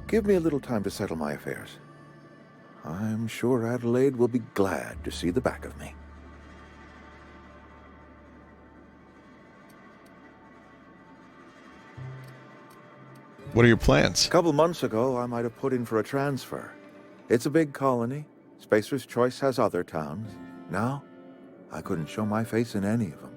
Give me a little time to settle my affairs. I'm sure Adelaide will be glad to see the back of me. What are your plans? A couple months ago, I might have put in for a transfer. It's a big colony. Spacer's Choice has other towns. Now, I couldn't show my face in any of them.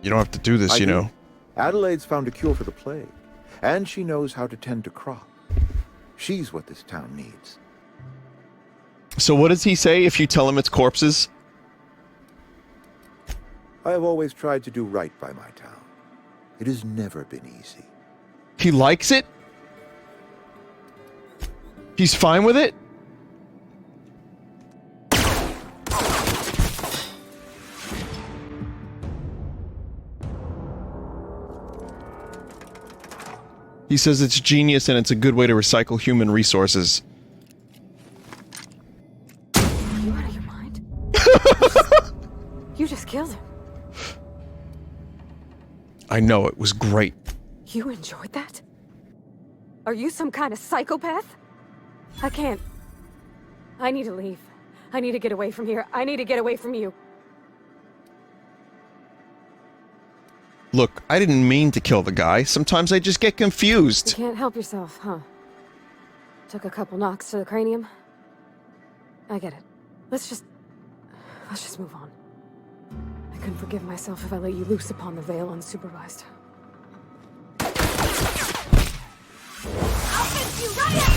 You don't have to do this, you know. Adelaide's found a cure for the plague, and she knows how to tend to crop. She's what this town needs. So what does he say if you tell him it's corpses? I have always tried to do right by my town. It has never been easy. He likes it? He's fine with it? He says it's genius and it's a good way to recycle human resources. Are you out of your mind? You just killed him. I know, it was great. You enjoyed that? Are you some kind of psychopath? I can't. I need to leave. I need to get away from here. I need to get away from you. Look, I didn't mean to kill the guy. Sometimes I just get You confused. can't help yourself, huh? Took a couple knocks to the cranium. I get it. Let's just Let's just move on. I couldn't forgive myself if I let you loose upon the Vale unsupervised. I'll fix you right up!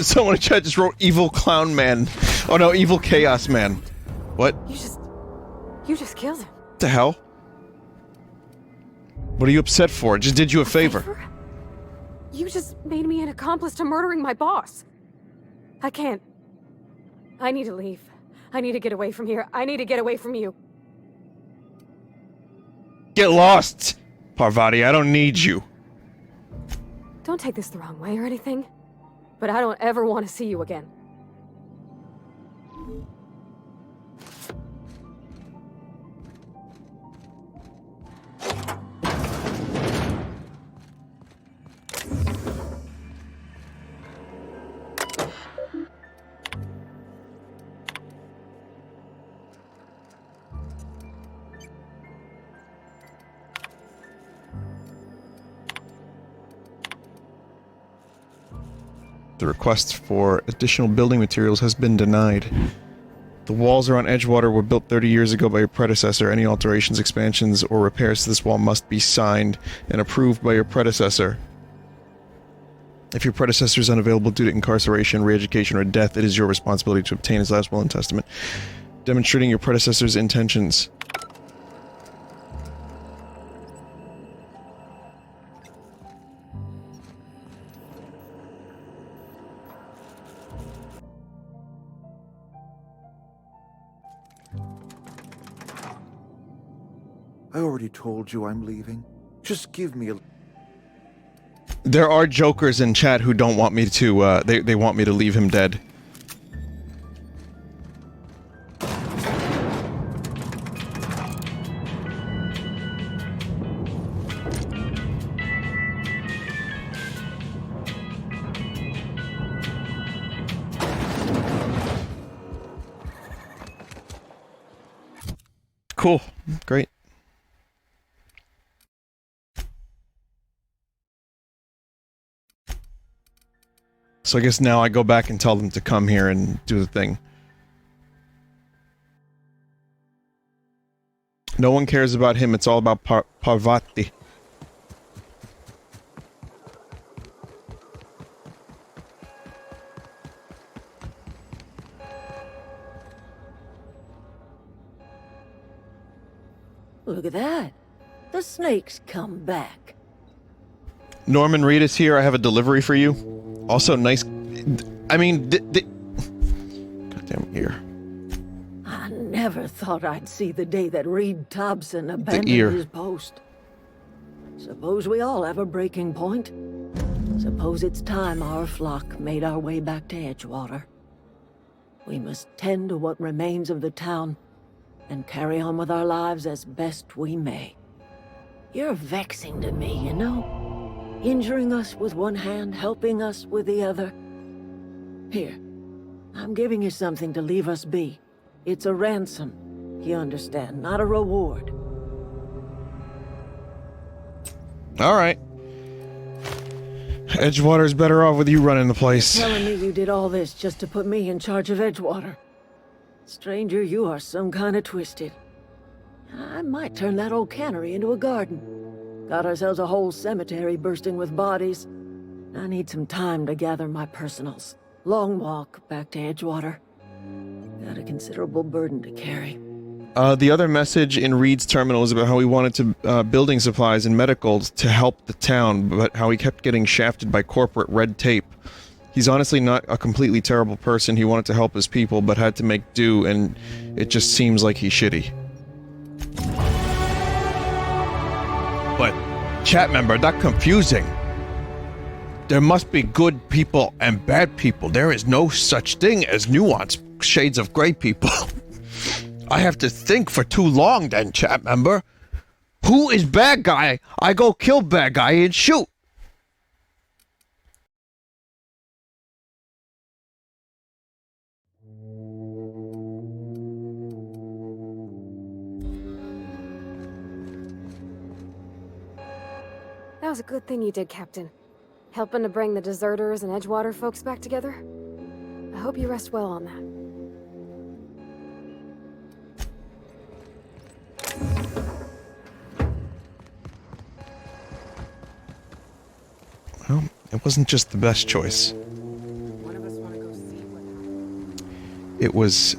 Someone in chat just wrote evil clown man. Oh no, evil chaos man. What? You just killed him. What the hell? What are you upset for? I just did you a favor. You just made me an accomplice to murdering my boss. I can't. I need to leave. I need to get away from here. I need to get away from you. Get lost, Parvati. I don't need you. Don't take this the wrong way or anything, but I don't ever want to see you again. The request for additional building materials has been denied. The walls around Edgewater were built 30 years ago by your predecessor. Any alterations, expansions, or repairs to this wall must be signed and approved by your predecessor. If your predecessor is unavailable due to incarceration, re-education, or death, it is your responsibility to obtain his last will and testament, demonstrating your predecessor's intentions. I already told you I'm leaving. Just give me a... There are jokers in chat who don't want me to, they want me to leave him dead. Cool. Great. So I guess now I go back and tell them to come here and do the thing. No one cares about him, it's all about Parvati. Look at that. The snake's come back. Norman Reed is here, I have a delivery for you. Also nice... I mean, goddamn ear. I never thought I'd see the day that Reed Thompson abandoned ear. his post. Suppose we all have a breaking point. Suppose it's time our flock made our way back to Edgewater. We must tend to what remains of the town and carry on with our lives as best we may. You're vexing to me, you know? Injuring us with one hand, helping us with the other. Here, I'm giving you something to leave us be. It's a ransom, you understand, not a reward. Alright. Edgewater's better off with you running the place. Telling me you did all this just to put me in charge of Edgewater. Stranger, you are some kind of twisted. I might turn that old cannery into a garden. Got ourselves a whole cemetery bursting with bodies. I need some time to gather my personals. Long walk back to Edgewater. Got a considerable burden to carry. The other message in Reed's terminal is about how he wanted to building supplies and medicals to help the town, but how he kept getting shafted by corporate red tape. He's honestly not a completely terrible person. He wanted to help his people, but had to make do, and it just seems like he's shitty. But chat member, not confusing. There must be good people and bad people. There is no such thing as nuanced shades of gray people. I have to think for too long then, chat member. Who is bad guy? I go kill bad guy and shoot. That was a good thing you did, Captain. Helping to bring the deserters and Edgewater folks back together. I hope you rest well on that. Well, it wasn't just the best choice. It was...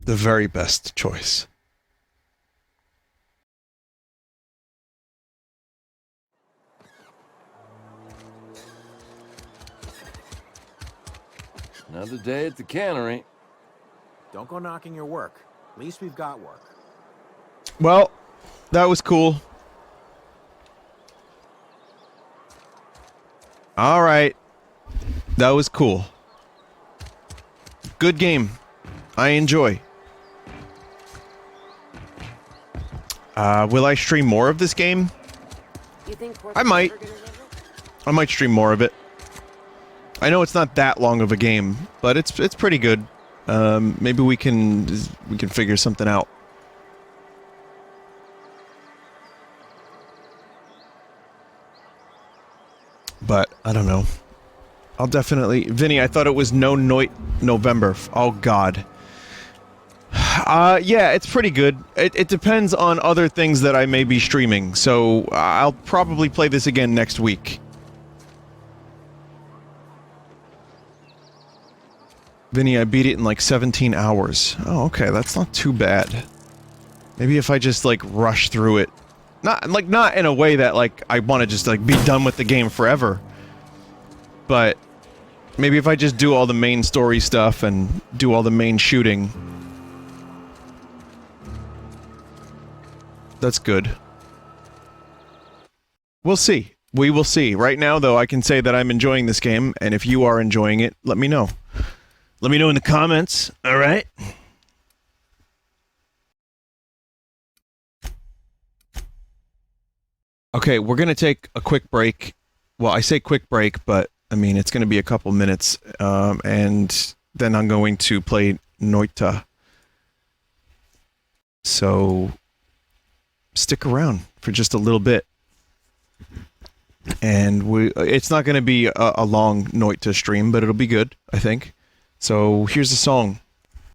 the very best choice. Another day at the cannery. Don't go knocking your work. At least we've got work. Well, that was cool. All right. That was cool. Good game. I enjoy. Will I stream more of this game? I might. I might stream more of it. I know it's not that long of a game, but it's pretty good. Maybe we can figure something out. But I don't know. I'll definitely... Vinny, I thought it was no November. Oh God. Yeah, it's pretty good. It depends on other things that I may be streaming, so I'll probably play this again next week. Vinny, I beat it in like 17 hours. Oh, okay, that's not too bad. Maybe if I just like rush through it. Not in a way that like I want to just like be done with the game forever. But maybe if I just do all the main story stuff and do all the main shooting. That's good. We'll see. We will see. Right now, though, I can say that I'm enjoying this game, and if you are enjoying it, let me know. Let me know in the comments, alright? Okay, we're gonna take a quick break. Well, I say quick break, but, I mean, it's gonna be a couple minutes, and then I'm going to play Noita. So... stick around for just a little bit. And it's not going to be a long Noita stream, but it'll be good, I think. So here's the song.